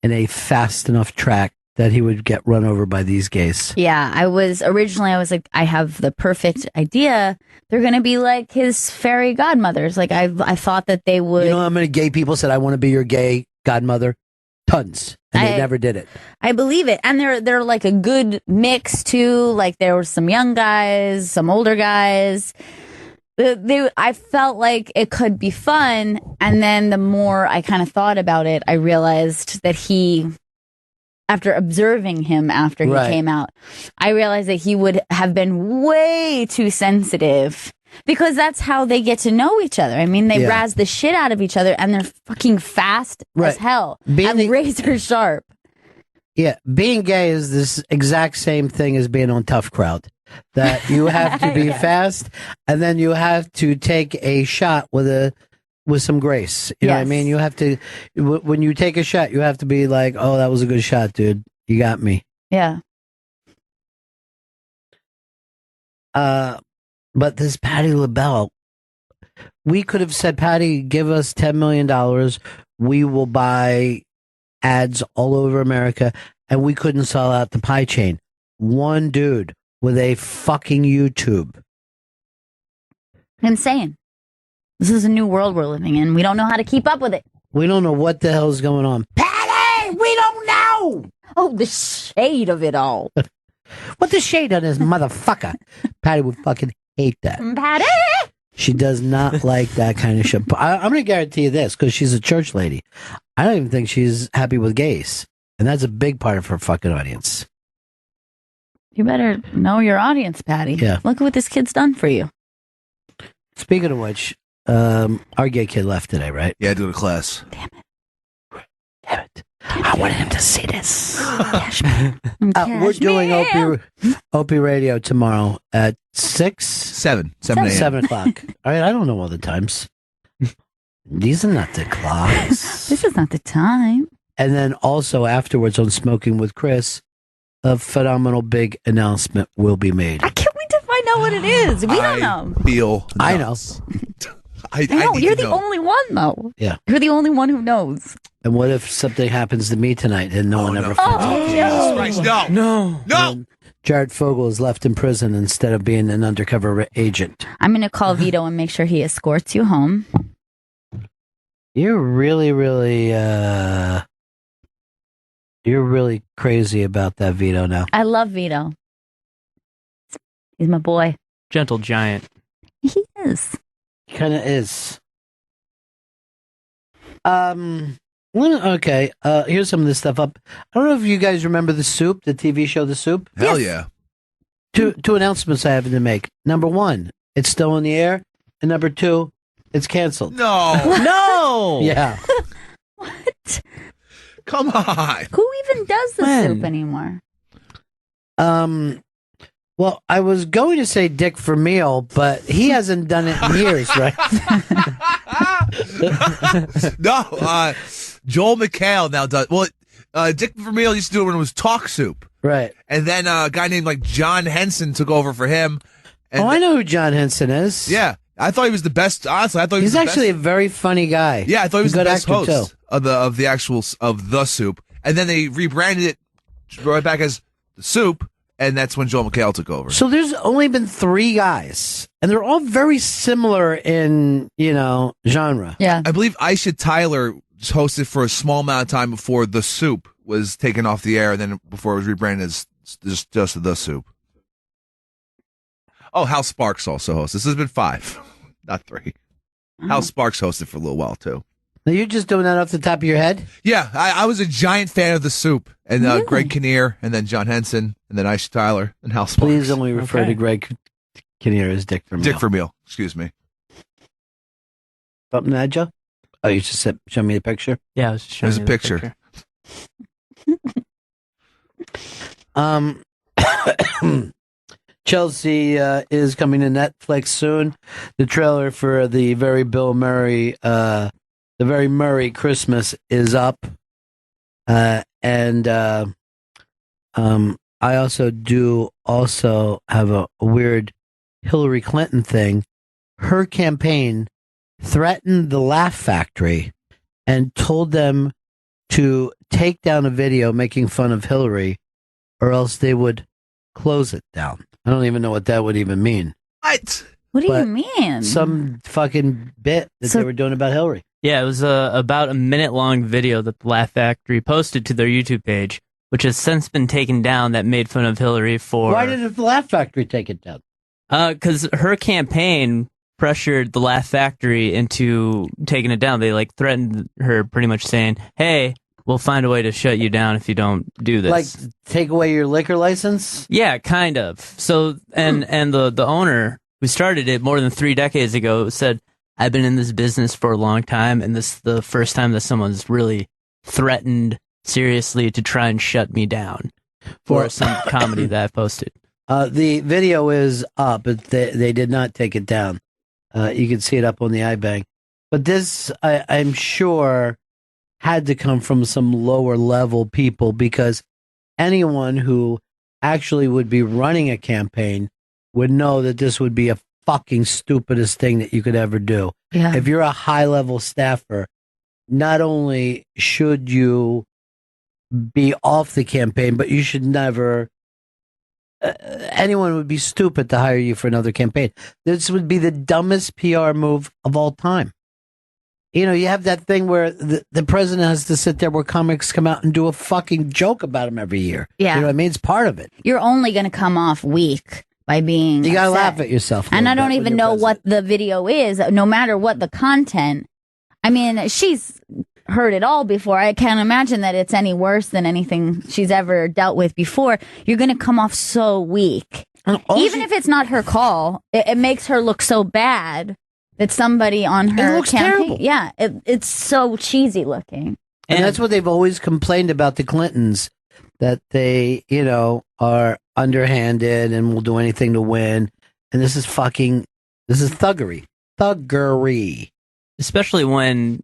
in a fast enough track that he would get run over by these gays. Yeah, I was like, I have the perfect idea. They're going to be like his fairy godmothers. Like, I thought that they would. You know how many gay people said, I want to be your gay godmother? Tons. And they never did it. I believe it. And they're like a good mix too. Like, there were some young guys, some older guys. I felt like it could be fun, and then the more I kind of thought about it, I realized that after observing him after he Right. came out, I realized that he would have been way too sensitive because that's how they get to know each other. I mean, they Yeah. razz the shit out of each other, and they're fucking fast Right. as hell Being and the- razor sharp. Yeah, being gay is this exact same thing as being on Tough Crowd. That you have to be Yeah. fast, and then you have to take a shot with some grace. You know what I Yes. mean? You have to when you take a shot, you have to be like, "Oh, that was a good shot, dude. You got me." Yeah. But this Patti LaBelle, we could have said, Patti, give us $10 million. We will buy ads all over America, and we couldn't sell out the pie chain. One dude with a fucking YouTube. Insane. This is a new world we're living in. We don't know how to keep up with it. We don't know what the hell is going on. Patty, we don't know. Oh, the shade of it all. What the shade on this motherfucker? Patty would fucking hate that. Patty. She does not like that kind of shit. But I'm going to guarantee you this, because she's a church lady. I don't even think she's happy with gays. And that's a big part of her fucking audience. You better know your audience, Patty. Yeah. Look at what this kid's done for you. Speaking of which, our gay kid left today, right? Yeah, doing a class. I wanted him to see this. Cash We're doing me. Opie Radio tomorrow at 6? 7 a.m. 7 o'clock. All right, I don't know all the times. These are not the clocks. This is not the time. And then also afterwards on Smoking with Chris, a phenomenal big announcement will be made. I can't wait to find out what it is. We don't know. Feel I know. I No, need you're to the know. only one, though. Yeah. You're the only one who knows. And what if something happens to me tonight and no one ever finds out? Oh, Christ, no. And Jared Fogle is left in prison instead of being an undercover agent. I'm going to call Vito and make sure he escorts you home. You're really, really, you're really crazy about that Vito now. I love Vito. He's my boy. Gentle giant. He is. He kind of is. Okay. Here's some of this stuff up. I don't know if you guys remember The Soup, the TV show The Soup. Hell yeah. Two announcements I have to make. Number one, it's still in the air, and number two, it's canceled. No. No. Yeah. What? Come on. Who even does the When? soup anymore? Well, I was going to say Dick Vermeil, but he hasn't done it in years, right? No. Joel McHale now does. Well, Dick Vermeil used to do it when it was Talk Soup. Right. And then a guy named like John Henson took over for him. And I know who John Henson is. Yeah. I thought he was the best. Honestly, I thought he was He's the actually best. a very funny guy. Yeah, I thought he was a the good best actor, host too. of the Soup. And then they rebranded it right back as The Soup, and that's when Joel McHale took over. So there's only been 3 guys, and they're all very similar in, genre. Yeah. I believe Aisha Tyler hosted for a small amount of time before The Soup was taken off the air, and then before it was rebranded as just The Soup. Oh, Hal Sparks also hosts. This has been 5, not 3. Hal Sparks hosted for a little while, too. Now, you're just doing that off the top of your head? Yeah, I was a giant fan of The Soup, and Greg Kinnear, and then John Henson, and then Aisha Tyler, and Hal Sparks. Please only refer to Greg Kinnear as Dick Vermeil. Dick Vermeil, excuse me. Something to add, Joe? Oh, you just said, show me the picture? Yeah, I was just showing There's a you the picture. Chelsea is coming to Netflix soon. The trailer for the very Murray Christmas is up. And I also have a weird Hillary Clinton thing. Her campaign threatened the Laugh Factory and told them to take down a video making fun of Hillary, or else they would close it down. I don't even know what that would even mean. What? What do But you mean? Some fucking bit that they were doing about Hillary. Yeah, it was about a minute-long video that the Laugh Factory posted to their YouTube page, which has since been taken down, that made fun of Hillary for... Why did the Laugh Factory take it down? Because her campaign pressured the Laugh Factory into taking it down. They like threatened her, pretty much saying, "Hey, we'll find a way to shut you down if you don't do this." Like, take away your liquor license? Yeah, kind of. So, and the owner who started it more than 3 decades ago said, "I've been in this business for a long time, and this is the first time that someone's really threatened seriously to try and shut me down for some comedy that I've posted." The video is up, but they did not take it down. You can see it up on the iBang. But this, I'm sure, had to come from some lower level people, because anyone who actually would be running a campaign would know that this would be a fucking stupidest thing that you could ever do. Yeah. If you're a high level staffer, not only should you be off the campaign, but you should never. Anyone would be stupid to hire you for another campaign. This would be the dumbest PR move of all time. You know, you have that thing where the president has to sit there where comics come out and do a fucking joke about him every year. Yeah. You know what I mean? It's part of it. You're only going to come off weak by being You gotta upset. laugh at yourself. a And I little don't bit when even you're know what the video is, no matter what the content. I mean, she's heard it all before. I can't imagine that it's any worse than anything she's ever dealt with before. You're going to come off so weak. Even if it's not her call, it makes her look so bad that somebody on her looks campaign. terrible. Yeah, it's so cheesy looking. And that's what they've always complained about the Clintons, that they, you know, are underhanded and will do anything to win. And this is thuggery. Thuggery. Especially when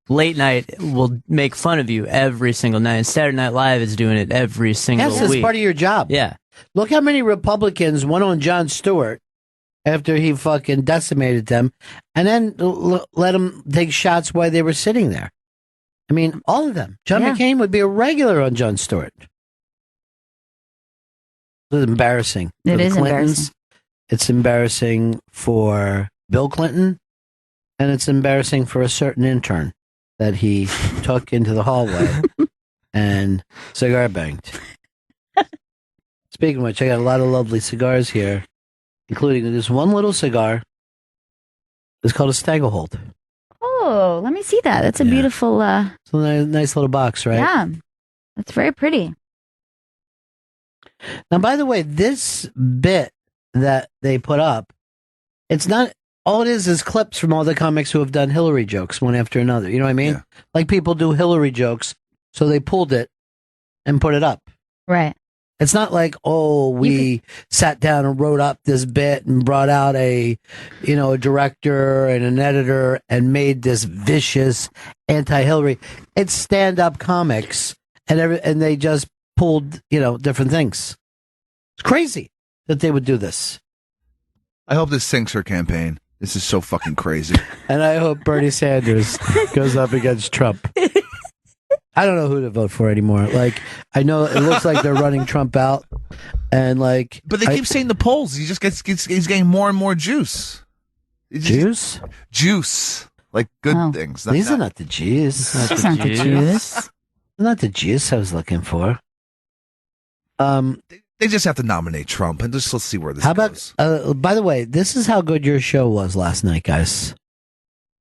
late night will make fun of you every single night. And Saturday Night Live is doing it every single Yes, week. it's part of your job. Yeah. Look how many Republicans went on Jon Stewart after he fucking decimated them, and then let them take shots while they were sitting there. I mean, all of them. John McCain would be a regular on Jon Stewart. It's embarrassing. It for the is Clintons. embarrassing. It's embarrassing for Bill Clinton, and it's embarrassing for a certain intern that he took into the hallway and cigar banged. Speaking of which, I got a lot of lovely cigars here, including this one little cigar. It's called a Staggerholt. Oh, let me see that. That's a beautiful. It's a nice little box, right? Yeah, that's very pretty. Now, by the way, this bit that they put up, it's not, all it is clips from all the comics who have done Hillary jokes one after another. You know what I mean? Yeah. Like people do Hillary jokes, so they pulled it and put it up. Right. It's not like, oh, we sat down and wrote up this bit and brought out a director and an editor and made this vicious anti-Hillary. It's stand-up comics, and they just pulled, different things. It's crazy that they would do this. I hope this sinks her campaign. This is so fucking crazy. And I hope Bernie Sanders goes up against Trump. I don't know who to vote for anymore. Like, I know it looks like they're running Trump out, and like, But they keep saying the polls. He just he's getting more and more juice. Juice, like good things. These are not the juice. These aren't the juice. Not the juice I was looking for. They just have to nominate Trump, and let's see where this goes. How about? By the way, this is how good your show was last night, guys.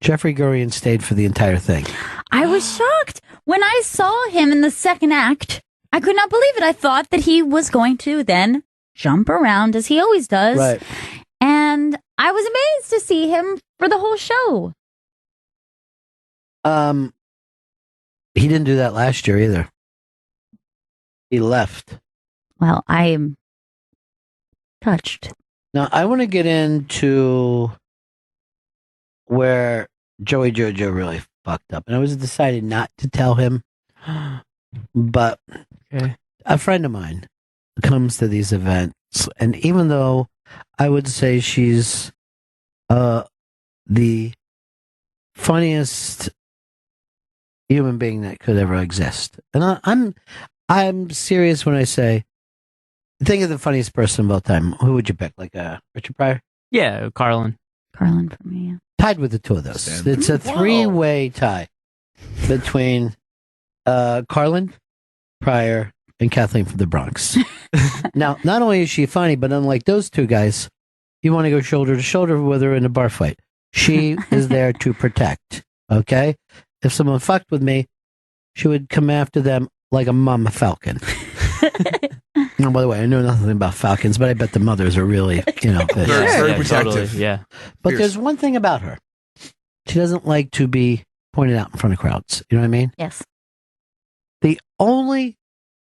Jeffrey Gurian stayed for the entire thing. I was shocked when I saw him in the second act. I could not believe it. I thought that he was going to then jump around as he always does. Right. And I was amazed to see him for the whole show. He didn't do that last year either. He left. Well, I am touched. Now, I want to get into where Joey Jojo really fucked up. And I was decided not to tell him. But a friend of mine comes to these events. And even though I would say she's the funniest human being that could ever exist. And I'm serious when I say, think of the funniest person of all time. Who would you pick? Like Richard Pryor? Yeah, Carlin. Carlin for me. Yeah. Tied with the two of those. It's a three-way tie between Carlin, Pryor, and Kathleen from the Bronx. Now, not only is she funny, but unlike those two guys, you want to go shoulder to shoulder with her in a bar fight. She is there to protect. Okay? If someone fucked with me, she would come after them like a mama falcon. Oh, by the way, I know nothing about falcons, but I bet the mothers are really, very protective. Totally, yeah. But Fierce. there's one thing about her. She doesn't like to be pointed out in front of crowds. You know what I mean? Yes.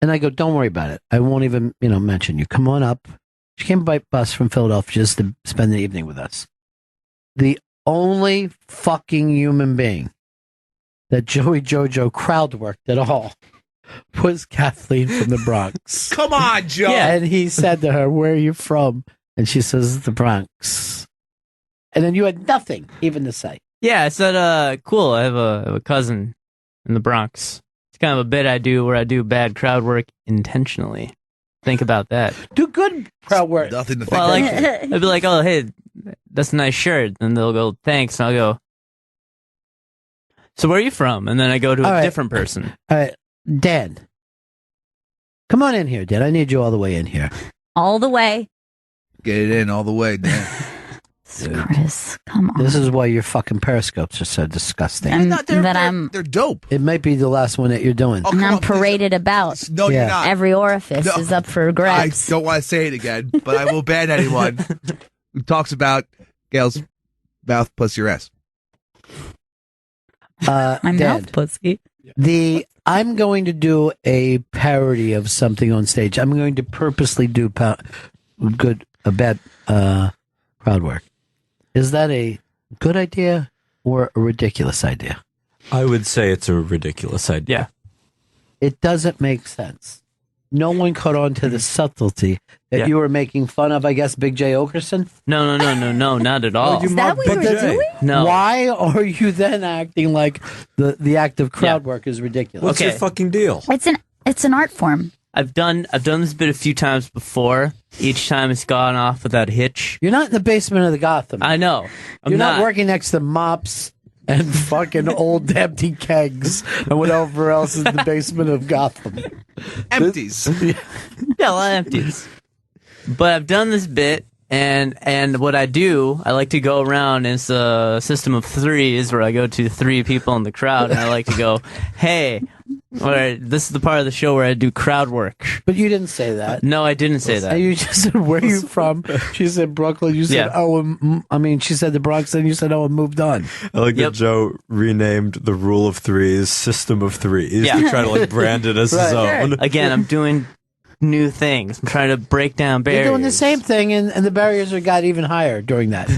And I go, don't worry about it. I won't even, mention you. Come on up. She came by bus from Philadelphia just to spend the evening with us. The only fucking human being that Joey Jojo crowd worked at all was Kathleen from the Bronx. Come on, Joe. Yeah. And he said to her, where are you from? And she says, the Bronx. And then you had nothing even to say. Yeah, I said, cool, I have a cousin in the Bronx. It's kind of a bit I do where I do bad crowd work intentionally. Think about that. Do good crowd work. Nothing to think Well, about. I'd be like, oh, hey, that's a nice shirt. And they'll go, thanks. And I'll go, so where are you from? And then I go to a different person. All right, Dan. Come on in here, Dan. I need you all the way in here. All the way. Get it in all the way, Dan. Chris, come on. This is why your fucking periscopes are so disgusting. And they're dope. It might be the last one that you're doing. and I'm paraded about. No, you're not. Every orifice No. is up for grabs. I don't want to say it again, but I will ban anyone who talks about Gail's mouth, pussy, or ass. My Dan, mouth pussy. I'm going to do a parody of something on stage. I'm going to purposely do bad crowd work. Is that a good idea or a ridiculous idea? I would say it's a ridiculous idea. It doesn't make sense. No one caught on to the subtlety that you were making fun of, I guess, Big J. Okerson? No, not at all. Is that what you were doing? No. Why are you then acting like the act of crowd work is ridiculous? What's your fucking deal? It's an art form. I've done this bit a few times before. Each time it's gone off without a hitch. You're not in the basement of the Gotham. I know. You're not working next to mops and fucking old empty kegs and whatever else is in the basement of Gotham. Empties. Yeah, a lot of empties. But I've done this bit, and what I do, I like to go around. It's a system of threes where I go to three people in the crowd, and I like to go, hey, this is the part of the show where I do crowd work. But you didn't say that. No, I didn't say that. You just said, where are you from? She said Brooklyn. You said, she said the Bronx, and you said, and moved on. I like that Joe renamed the rule of threes system of threes to try to brand it as his own. Again, I'm doing new things. I'm trying to break down barriers. You're doing the same thing, and the barriers got even higher during that.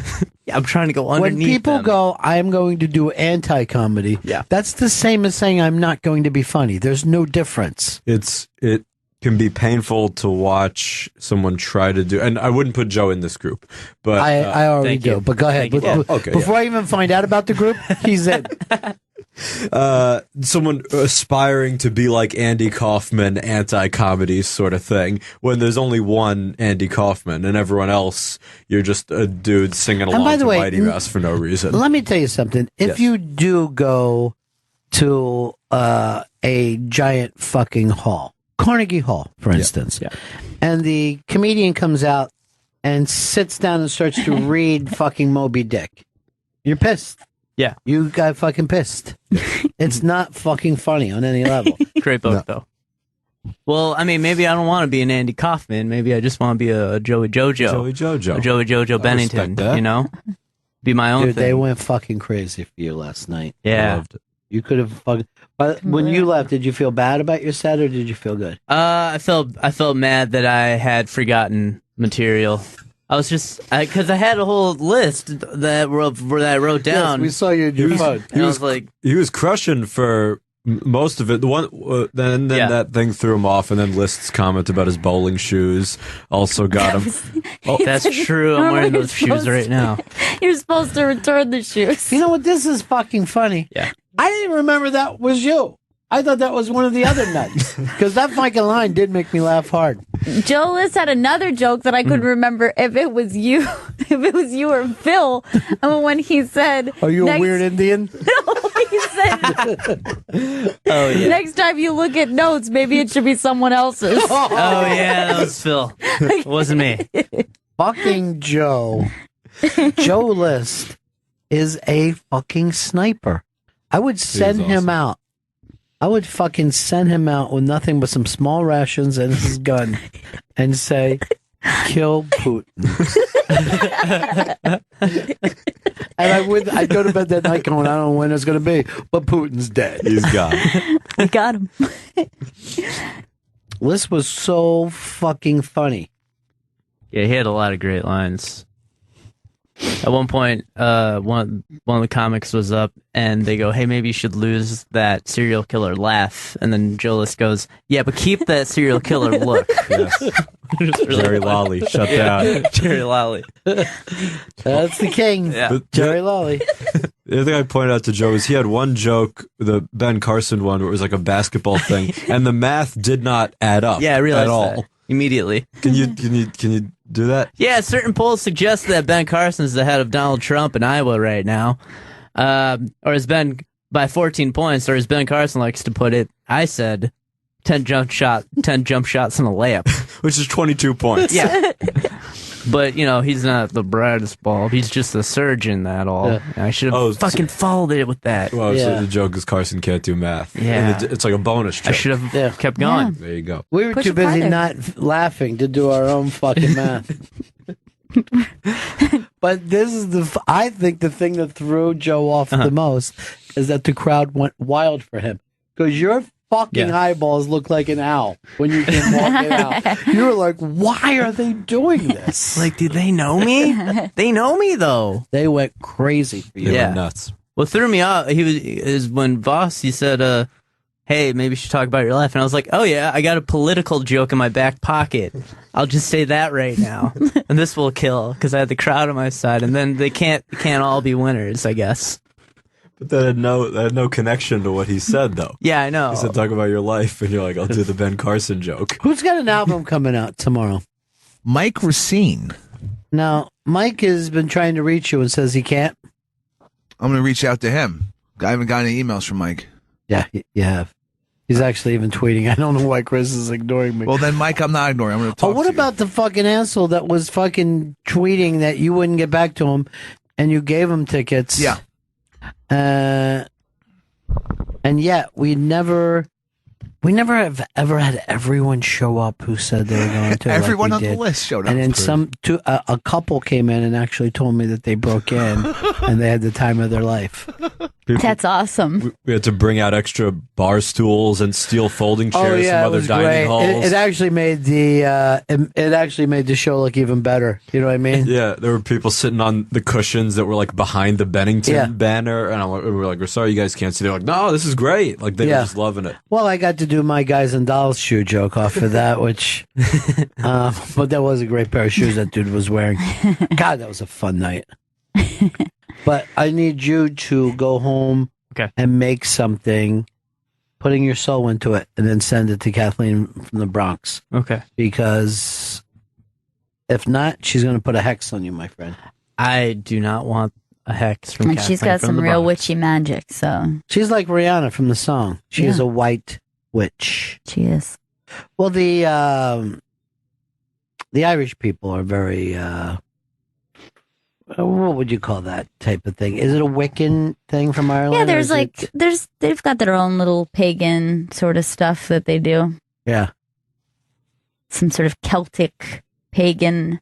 I'm trying to go underneath When people them. go, I'm going to do anti-comedy, that's the same as saying I'm not going to be funny. There's no difference. It can be painful to watch someone try to do, and I wouldn't put Joe in this group, but I already do. But go ahead. Before I even find out about the group, he's in. Someone aspiring to be like Andy Kaufman, anti-comedy sort of thing, when there's only one Andy Kaufman and everyone else, you're just a dude singing along by the to way, Mighty Mouse for no reason. Let me tell you something. If you do go to a giant fucking hall, Carnegie Hall, for instance, and the comedian comes out and sits down and starts to read fucking Moby Dick, you're pissed. Yeah. You got fucking pissed. It's not fucking funny on any level. Great book, though. Well, I mean, maybe I don't want to be an Andy Kaufman. Maybe I just want to be a Joey Jojo. Joey Jojo. A Joey Jojo Bennington, that. Be my own Dude, thing. they went fucking crazy for you last night. Yeah. I loved it. You could have fucking... But when you left, did you feel bad about your set or did you feel good? I felt mad that I had forgotten material. I was just because I had a whole list that I wrote down. Yes, we saw you in your phone. And I was like, he was crushing for most of it. The one, then that thing threw him off, and then List's comment about his bowling shoes also got him. That's true. I'm wearing those shoes right now. You're supposed to return the shoes. You know what? This is fucking funny. Yeah. I didn't remember that was you. I thought that was one of the other nuts. Because that fucking line did make me laugh hard. Joe List had another joke that I couldn't remember if it was you or Phil. And when he said, "Are you a weird Indian?" No, he said, "Oh yeah." Next time you look at notes, maybe it should be someone else's. Oh yeah, that was Phil. It wasn't me. fucking Joe. Joe List is a fucking sniper. I would send him out. I would fucking send him out with nothing but some small rations and his gun and say, kill Putin. And I'd go to bed that night going, I don't know when it's going to be, but Putin's dead. He's gone. We got him. This was so fucking funny. Yeah, he had a lot of great lines. At one point, one of the comics was up, and they go, "Hey, maybe you should lose that serial killer laugh." And then Joe List goes, "Yeah, but keep that serial killer look." Yes. Jerry Lolly, shut down. Jerry Lolly. That's the king. Yeah. Jerry Lolly. The other thing I pointed out to Joe is he had one joke, the Ben Carson one, where it was like a basketball thing, and the math did not add up. Yeah, I realized at all. that immediately. Can you do that? Yeah, certain polls suggest that Ben Carson's the head of Donald Trump in Iowa right now. Or has been by 14 points, or as Ben Carson likes to put it, I said 10 jump shots and a layup. Which is 22 points. Yeah. But, he's not the brightest bulb. He's just a surgeon, that all. Yeah. I should have fucking followed it with that. Well, so the joke is Carson can't do math. Yeah. And it's like a bonus joke. I should have kept going. There you go. We were Push too it busy farther. not laughing to do our own fucking math. But this is I think the thing that threw Joe off the most is that the crowd went wild for him. Because your fucking eyeballs look like an owl when you came walking out. You were like, why are they doing this? Like, did they know me? They know me, though. They went crazy for you. They went nuts. What threw me off is when Voss, he said, hey, maybe you should talk about your life. And I was like, oh, yeah, I got a political joke in my back pocket. I'll just say that right now. And this will kill, because I had the crowd on my side. And then they can't all be winners, I guess. But that had no connection to what he said, though. Yeah, I know. He said, talk about your life, and you're like, I'll do the Ben Carson joke. Who's got an album coming out tomorrow? Mike Racine. Now, Mike has been trying to reach you and says he can't. I'm going to reach out to him. I haven't got any emails from Mike. Yeah, you have. He's actually even tweeting. I don't know why Chris is ignoring me. Well, then, Mike, I'm not ignoring. I'm going to talk what to about the fucking asshole that was fucking tweeting that you wouldn't get back to him and you gave him tickets? Yeah. And yet we never have ever had everyone show up who said they were going to. Everyone like we on the did. list showed up. And then a couple came in and actually told me that they broke in and they had the time of their life. That's awesome. We had to bring out extra bar stools and steel folding chairs from other dining halls. It actually made the show look even better. You know what I mean? Yeah, there were people sitting on the cushions that were like behind the Bennington banner, and we were like, "We're sorry, you guys can't see." They're like, "No, this is great!" Like they were just loving it. Well, I got to do my Guys and Dolls shoe joke off of that, which, but that was a great pair of shoes that dude was wearing. God, that was a fun night. But I need you to go home and make something, putting your soul into it, and then send it to Kathleen from the Bronx. Okay. Because if not, she's going to put a hex on you, my friend. I do not want a hex from And Kathleen she's got from some the real Bronx. witchy magic, so. She's like Rihanna from the song. She is Yeah. a white witch. She is. Well, the Irish people are very, what would you call that type of thing? Is it a Wiccan thing from Ireland? Yeah, or there's is like, it- they've got their own little pagan sort of stuff that they do. Yeah. Some sort of Celtic pagan,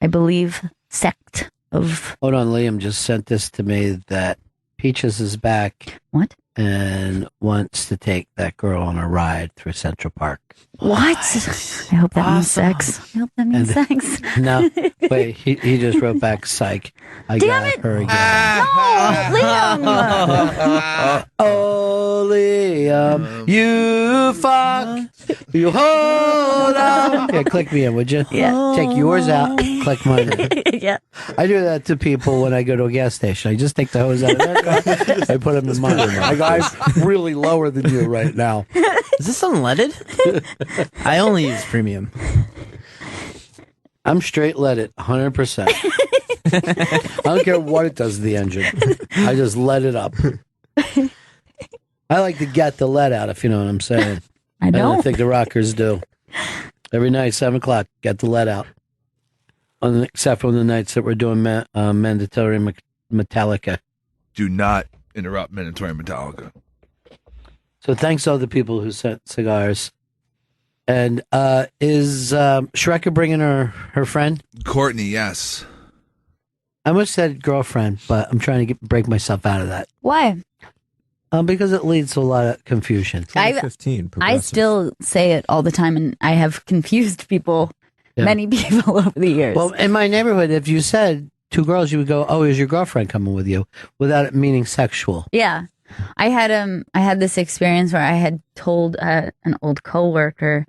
I believe, sect of. Hold on, Liam just sent this to me that Peaches is back. What? And wants to take that girl on a ride through Central Park. What? I hope that means sex. I hope that means And- sex. No, wait, he just wrote back, psych. I Damn got it. her again. Liam! Oh, Liam, you fuck. You hold on. Yeah, click me in, would you? Yeah. Take yours out, click mine in. Yeah. I do that to people when I go to a gas station. I just take the hose out of their car. I put them in mine. I go, I'm really lower than you right now. Is this unleaded? I only use premium. I'm straight leaded, 100%. I don't care what it does to the engine. I just let it up. I like to get the lead out, if you know what I'm saying. I don't don't. think the rockers do. Every night, 7 o'clock, get the lead out. except for the nights that we're doing mandatory Metallica. Do not interrupt mandatory Metallica. So thanks to all the people who sent cigars. And is Shreka bringing her friend? Courtney, yes. I almost said girlfriend, but I'm trying to break myself out of that. Why? Because it leads to a lot of confusion. I still say it all the time, and I have confused people, many people over the years. Well, in my neighborhood, if you said two girls, you would go, "Oh, is your girlfriend coming with you?" without it meaning sexual. Yeah. I had this experience where I had told an old coworker,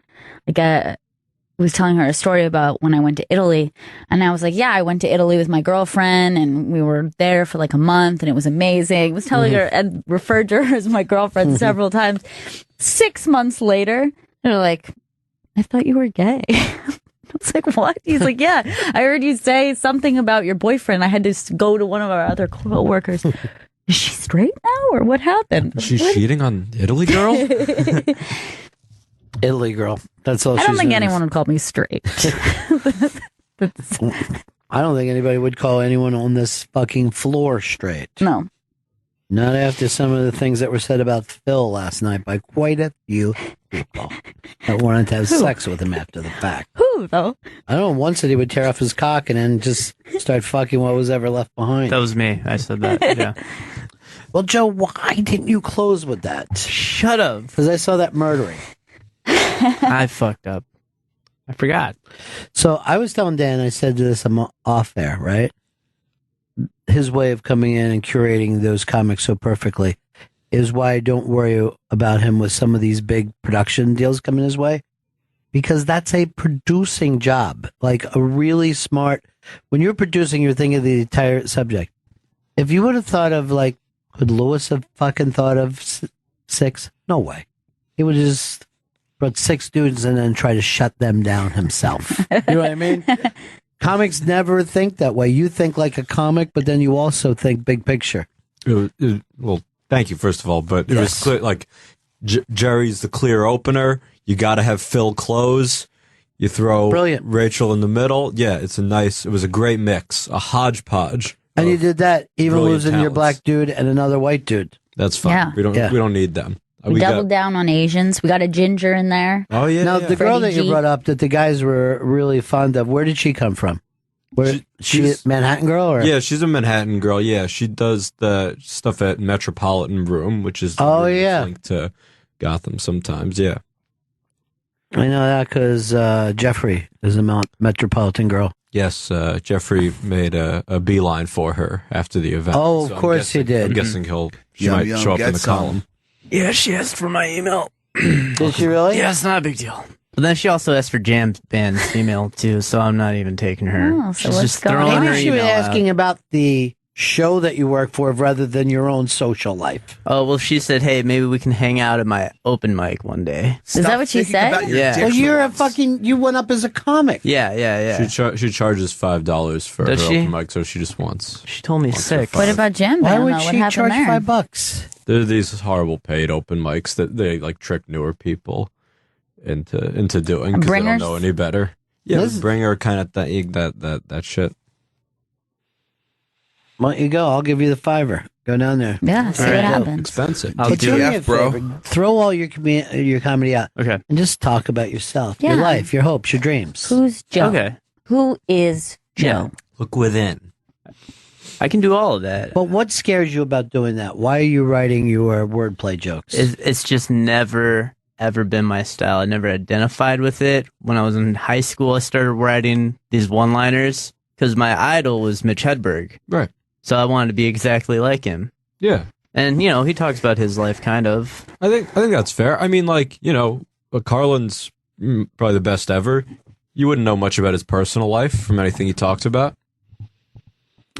was telling her a story about when I went to Italy, and I was like, yeah, I went to Italy with my girlfriend, and we were there for like a month, and it was amazing. I was telling her and referred to her as my girlfriend several times. 6 months later, they're like, I thought you were gay. I was like, what? He's like, yeah, I heard you say something about your boyfriend. I had to go to one of our other coworkers. Is she straight now, or what happened? She's cheating on Italy girl? Italy girl. That's all. I don't think anyone would call me straight. I don't think anybody would call anyone on this fucking floor straight. No. Not after some of the things that were said about Phil last night by quite a few people that wanted to have sex with him after the fact. Who, though? I don't know. One said he would tear off his cock and then just start fucking what was ever left behind. That was me. I said that. Yeah. Well, Joe, why didn't you close with that? Shut up. Because I saw that murdering. I fucked up. I forgot. So I was telling Dan, I said this, I'm off air, right? His way of coming in and curating those comics so perfectly is why I don't worry about him with some of these big production deals coming his way. Because that's a producing job. Like a really smart, when you're producing, you're thinking of the entire subject. If you would have thought of like, could Lewis have fucking thought of 6? No way. He would just brought 6 dudes and then try to shut them down himself. You know what I mean? Comics never think that way. You think like a comic, but then you also think big picture. Well, thank you, first of all. But it was clear, like, Jerry's the clear opener. You got to have Phil close. You throw Rachel in the middle. Yeah, it was a great mix, a hodgepodge. And you did that, even losing your talents. black dude and another white dude. That's fine. Yeah. We don't need them. We doubled down on Asians. We got a ginger in there. Oh, yeah. Now, the girl that you G. brought up that the guys were really fond of, where did she come from? She's a Manhattan girl? Or? Yeah, she's a Manhattan girl. Yeah, she does the stuff at Metropolitan Room, which is linked to Gotham sometimes. Yeah. I know that because Jeffrey is a Metropolitan girl. Yes, Jeffrey made a beeline for her after the event. Oh, of course he did. I'm guessing she might show up in the column. Yeah, she asked for my email. Did she really? Yeah, it's not a big deal. But then she also asked for Jam Band's email, too, so I'm not even taking her. Oh, so She's what's just going throwing on? her Maybe she was email asking out. about the show that you work for rather than your own social life. Oh, well, she said, hey, maybe we can hang out at my open mic one day. Is that what she said? Yeah. Well, you went up as a comic. Yeah. She charges $5 for Does her she? open mic, so she just wants. She told me wants her sick. $5. What about Jam Why Band, would though? What she happened charge there? $5? There are these horrible paid open mics that they like trick newer people into doing because they don't know any better. Yeah, bringer kind of that shit. Why don't you go? I'll give you the $5. Go down there. Yeah, see what happens. Expensive. I'll But do do me it. a favor. Throw all your comedy out. Okay. And just talk about yourself, your Yeah. life, your hopes, your dreams. Who's Joe? Okay. Who is Joe? Yeah. Look within. I can do all of that. But what scares you about doing that? Why are you writing your wordplay jokes? It's just never, ever been my style. I never identified with it. When I was in high school, I started writing these one-liners because my idol was Mitch Hedberg. Right. So I wanted to be exactly like him. Yeah. And, he talks about his life, kind of. I think that's fair. I mean, like, Carlin's probably the best ever. You wouldn't know much about his personal life from anything he talked about.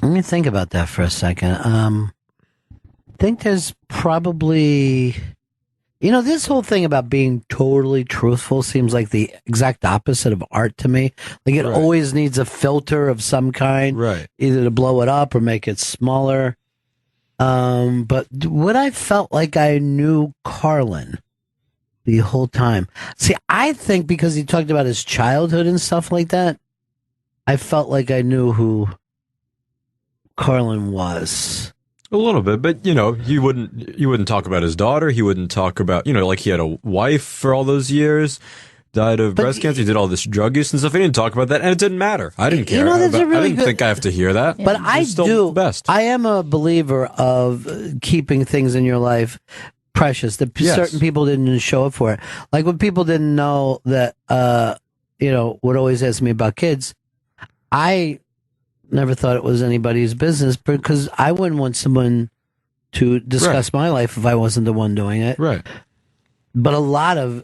Let me think about that for a second. I think there's probably, this whole thing about being totally truthful seems like the exact opposite of art to me. Like it always needs a filter of some kind, right? Either to blow it up or make it smaller. But what I felt like I knew Carlin the whole time. See, I think because he talked about his childhood and stuff like that, I felt like I knew who Carlin was. A little bit, but you wouldn't talk about his daughter. He wouldn't talk about, like he had a wife for all those years, died of breast cancer. He did all this drug use and stuff. He didn't talk about that, and it didn't matter. I didn't care. That's a really I didn't think I have to hear that. But I do. Best. I am a believer of keeping things in your life precious. That certain people didn't show up for it. Like when people didn't know that, would always ask me about kids. I never thought it was anybody's business because I wouldn't want someone to discuss my life if I wasn't the one doing it. Right. But a lot of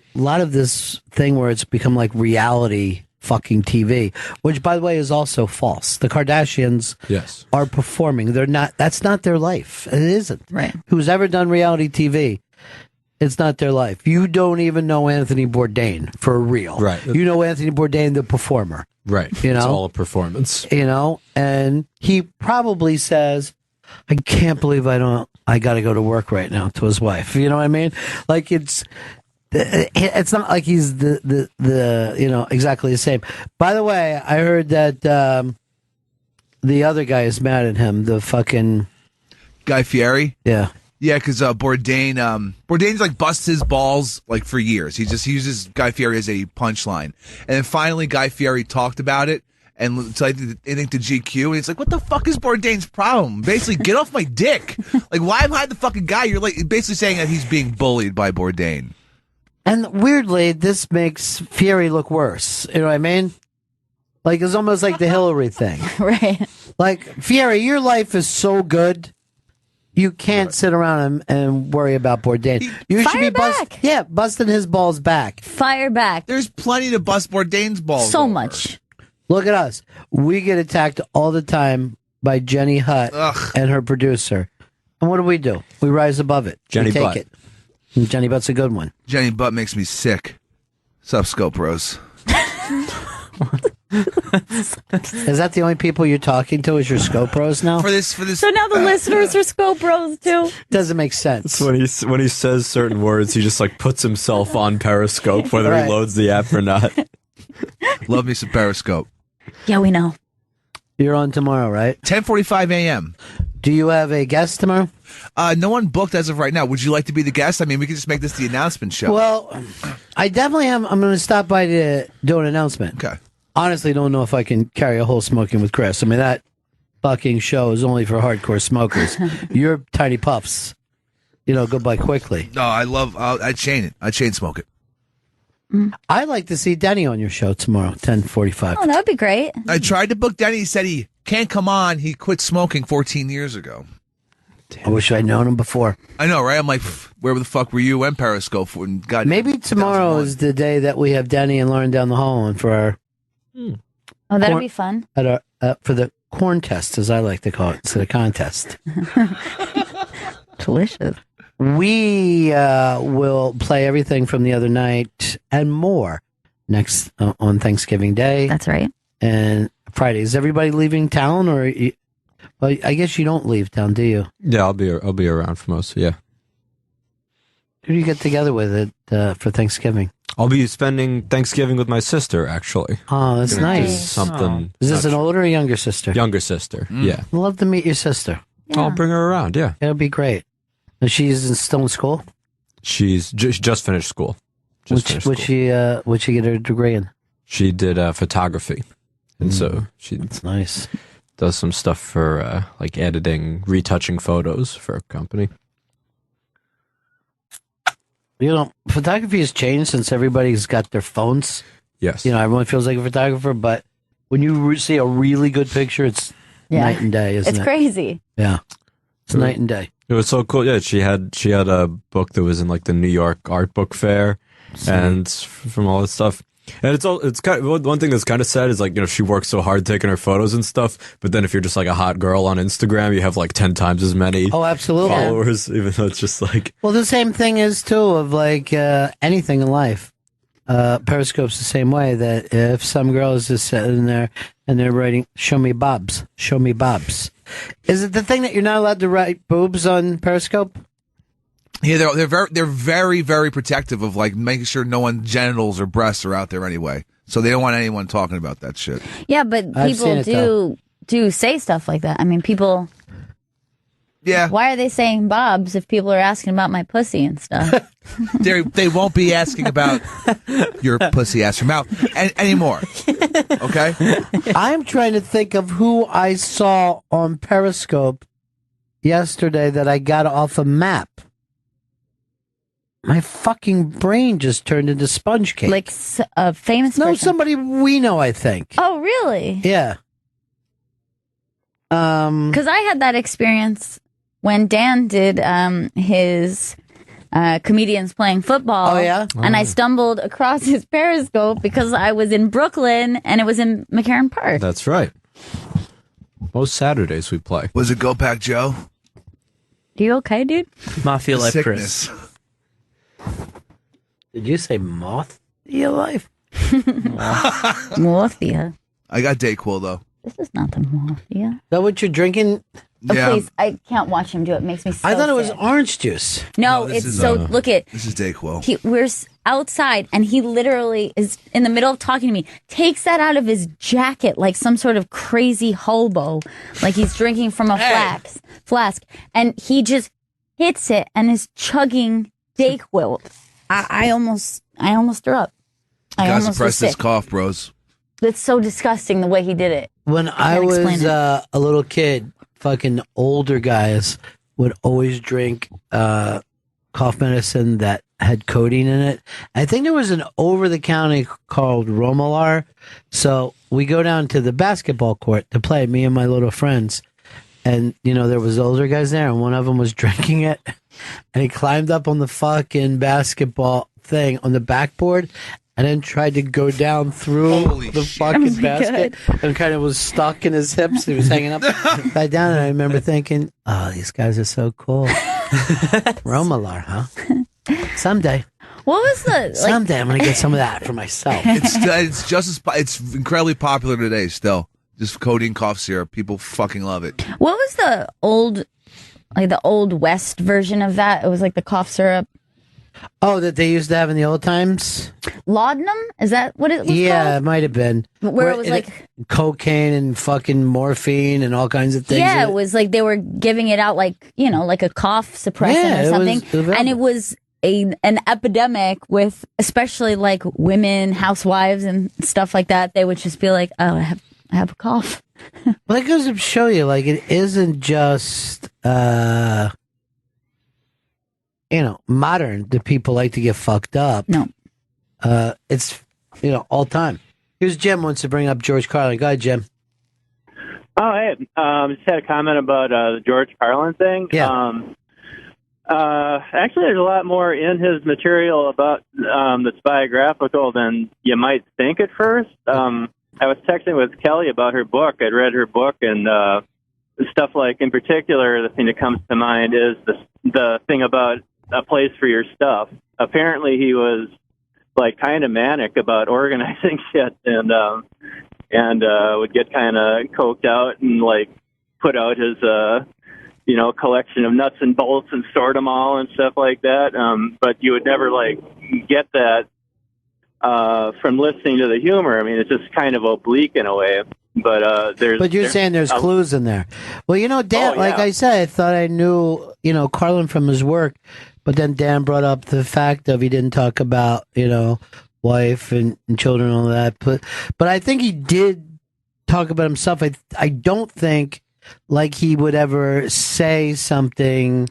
this thing where it's become like reality fucking TV, which by the way is also false. The Kardashians are performing. They're not. That's not their life. It isn't. Right. Who's ever done reality TV? It's not their life. You don't even know Anthony Bourdain for real. Right. You know Anthony Bourdain, the performer. Right. It's all a performance. And he probably says, I can't believe I got to go to work right now to his wife. You know what I mean? Like it's not like he's the exactly the same. By the way, I heard that the other guy is mad at him, the fucking Guy Fieri. Yeah. Yeah, because Bourdain's like busts his balls like for years. He just uses Guy Fieri as a punchline, and then finally Guy Fieri talked about it and so I think to GQ, and it's like, what the fuck is Bourdain's problem? Basically, get off my dick. Like, why am I the fucking guy? You're like basically saying that he's being bullied by Bourdain. And weirdly, this makes Fieri look worse. You know what I mean? Like it's almost like the Hillary thing, right? Like Fieri, your life is so good. You can't sit around and worry about Bourdain. You should be busting his balls back. Fire back. There's plenty to bust Bourdain's balls. So much. Look at us. We get attacked all the time by Jenny Hutt and her producer. And what do? We rise above it. Jenny we take Butt. it. And Jenny Butt's a good one. Jenny Butt makes me sick. Sup, Scope Bros? Is that the only people you're talking to? Is your Scope Bros now? For this. So now the listeners are Scope Bros too. Doesn't make sense. When he says certain words, he just like puts himself on Periscope, whether he loads the app or not. Love me some Periscope. Yeah, we know. You're on tomorrow, right? 10:45 a.m. Do you have a guest tomorrow? No one booked as of right now. Would you like to be the guest? I mean, we could just make this the announcement show. Well, I definitely am. I'm going to stop by to do an announcement. Okay. Honestly, don't know if I can carry a whole Smoking with Chris. I mean, that fucking show is only for hardcore smokers. Your tiny puffs, go by quickly. No, I'd chain it. I'd chain smoke it. I'd like to see Denny on your show tomorrow, 10:45. Oh, that would be great. I tried to book Denny. He said he can't come on. He quit smoking 14 years ago. I wish I'd known him before. I know, right? I'm like, where the fuck were you when Periscope? Maybe tomorrow is the day that we have Denny and Lauren down the hall on for our... Oh, that'd be fun. At our, for the corn test, as I like to call it, instead of contest. Delicious. We will play everything from the other night and more next on Thanksgiving Day. That's right. And Friday. Is everybody leaving town, or? Well, I guess you don't leave town, do you? Yeah, I'll be around for most. Yeah. Who do you get together with for Thanksgiving? I'll be spending Thanksgiving with my sister, actually. Oh, that's nice. Something. Is this an older or younger sister? Younger sister. Yeah. I'd love to meet your sister. Yeah. I'll bring her around. Yeah. It'll be great. She's still in school. She's just finished school. What'd she get her degree in? She did photography, and so that's nice. Does some stuff for like editing, retouching photos for a company. Photography has changed since everybody's got their phones. Yes. Everyone feels like a photographer, but when you see a really good picture, it's night and day, isn't it? It's crazy. Yeah. It's night and day. It was so cool. Yeah, she had a book that was in like the New York Art Book Fair, and from all this stuff. And it's kind of, one thing that's kind of sad is like, she works so hard taking her photos and stuff, but then if you're just like a hot girl on Instagram, you have like 10 times as many followers, even though it's just like... Well, the same thing is too of like anything in life. Periscope's the same way, that if some girl is just sitting there and they're writing, show me bobs. Is it the thing that you're not allowed to write boobs on Periscope? Yeah, they're very, very protective of like making sure no one's genitals or breasts are out there anyway. So they don't want anyone talking about that shit. Yeah, but I've seen people it, do say stuff like that. I mean, people. Yeah. Why are they saying Bob's if people are asking about my pussy and stuff? They won't be asking about your pussy ass your mouth anymore. Okay? I'm trying to think of who I saw on Periscope yesterday that I got off a map. My fucking brain just turned into sponge cake. Like a famous No, person? somebody we know, I think. Oh, really? Yeah. Because I had that experience when Dan did his comedians playing football. Oh, yeah? And I stumbled across his Periscope because I was in Brooklyn and it was in McCarran Park. That's right. Most Saturdays we play. Was it Go Pack Joe? You okay, dude? Mafia Life Chris. Did you say moth your life? Morphia. I got Dayquil, though. This is not the morphia. Is that what you're drinking? Oh, please, I can't watch him do it. It makes me so I thought it was sick. orange juice. No, this it's is, so, look at. This is Dayquil. We're outside and he literally is in the middle of talking to me, takes that out of his jacket like some sort of crazy hobo, like he's drinking from a flask, and he just hits it and is chugging Dayquil. I almost threw up. I Gotta almost was suppress this sick. cough, bros. It's so disgusting the way he did it. When I can't was explain it. a little kid, fucking older guys would always drink cough medicine that had codeine in it. I think there was an over-the-counter called Romalar. So we go down to the basketball court to play, me and my little friends. And, you know, there was older guys there, and one of them was drinking it. And he climbed up on the fucking basketball thing on the backboard and then tried to go down through the fucking basket and kind of was stuck in his hips. He was hanging up back down. And I remember thinking, oh, these guys are so cool. Romalar, huh? Someday. What was the... Someday I'm going to get some of that for myself. It's just as it's incredibly popular today still. Just codeine cough syrup. People fucking love it. What was the old West version of that? It was like the cough syrup. Oh, that they used to have in the old times? Laudanum? Is that what it was Yeah, called? it might have been. Where it was like... cocaine and fucking morphine and all kinds of things. Yeah, in it was like they were giving it out like, you know, like a cough suppressant Yeah, or it something. was available. And it was an epidemic with especially like women, housewives and stuff like that. They would just be like, oh, I have a cough. Well, that goes to show you, like, it isn't just, modern that people like to get fucked up. No. It's, all time. Here's Jim wants to bring up George Carlin. Go ahead, Jim. Oh, hey. Just had a comment about the George Carlin thing. Yeah. Actually, there's a lot more in his material about that's biographical than you might think at first. I was texting with Kelly about her book. I'd read her book, and stuff like, in particular, the thing that comes to mind is the thing about a place for your stuff. Apparently, he was like kind of manic about organizing shit, and would get kind of coked out and like put out his collection of nuts and bolts and sort them all and stuff like that. But you would never like get that from listening to the humor. I mean, it's just kind of oblique in a way. But you're saying there's clues in there. Well, Dan, like I said, I thought I knew, Carlin from his work, but then Dan brought up the fact of he didn't talk about, wife and children and all that. But I think he did talk about himself. I don't think like he would ever say something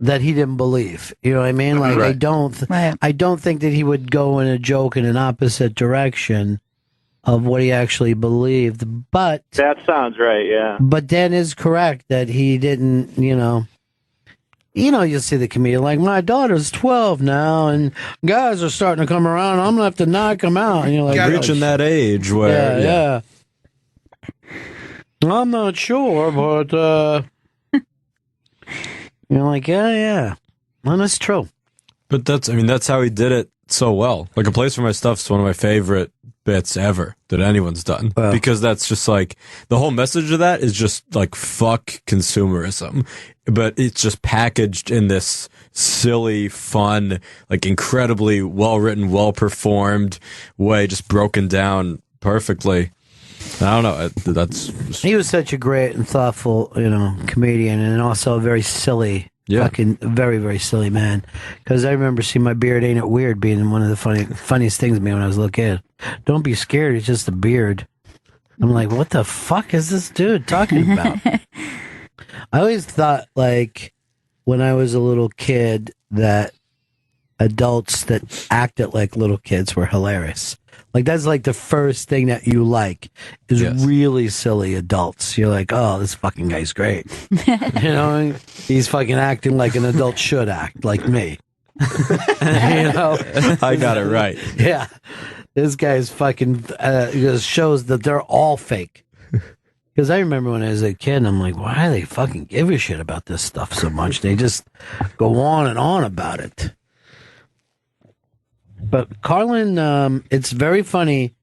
that he didn't believe. You know what I mean? Like, Right. I don't think that he would go in a joke in an opposite direction of what he actually believed. But that sounds right, yeah. But Dan is correct that he didn't, you'll see the comedian like, my daughter's 12 now, and guys are starting to come around. I'm gonna have to knock them out. And you're like, reaching that age where yeah. I'm not sure, but you're like, yeah. Well, that's true. But that's how he did it so well. Like, A Place for My Stuff's one of my favorite bits ever that anyone's done, because that's just like the whole message of that is just like fuck consumerism, but it's just packaged in this silly, fun, like incredibly well written, well performed way, just broken down perfectly. I don't know. He was such a great and thoughtful, comedian, and also a very silly. Fucking very, very silly man. Because I remember seeing My Beard Ain't It Weird being one of the funniest things to me when I was a little kid. Don't be scared, it's just a beard. I'm like, what the fuck is this dude talking about? I always thought, like, when I was a little kid, that adults that acted like little kids were hilarious. Like, that's like the first thing that you like is really silly adults. You're like, oh, this fucking guy's great. He's fucking acting like an adult should act, like me. I got it right. Yeah. This guy's fucking shows that they're all fake. Because I remember when I was a kid, I'm like, why do they fucking give a shit about this stuff so much? They just go on and on about it. But Carlin, it's very funny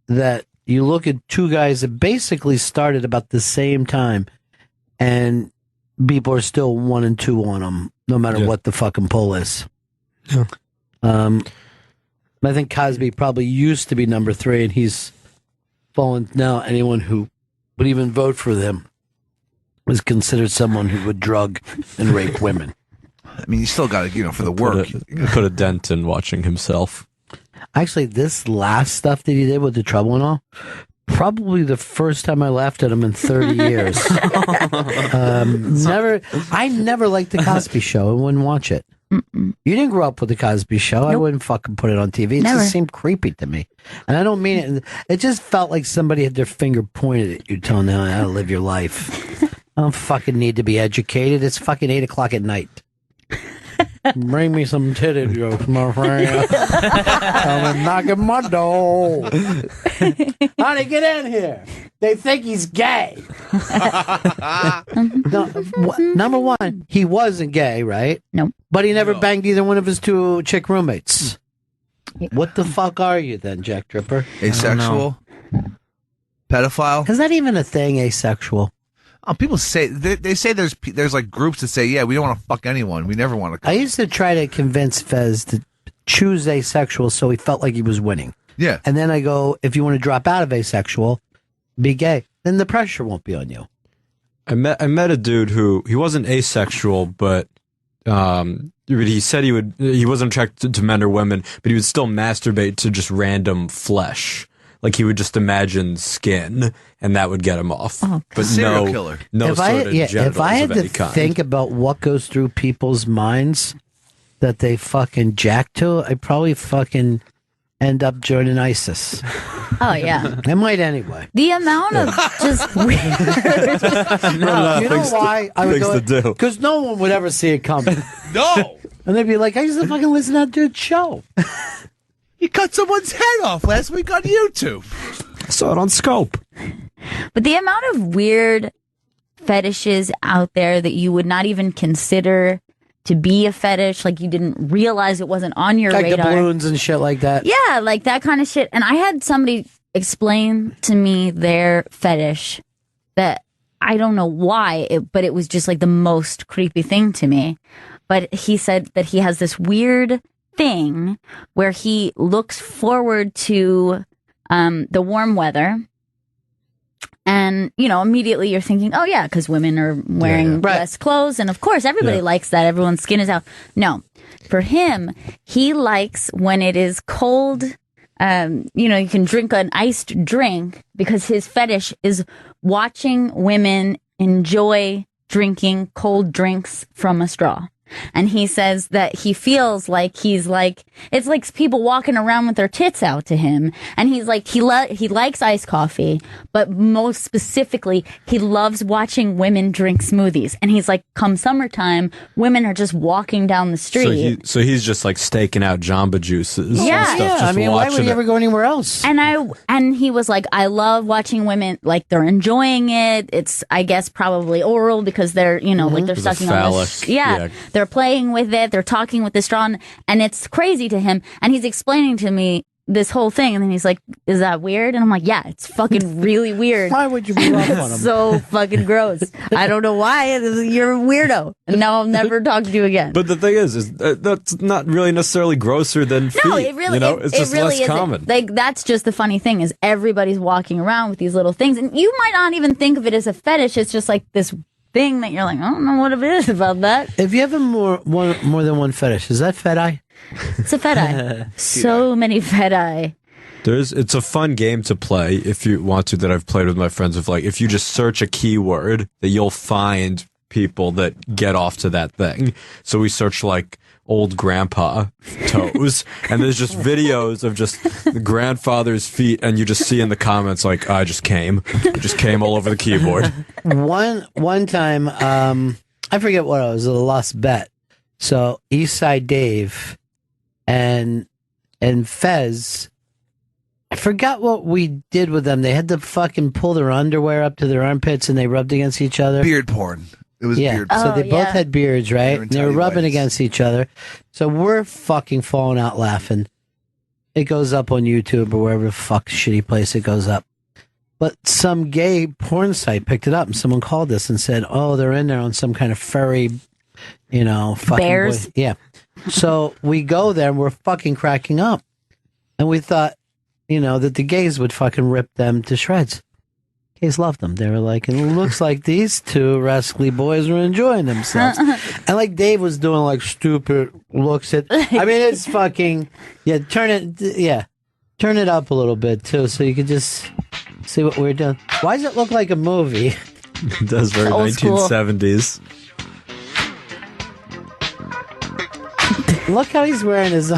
that you look at two guys that basically started about the same time, and people are still 1 and 2 on them, no matter what the fucking poll is. Yeah. I think Cosby probably used to be number 3, and he's fallen. Now anyone who would even vote for them was considered someone who would drug and rape women. I mean, you still got to, for the work. Put a dent in watching himself. Actually, this last stuff that he did with the trouble and all, probably the first time I laughed at him in 30 years. I never liked the Cosby Show. I wouldn't watch it. You didn't grow up with the Cosby Show. Nope. I wouldn't fucking put it on TV. It just seemed creepy to me. And I don't mean it. It just felt like somebody had their finger pointed at you, telling you how to live your life. I don't fucking need to be educated. It's fucking 8 o'clock at night. Bring me some titty jokes, my friend. I'm knocking my door. Honey, get in here. They think he's gay. No, number one, he wasn't gay, right? No. But he never banged either one of his 2 chick roommates. What the fuck are you then, Jack Dripper? Asexual? Pedophile? Is that even a thing, asexual? People say they say there's like groups that say, yeah, we don't want to fuck anyone. We never want to. I used to try to convince Fez to choose asexual so he felt like he was winning. Yeah. And then I go, if you want to drop out of asexual, be gay. Then the pressure won't be on you. I met a dude who he wasn't asexual, but he said he wasn't attracted to men or women, but he would still masturbate to just random flesh. Like he would just imagine skin, and that would get him off. Oh, but serial killer. No sort of genitals if I had of any to kind. think about what goes through people's minds that they fucking jack to, I probably fucking end up joining ISIS. Oh, yeah. I might anyway. The amount of just weird. You know why? I would things to do. Because no one would ever see it coming. No. And they'd be like, I used to fucking listen to that dude's show. You cut someone's head off last week on YouTube. I saw it on Scope. But the amount of weird fetishes out there that you would not even consider to be a fetish, like you didn't realize it wasn't on your like radar. the balloons and shit like that. Yeah, like that kind of shit. And I had somebody explain to me their fetish that I don't know why, but it was just like the most creepy thing to me. But he said that he has this weird thing where he looks forward to the warm weather, and immediately you're thinking, oh yeah, because women are wearing less clothes, and of course everybody likes that, everyone's skin is out. No, for him, he likes when it is cold. You can drink an iced drink, because his fetish is watching women enjoy drinking cold drinks from a straw. And he says that he feels like it's like people walking around with their tits out to him. And he's like, he likes iced coffee, but most specifically, he loves watching women drink smoothies. And he's like, come summertime, women are just walking down the street. So he's just like staking out Jamba Juices. Yeah. And stuff, just I mean, why would he ever go anywhere else? And he was like, I love watching women, like they're enjoying it. It's, I guess, probably oral because they're, like they're sucking on this. Yeah. They're playing with it. They're talking with the straw, and it's crazy to him. And he's explaining to me this whole thing, and then he's like, "Is that weird?" And I'm like, "Yeah, it's fucking really weird." Why would you be rough on him? So fucking gross. I don't know why. You're a weirdo, and now I'll never talk to you again. But the thing is that's not really necessarily grosser than feet. No, it really, you know, it's just really less isn't. common. Like, that's just the funny thing is everybody's walking around with these little things, and you might not even think of it as a fetish. It's just like this thing that you're like, I don't know what it is about that. If you have more than one fetish, is that feti? It's a feti. So many feti. It's a fun game to play if you want to, that I've played with my friends, of like, if you just search a keyword, that you'll find people that get off to that thing. So we search like old grandpa toes, and there's just videos of just the grandfather's feet, and you just see in the comments like, I just came all over the keyboard. One time, I forget what it was, a lost bet. So Eastside Dave and Fez, I forgot what we did with them. They had to fucking pull their underwear up to their armpits and they rubbed against each other. Beard porn. It was beard porn. So they both had beards, right? And they were rubbing against each other. So we're fucking falling out laughing. It goes up on YouTube or wherever the fuck shitty place it goes up. But some gay porn site picked it up and someone called us and said, oh, they're in there on some kind of furry, fucking bears. Yeah. So we go there and we're fucking cracking up. And we thought, that the gays would fucking rip them to shreds. Gays loved them. They were like, and it looks like these two rascally boys are enjoying themselves. And like Dave was doing like stupid looks at, it's fucking, turn it up a little bit too so you could just see what we're doing. Why does it look like a movie? It does, very 1970s. Look how he's wearing his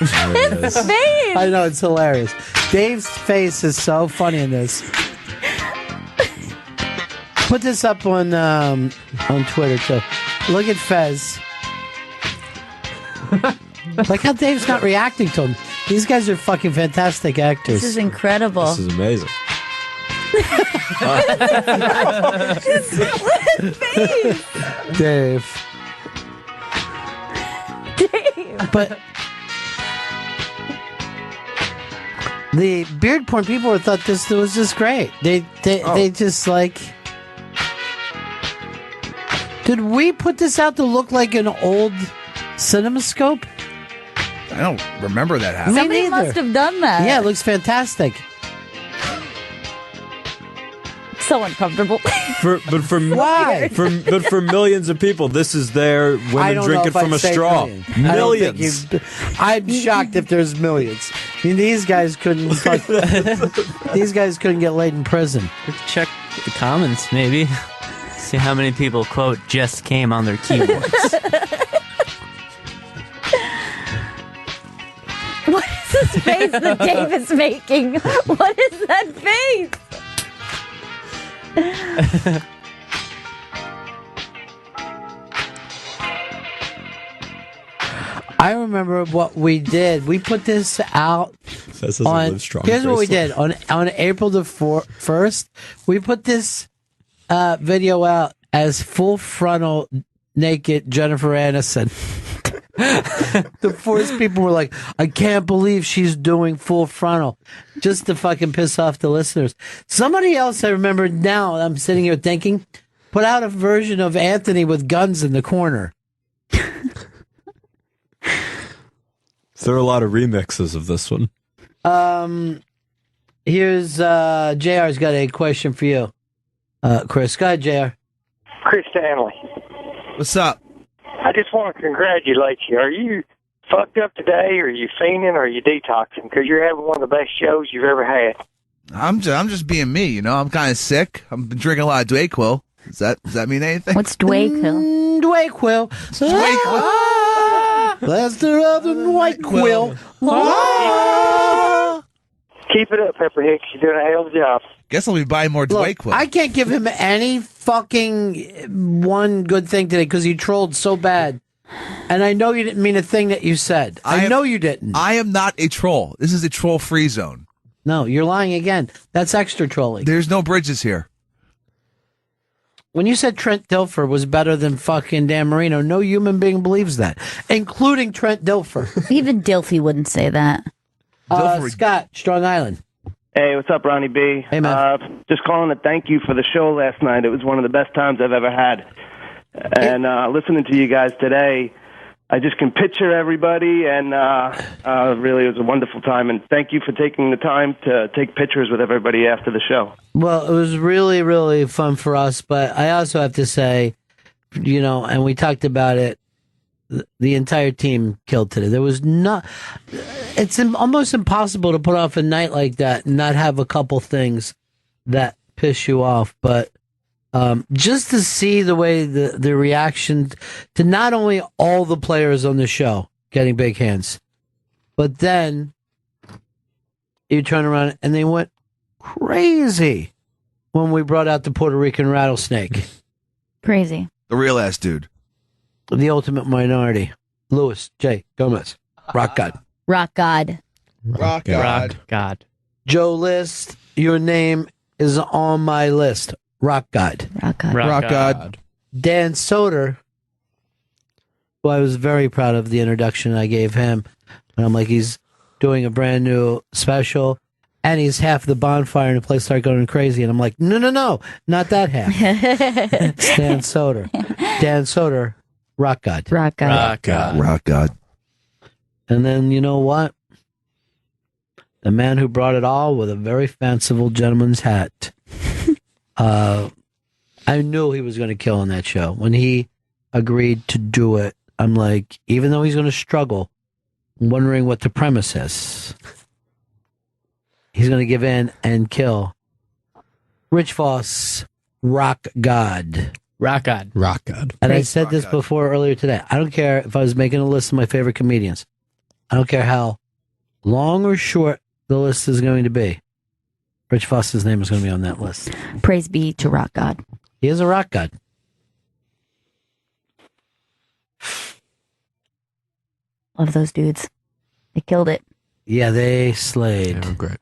His face. I know, it's hilarious. Dave's face is so funny in this. Put this up on Twitter too. Look at Fez. Like how Dave's not reacting to him. These guys are fucking fantastic actors. This is incredible. This is amazing. His face. Dave. But the beard porn people thought this was just great. They just like. Did we put this out to look like an old CinemaScope? I don't remember that happening. Somebody must have done that. Yeah, it looks fantastic. So uncomfortable. Why? But for millions of people, this is their women drinking from a straw. Millions. I'm shocked if there's millions. I mean, these guys couldn't. These guys couldn't get laid in prison. Check the comments, maybe. See how many people quote "just came" on their keyboards. What is this face that Dave is making? What is that face? I remember what we did. We put this out on. Here's what we did on April the 1st. We put this video out as full frontal naked Jennifer Aniston. The first people were like, I can't believe she's doing full frontal, just to fucking piss off the listeners. Somebody else, I remember now, I'm sitting here thinking, put out a version of Anthony with guns in the corner. There are a lot of remixes of this one. Here's JR's got a question for you. Chris, go ahead, JR. Chris Stanley. What's up? I just want to congratulate you. Are you fucked up today, or are you fiending, or are you detoxing? Because you're having one of the best shows you've ever had. I'm just being me, I'm kind of sick. I've been drinking a lot of Dayquil. Does that mean anything? What's Dayquil? Dayquil. Plaster of the white quill. Keep it up, Pepper Hicks. You're doing a hell of a job. Guess I'll be buying more Dayquil. I can't give him any fucking one good thing today because he trolled so bad. And I know you didn't mean a thing that you said. I know you didn't. I am not a troll. This is a troll-free zone. No, you're lying again. That's extra trolling. There's no bridges here. When you said Trent Dilfer was better than fucking Dan Marino, no human being believes that, including Trent Dilfer. Even Dilfy wouldn't say that. Scott, Strong Island. Hey, what's up, Ronnie B? Hey, man. Just calling to thank you for the show last night. It was one of the best times I've ever had. And listening to you guys today, I just can picture everybody, and really, it was a wonderful time. And thank you for taking the time to take pictures with everybody after the show. Well, it was really, really fun for us, but I also have to say, and we talked about it, the entire team killed today. There was not, it's almost impossible to put off a night like that and not have a couple things that piss you off, but just to see the way the reaction to not only all the players on the show getting big hands, but then you turn around and they went crazy when we brought out the Puerto Rican rattlesnake. Crazy. The real ass dude. The ultimate minority. Louis J. Gomez. Rock God. Rock God. Rock God. Rock God. Joe List, your name is on my list. Rock God. Rock God. Rock God. Dan Soder, who I was very proud of the introduction I gave him. And I'm like, he's doing a brand new special, and he's half the bonfire, and the place started going crazy. And I'm like, no, not that half. It's Dan Soder. Dan Soder, Rock God. Rock God. Rock God. Rock God. And then, you know what? The man who brought it all with a very fanciful gentleman's hat. I knew he was going to kill on that show. When he agreed to do it, I'm like, even though he's going to struggle, I'm wondering what the premise is. He's going to give in and kill. Rich Voss, Rock God. Rock God. Rock God. And I said this before earlier today. I don't care if I was making a list of my favorite comedians. I don't care how long or short the list is going to be. Rich Voss's name is going to be on that list. Praise be to Rock God. He is a rock god. Love those dudes. They killed it. Yeah, they slayed. Yeah, great.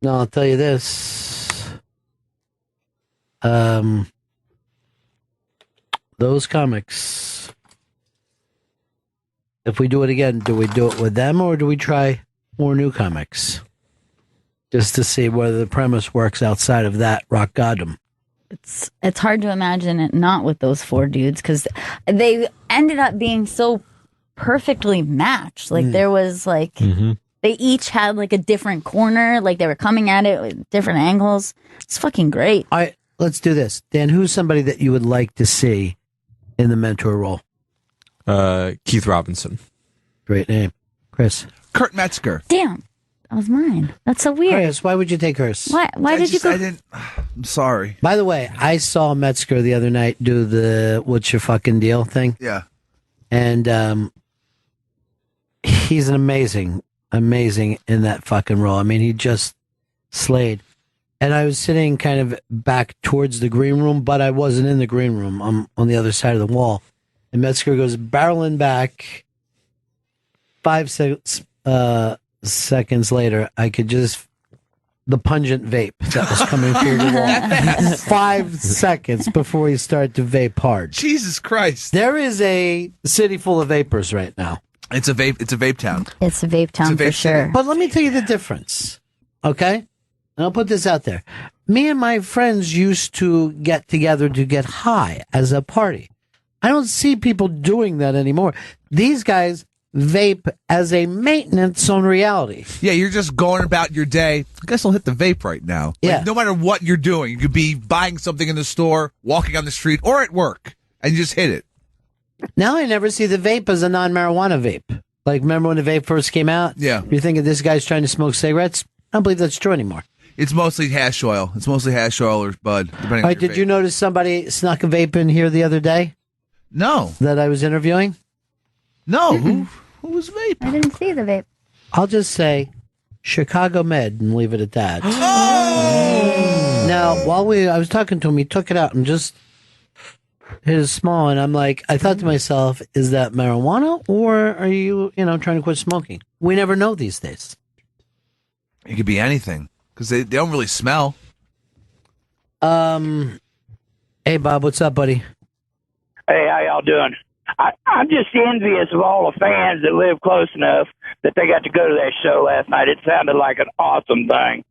No, I'll tell you this. Those comics, if we do it again, do we do it with them or do we try more new comics? Just to see whether the premise works outside of that rock goddom. It's hard to imagine it not with those four dudes because they ended up being so perfectly matched. Like there was like they each had like a different corner. Like they were coming at it with different angles. It's fucking great. All right, let's do this. Dan, who's somebody that you would like to see in the mentor role? Keith Robinson. Great name. Chris. Kurt Metzger. Damn. That was mine. That's so weird. Chris, why would you take hers? Why did you go? I'm sorry. By the way, I saw Metzger the other night do the "What's your fucking deal" thing. Yeah. And he's an amazing in that fucking role. I mean, he just slayed. And I was sitting kind of back towards the green room, but I wasn't in the green room. I'm on the other side of the wall. And Metzger goes barreling back. 5 seconds later, I could just the pungent vape that was coming through the wall. 5 seconds before he started to vape hard. Jesus Christ! There is a city full of vapors right now. It's a vape. It's a vape town. It's a vape town for sure. But let me tell you the difference. Okay, and I'll put this out there. Me and my friends used to get together to get high as a party. I don't see people doing that anymore. These guys vape as a maintenance on reality. Yeah, you're just going about your day. I guess I'll hit the vape right now. Yeah. No matter what you're doing, you could be buying something in the store, walking on the street, or at work, and you just hit it. Now I never see the vape as a non-marijuana vape. Like, remember when the vape first came out? Yeah. You're thinking this guy's trying to smoke cigarettes? I don't believe that's true anymore. It's mostly hash oil. It's mostly hash oil or bud, depending All on right, your did vape. you notice somebody snuck a vape in here the other day? No. That I was interviewing? No. Who was vape? I didn't see the vape. I'll just say Chicago Med and leave it at that. Oh! Now, while I was talking to him, he took it out and just hit it small, and I'm like, I thought to myself, is that marijuana or are you, trying to quit smoking? We never know these days. It could be anything because they don't really smell. Hey, Bob, what's up, buddy? Hey, how y'all doing? I'm just envious of all the fans that live close enough that they got to go to that show last night. It sounded like an awesome thing.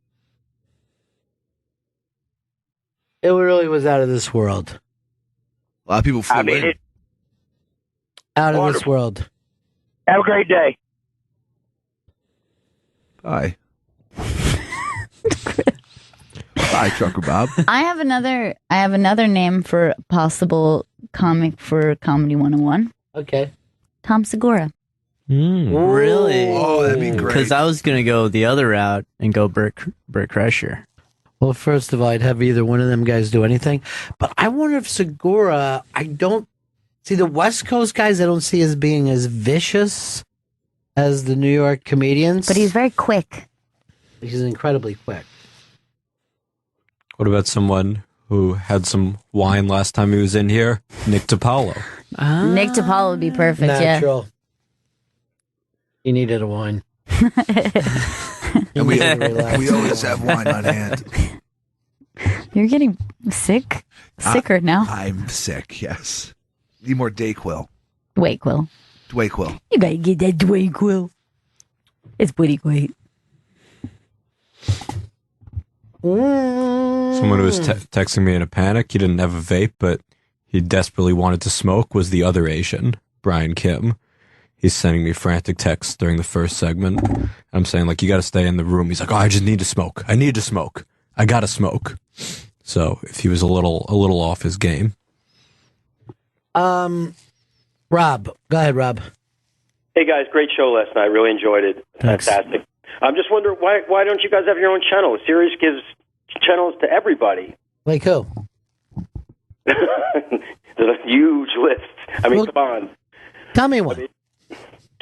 It really was out of this world. A lot of people flew in. Out of this world. Have a great day. Bye. Bye, Trucker Bob. I have another name for a possible comic for Comedy 101. Okay. Tom Segura. Really? Oh, that'd be great. Because I was going to go the other route and go Burt Kreischer. Well, first of all, I'd have either one of them guys do anything. But I wonder if Segura, I don't see the West Coast guys, I don't see as being as vicious as the New York comedians. But he's very quick. He's incredibly quick. What about someone who had some wine last time he was in here? Nick DiPaolo. Nick DiPaolo would be perfect, Natural. He needed a wine. And we always have wine on hand. You're getting sicker now. I'm sick, yes. Need more Dayquil. Dwayquil. Dwayquil. You gotta get that Dwayquil. It's pretty great. Someone who was texting me in a panic. He didn't have a vape, but he desperately wanted to smoke was the other Asian, Brian Kim. He's sending me frantic texts during the first segment. I'm saying, like, you got to stay in the room. He's like, oh, I just need to smoke. I need to smoke. I got to smoke. So if he was a little off his game. Rob. Go ahead, Rob. Hey, guys, great show last night. Really enjoyed it. Thanks. Fantastic. I'm just wondering, why don't you guys have your own channel? Sirius gives channels to everybody. Like who? There's a huge list. I mean, come on. Tell me one.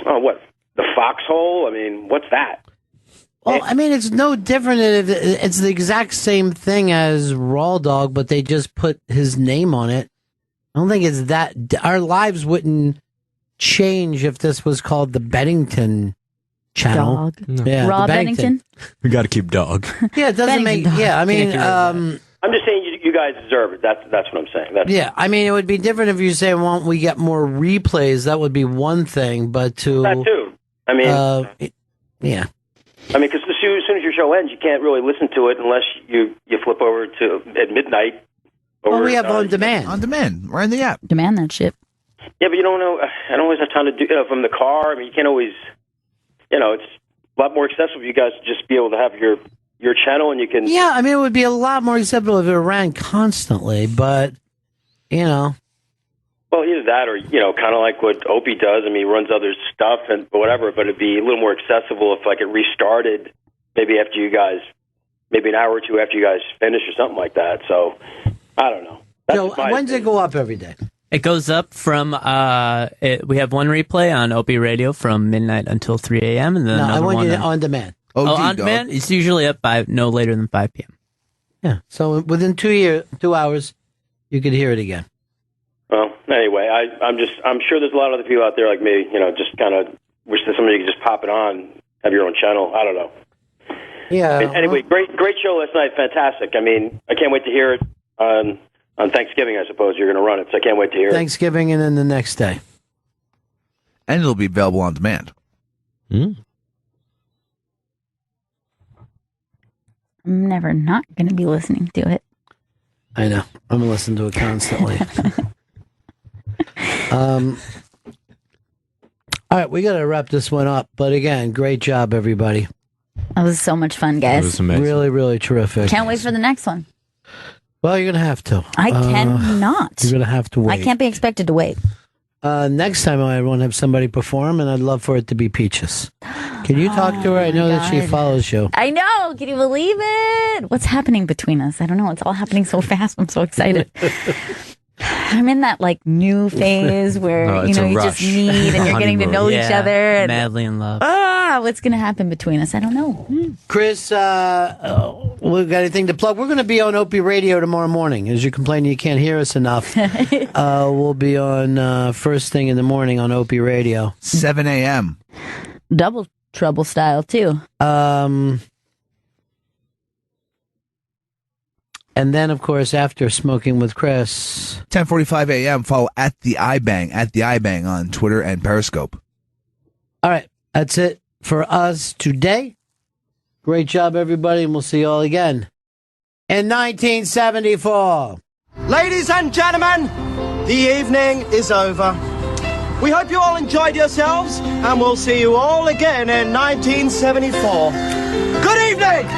What? The Foxhole? I mean, what's that? Well, I mean, it's no different. It's the exact same thing as Raw Dog, but they just put his name on it. I don't think it's that. Our lives wouldn't change if this was called the Bennington channel. Dog. No. Yeah, Raw the Bennington? We got to keep dog. Yeah, it doesn't make. Yeah, I mean, I'm just saying you guys deserve it. That's what I'm saying. yeah, I mean, it would be different if you say, "Well, we get more replays." That would be one thing, but to that too. I mean, yeah. I mean, because as soon as your show ends, you can't really listen to it unless you flip over to at midnight. Well, we have on demand. On demand. We're in the app. Demand that shit. Yeah, but you don't know. I don't always have time to do from the car. I mean, you can't always. It's a lot more accessible for you guys to just be able to have your channel, and you can. Yeah, I mean, it would be a lot more acceptable if it ran constantly, but Well, either that, or kind of like what Opie does. I mean, he runs other stuff and whatever, but it'd be a little more accessible if like it restarted, maybe after you guys, maybe an hour or two after you guys finish or something like that. So I don't know. So when does it go up every day? It goes up from, we have one replay on Opie Radio from midnight until 3 a.m. And then No, I another want one you on, on demand. on demand? It's usually up by no later than 5 p.m. Yeah, so within 2 hours, you could hear it again. Well, anyway, I'm sure there's a lot of other people out there like me, just kind of wish that somebody could just pop it on, have your own channel. I don't know. Yeah. Anyway, great show last night. Fantastic. I mean, I can't wait to hear it on Thanksgiving, I suppose you're going to run it, so I can't wait to hear it. Thanksgiving and then the next day. And it'll be available on demand. I'm never not going to be listening to it. I know. I'm going to listen to it constantly. All right, we got to wrap this one up. But again, great job, everybody. That was so much fun, guys. It was amazing. Really, really terrific. Can't wait for the next one. Well, you're going to have to. I cannot. You're going to have to wait. I can't be expected to wait. Next time I want to have somebody perform, and I'd love for it to be Peaches. Can you talk to her? I know that she follows you. I know. Can you believe it? What's happening between us? I don't know. It's all happening so fast. I'm so excited. I'm in that new phase where you just meet and you're getting to know each other. And, madly in love. What's going to happen between us? I don't know. Chris, we got anything to plug? We're going to be on Opie Radio tomorrow morning. As you're complaining you can't hear us enough, we'll be on first thing in the morning on Opie Radio. 7 a.m. Double trouble style, too. And then, of course, after Smoking with Chris. 10:45 a.m. Follow at the iBang on Twitter and Periscope. All right. That's it for us today. Great job, everybody, and we'll see you all again in 1974. Ladies and gentlemen, the evening is over. We hope you all enjoyed yourselves, and we'll see you all again in 1974. Good evening!